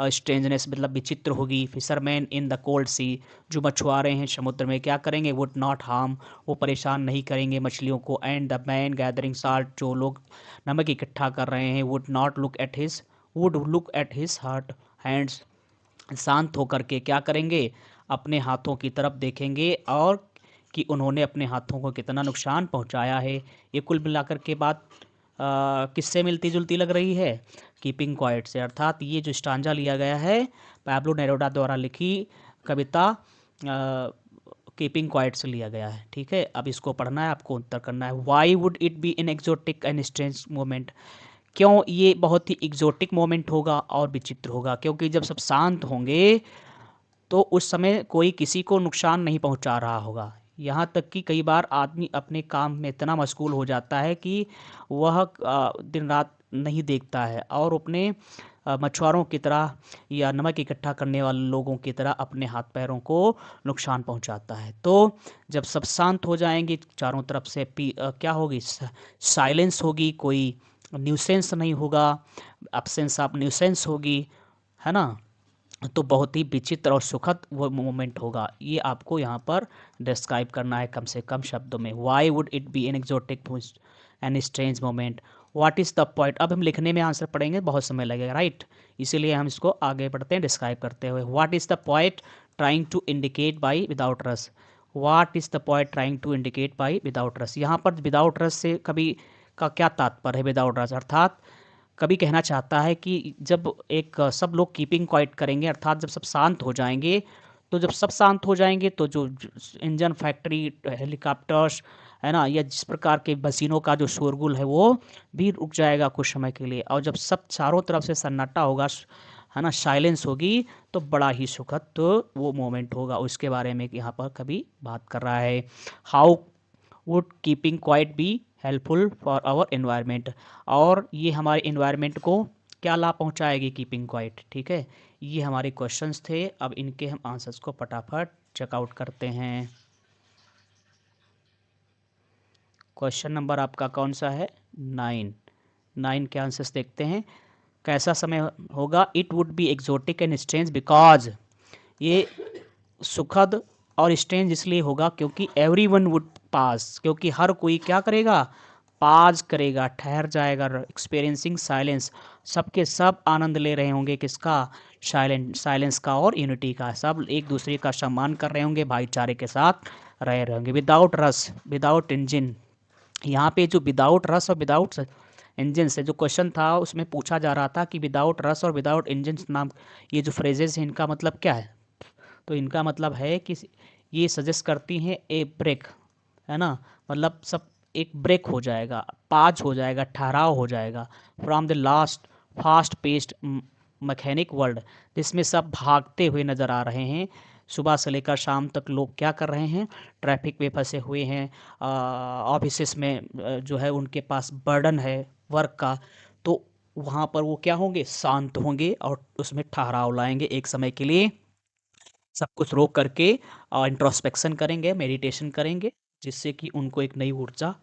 स्ट्रेंजनेस मतलब विचित्र होगी। फिशरमैन इन द कोल्ड सी, जो मछुआरे हैं समुद्र में, क्या करेंगे? वुड नॉट हार्म, वो परेशान नहीं करेंगे मछलियों को। And the man gathering salt, जो लोग नमक इकट्ठा कर रहे हैं, would look at his heart hands, शांत होकर के क्या करेंगे? अपने हाथों की तरफ देखेंगे, और कि उन्होंने अपने हाथों को कितना नुकसान पहुंचाया है। ये कुल मिलाकर के बात किससे मिलती जुलती लग रही है? कीपिंग क्वाइट से। अर्थात ये जो स्टांजा लिया गया है पैब्लो नेरुदा द्वारा लिखी कविता कीपिंग क्वाइट से लिया गया है, ठीक है। अब इसको पढ़ना है, आपको उत्तर करना है। Why would it be an exotic and strange moment. क्यों ये बहुत ही एग्जोटिक मोमेंट होगा और विचित्र होगा? क्योंकि जब सब शांत होंगे तो उस समय कोई किसी को नुकसान नहीं पहुंचा रहा होगा। यहाँ तक कि कई बार आदमी अपने काम में इतना मशगूल हो जाता है कि वह दिन रात नहीं देखता है, और अपने मछुआरों की तरह या नमक इकट्ठा करने वाले लोगों की तरह अपने हाथ पैरों को नुकसान पहुंचाता है। तो जब सब शांत हो जाएंगे, चारों तरफ से क्या होगी? साइलेंस होगी, कोई न्यूसेंस नहीं होगा, एब्सेंस ऑफ न्यूसेंस होगी, है ना। तो बहुत ही विचित्र और सुखद वो मोमेंट होगा। ये आपको यहाँ पर डिस्क्राइब करना है कम से कम शब्दों में। Why would it be an exotic and strange moment. What is the point. अब हम लिखने में आंसर पढ़ेंगे, बहुत समय लगेगा, राइट। इसीलिए हम इसको आगे बढ़ते हैं डिस्क्राइब करते हुए। What is the poet trying to indicate by without rush. What is the poet trying to indicate by without rush. यहाँ पर विदाउट रस से कभी का क्या तात्पर्य है? विदाउट रस अर्थात कभी कहना चाहता है कि जब एक सब लोग कीपिंग क्वाइट करेंगे, अर्थात जब सब शांत हो जाएंगे, तो जब सब शांत हो जाएंगे तो जो इंजन, फैक्ट्री, हेलीकॉप्टर्स, है ना, या जिस प्रकार के मशीनों का जो शोरगुल है वो भी रुक जाएगा कुछ समय के लिए। और जब सब चारों तरफ से सन्नाटा होगा, है ना, साइलेंस होगी, तो बड़ा ही सुखद तो वो मोमेंट होगा। उसके बारे में यहाँ पर कभी बात कर रहा है। How would keeping quiet be helpful for our environment. और ये हमारे एनवायरनमेंट को क्या लाभ पहुंचाएगी कीपिंग क्वाइट, ठीक है। ये हमारे क्वेश्चंस थे। अब इनके हम आंसर्स को फटाफट चेकआउट करते हैं। क्वेश्चन नंबर आपका कौन सा है? 9। 9 के आंसर्स देखते हैं। कैसा समय होगा? It would B exotic and strange because, ये सुखद और स्ट्रेंज इसलिए होगा क्योंकि एवरी वन वुड पास, क्योंकि हर कोई क्या करेगा? पाज करेगा, ठहर जाएगा। एक्सपीरियंसिंग साइलेंस, सबके सब आनंद ले रहे होंगे किसका? साइलेंस का और यूनिटी का। सब एक दूसरे का सम्मान कर रहे होंगे, भाईचारे के साथ रह रहे होंगे। विदाउट रस, विदाउट इंजन, यहाँ पे जो विदाउट रस और विदाउट इंजन से जो क्वेश्चन था उसमें पूछा जा रहा था कि विदाउट रस और विदाउट इंजन नाम, ये जो फ्रेजेस हैं इनका मतलब क्या है? तो इनका मतलब है कि ये सजेस्ट करती हैं ए ब्रेक, है ना, मतलब सब एक ब्रेक हो जाएगा, पाज हो जाएगा, ठहराव हो जाएगा from the last fast paced mechanic world, जिसमें सब भागते हुए नज़र आ रहे हैं। सुबह से लेकर शाम तक लोग क्या कर रहे हैं? ट्रैफिक में फंसे हुए हैं, ऑफिस में जो है उनके पास बर्डन है वर्क का, तो वहाँ पर वो क्या होंगे? शांत होंगे और उसमें ठहराव लाएंगे एक समय के लिए। सब कुछ रोक करके इंट्रोस्पेक्शन करेंगे, मेडिटेशन करेंगे, जिससे कि उनको एक नई ऊर्जा,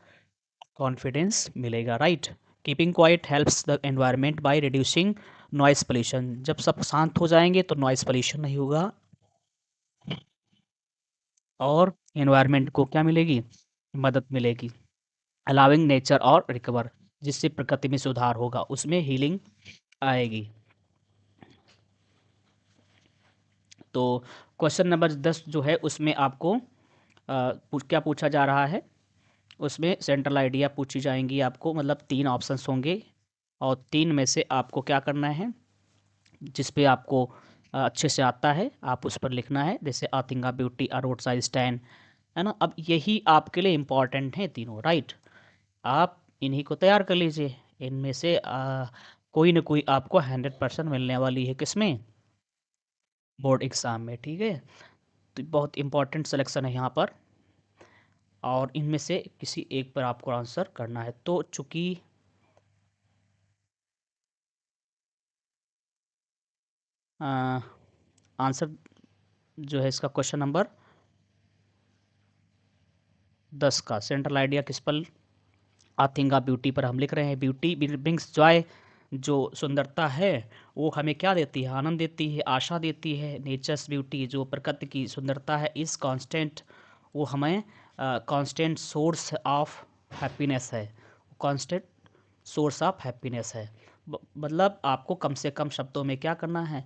कॉन्फिडेंस मिलेगा, right. Keeping quiet helps the environment by reducing noise pollution. जब सब शांत हो जाएंगे तो नॉइस पोल्यूशन नहीं होगा और एनवायरनमेंट को क्या मिलेगी? मदद मिलेगी। अलाउिंग नेचर और रिकवर, जिससे प्रकृति में सुधार होगा, उसमें हीलिंग आएगी। तो क्वेश्चन नंबर 10 जो है उसमें आपको क्या पूछा जा रहा है? उसमें सेंट्रल आइडिया पूछी जाएंगी आपको, मतलब 3 ऑप्शंस होंगे और 3 में से आपको क्या करना है? जिस पे आपको अच्छे से आता है आप उस पर लिखना है। जैसे आ थिंग, आ ब्यूटी, आ रोड साइड स्टैंड, है ना। अब यही आपके लिए इम्पॉर्टेंट हैं तीनों, राइट। आप इन्हीं को तैयार कर लीजिए। इनमें से कोई ना कोई आपको 100% मिलने वाली है, किसमें? बोर्ड एग्ज़ाम में, ठीक है। तो बहुत इंपॉर्टेंट सिलेक्शन है यहाँ पर, और इनमें से किसी एक पर आपको आंसर करना है। तो चूंकि आंसर जो है इसका क्वेश्चन नंबर 10 का सेंट्रल आइडिया किस पर? आ थिंक आ ब्यूटी पर हम लिख रहे हैं। ब्यूटी ब्रिंग्स जॉय, जो सुंदरता है वो हमें क्या देती है? आनंद देती है, आशा देती है। नेचर्स ब्यूटी, जो प्रकृति की सुंदरता है, इज़ कांस्टेंट, वो हमें कांस्टेंट सोर्स ऑफ हैप्पीनेस है। कांस्टेंट सोर्स ऑफ हैप्पीनेस है। मतलब आपको कम से कम शब्दों में क्या करना है?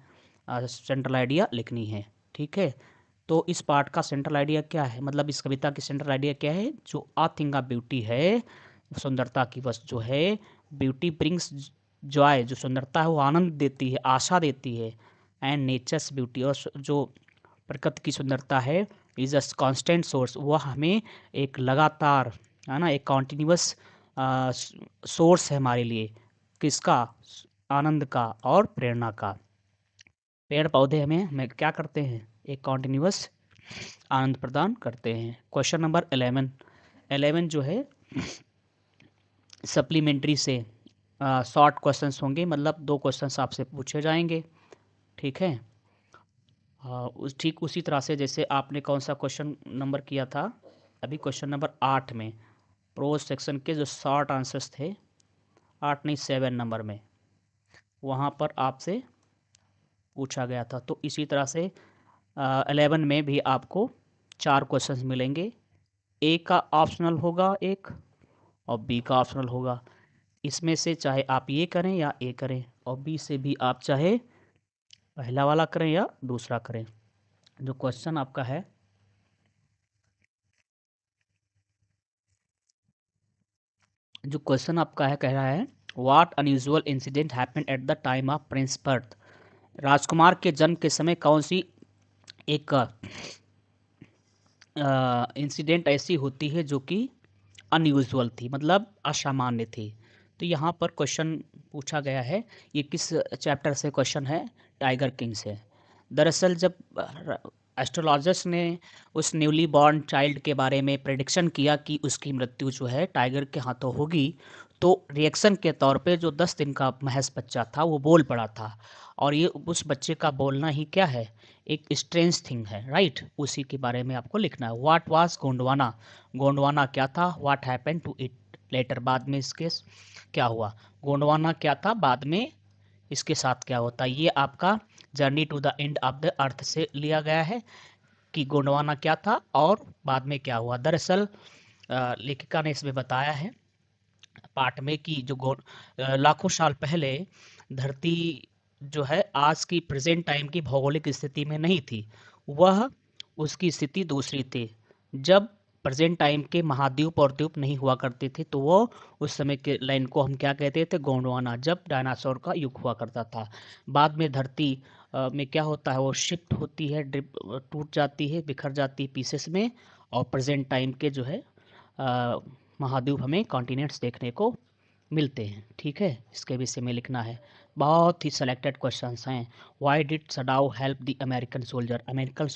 सेंट्रल आइडिया लिखनी है, ठीक है। तो इस पार्ट का सेंट्रल आइडिया क्या है? मतलब इस कविता की सेंट्रल आइडिया क्या है? जो आ थिंग ऑफ ब्यूटी है, सुंदरता की वस्तु जो है, ब्यूटी ब्रिंग्स जॉय, जो सुंदरता है वो आनंद देती है, आशा देती है। एंड नेचर्स ब्यूटी, और जो प्रकृति की सुंदरता है, इज अ कांस्टेंट सोर्स, वह हमें एक लगातार, है ना, एक कॉन्टिन्यूस सोर्स है हमारे लिए, किसका? आनंद का और प्रेरणा का। पेड़ पौधे हमें हमें क्या करते हैं? एक कॉन्टिन्यूस आनंद प्रदान करते हैं। Question number 11। 11 जो है सप्लीमेंट्री से शॉर्ट क्वेश्चंस होंगे, मतलब 2 क्वेश्चंस आपसे पूछे जाएंगे, ठीक है। उस ठीक उसी तरह से जैसे आपने कौन सा क्वेश्चन नंबर किया था अभी, क्वेश्चन नंबर 8 में प्रोज सेक्शन के जो शॉर्ट आंसर्स थे, 8 नहीं 7 नंबर में, वहाँ पर आपसे पूछा गया था। तो इसी तरह से 11 में भी आपको 4 क्वेश्चंस मिलेंगे। ए का ऑप्शनल होगा एक, और बी का ऑप्शनल होगा। इसमें से चाहे आप ये करें या ए करें, और बी से भी आप चाहे पहला वाला करें या दूसरा करें। जो क्वेश्चन आपका है, जो क्वेश्चन आपका है कह रहा है what unusual incident happened at the time of prince birth. राजकुमार के जन्म के समय कौन सी एक इंसिडेंट ऐसी होती है जो कि अनयूजुअल थी, मतलब असामान्य थी। तो यहाँ पर क्वेश्चन पूछा गया है, ये किस चैप्टर से क्वेश्चन है, टाइगर किंग से। दरअसल जब एस्ट्रोलॉजर्स ने उस न्यूली बॉर्न चाइल्ड के बारे में प्रेडिक्शन किया कि उसकी मृत्यु जो है टाइगर के हाथों होगी, तो रिएक्शन के तौर पे जो 10 दिन का महज बच्चा था वो बोल पड़ा था। और ये उस बच्चे का बोलना ही क्या है, एक स्ट्रेंज थिंग है, राइट। उसी के बारे में आपको लिखना है। व्हाट वाज गोंडवाना, गोंडवाना क्या था, what happened to it later, बाद में इसके क्या हुआ। गोंडवाना क्या था, बाद में इसके साथ क्या होता है। ये आपका journey to the end of the earth से लिया गया है कि गोंडवाना क्या था और बाद में क्या हुआ। दरअसल लेखिका ने इसमें बताया है पाठ में कि जो लाखों साल पहले धरती जो है आज की प्रेजेंट टाइम की भौगोलिक स्थिति में नहीं थी, वह उसकी स्थिति दूसरी थी। जब प्रेजेंट टाइम के महाद्वीप और द्वीप नहीं हुआ करते थे तो वो उस समय के लाइन को हम क्या कहते थे, गोंडवाना, जब डायनासोर का युग हुआ करता था। बाद में धरती में क्या होता है, वो शिफ्ट होती है, टूट जाती है, बिखर जाती है पीसेस में, और प्रेजेंट टाइम के जो है महाद्वीप हमें कॉन्टिनेंट्स देखने को मिलते हैं। ठीक है, इसके विषय में लिखना है। बहुत ही सेलेक्टेड क्वेश्चंस हैं। Why did सडाउ help the American soldier, American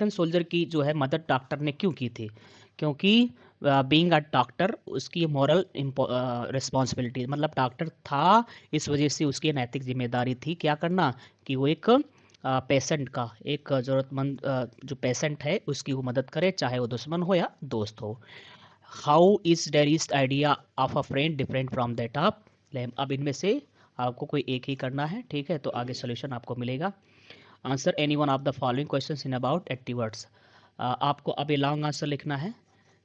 soldier की जो है मदद डॉक्टर ने क्यों की थी, क्योंकि बीइंग अ डॉक्टर उसकी मॉरल रिस्पॉन्सिबिलिटी, मतलब डॉक्टर था इस वजह से उसकी नैतिक जिम्मेदारी थी क्या करना, कि वो एक पेशेंट का, एक ज़रूरतमंद जो पेशेंट है उसकी वो मदद करे, चाहे वो दुश्मन हो या दोस्त हो। How is Derry's idea of a friend different from that of Lamb. अब इनमें से आपको कोई एक ही करना है, ठीक है, तो आगे सोल्यूशन आपको मिलेगा। Answer any one of the following question in about 80 words. आपको अब ये लॉन्ग आंसर लिखना है।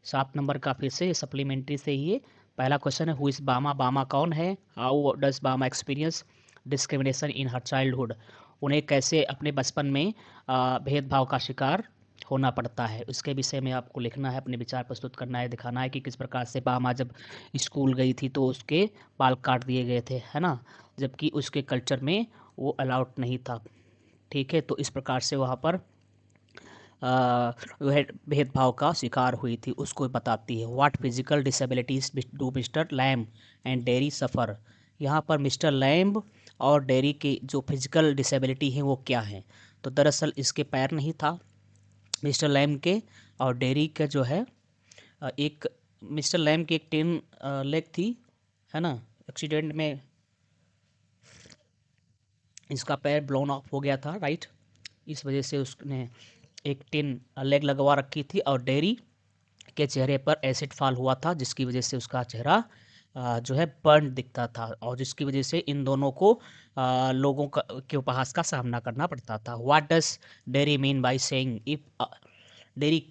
7 नंबर का फिर से सप्लीमेंट्री से ही है। पहला क्वेश्चन है हु इज़ बामा, बामा कौन है। हाउ डज बामा experience discrimination in her childhood, उन्हें कैसे अपने बचपन में भेदभाव का शिकार होना पड़ता है, उसके विषय में आपको लिखना है, अपने विचार प्रस्तुत करना है, दिखाना है कि किस प्रकार से बामा जब स्कूल गई थी तो उसके बाल काट दिए गए थे, है ना, जबकि उसके कल्चर में वो अलाउड नहीं था। ठीक है, तो इस प्रकार से वहाँ पर वह भेदभाव का शिकार हुई थी, उसको बताती है। What physical disabilities do Mr Lamb and Derry suffer, यहाँ पर मिस्टर लैम्ब और डेरी की जो फिजिकल डिसेबिलिटी है वो क्या है। तो दरअसल इसके पैर नहीं था मिस्टर लैम्ब के, और डेरी का जो है एक, मिस्टर लैम्ब की एक 10 लेग थी, है ना, एक्सीडेंट में इसका पैर ब्लोन ऑफ हो गया था, राइट। इस वजह से उसने एक 10 लेग लगवा रखी थी, और डेयरी के चेहरे पर एसिड फॉल हुआ था जिसकी वजह से उसका चेहरा जो है बर्न दिखता था, और जिसकी वजह से इन दोनों को लोगों का के उपहास का सामना करना पड़ता था। What does dairy mean by saying if, dairy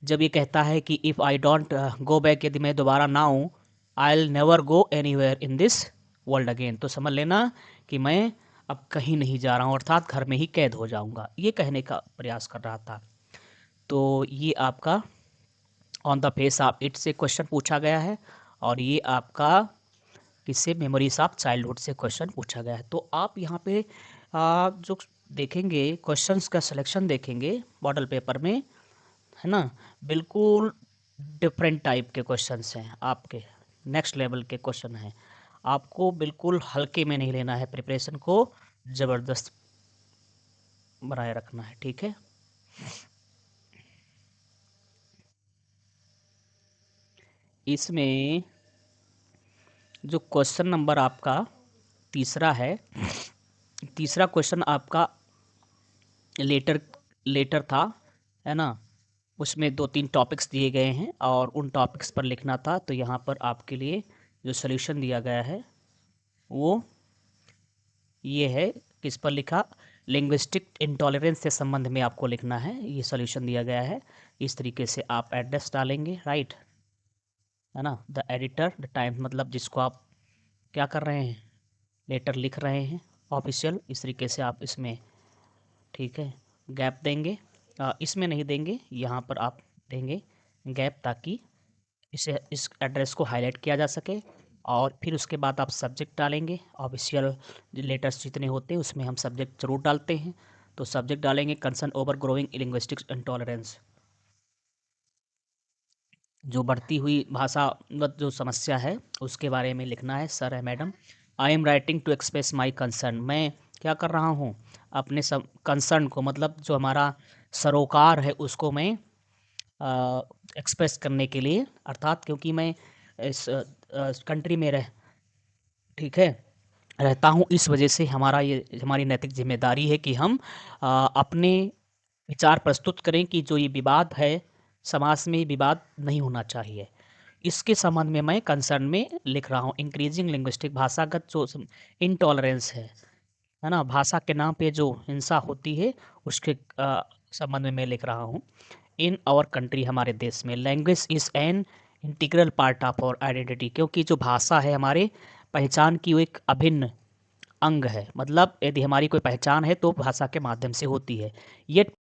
जब ये कहता है कि if I don't go back, यदि मैं दोबारा ना आऊँ, I will never go anywhere in this world again, तो समझ लेना कि मैं अब कहीं नहीं जा रहा हूँ, अर्थात घर में ही कैद हो जाऊंगा, ये कहने का प्रयास कर रहा था। तो ये आपका on the face of it से क्वेश्चन पूछा गया है, और ये आपका किससे, मेमोरीज ऑफ चाइल्डहुड से क्वेश्चन पूछा गया है। तो आप यहाँ पे जो देखेंगे क्वेश्चंस का सिलेक्शन देखेंगे मॉडल पेपर में, है ना, बिल्कुल डिफरेंट टाइप के क्वेश्चंस हैं आपके, नेक्स्ट लेवल के क्वेश्चन हैं। आपको बिल्कुल हल्के में नहीं लेना है, प्रिपरेशन को ज़बरदस्त बनाए रखना है, ठीक है। इसमें जो क्वेश्चन नंबर आपका तीसरा है, तीसरा क्वेश्चन आपका लेटर लेटर था, है ना, उसमें 2-3 टॉपिक्स दिए गए हैं और उन टॉपिक्स पर लिखना था। तो यहाँ पर आपके लिए जो सॉल्यूशन दिया गया है वो ये है, किस पर लिखा, लिंग्विस्टिक इंटॉलरेंस के संबंध में आपको लिखना है, ये सॉल्यूशन दिया गया है। इस तरीके से आप एड्रेस डालेंगे, राइट, है ना। द एडिटर द टाइम्स मतलब जिसको आप क्या कर रहे हैं, लेटर लिख रहे हैं ऑफिशियल, इस तरीके से आप इसमें, ठीक है, गैप देंगे। इसमें नहीं देंगे, यहाँ पर आप देंगे गैप, ताकि इस एड्रेस को हाईलाइट किया जा सके। और फिर उसके बाद आप सब्जेक्ट डालेंगे, ऑफिशियल लेटर्स जितने होते हैं उसमें हम सब्जेक्ट जरूर डालते हैं, तो सब्जेक्ट डालेंगे concern over growing linguistics intolerance, जो बढ़ती हुई भाषागत जो समस्या है उसके बारे में लिखना है। सर है madam, I am writing to express my concern, मैं क्या कर रहा हूँ, अपने सब कंसर्न को, मतलब जो हमारा सरोकार है उसको मैं एक्सप्रेस करने के लिए, अर्थात क्योंकि मैं इस कंट्री में ठीक है, रहता हूँ, इस वजह से हमारी नैतिक जिम्मेदारी है कि हम अपने विचार प्रस्तुत करें कि जो ये विवाद है समाज में, विवाद नहीं होना चाहिए। इसके संबंध में मैं कंसर्न में लिख रहा हूँ। इंक्रीजिंग लिंग्विस्टिक भाषागत जो इंटॉलरेंस है ना, भाषा के नाम पे जो हिंसा होती है उसके संबंध में मैं लिख रहा हूँ। इन आवर कंट्री, हमारे देश में, language is an integral part of our identity, क्योंकि जो भाषा है हमारे पहचान की वो एक अभिन्न अंग है। मतलब यदि हमारी कोई पहचान है तो भाषा के माध्यम से होती है। ये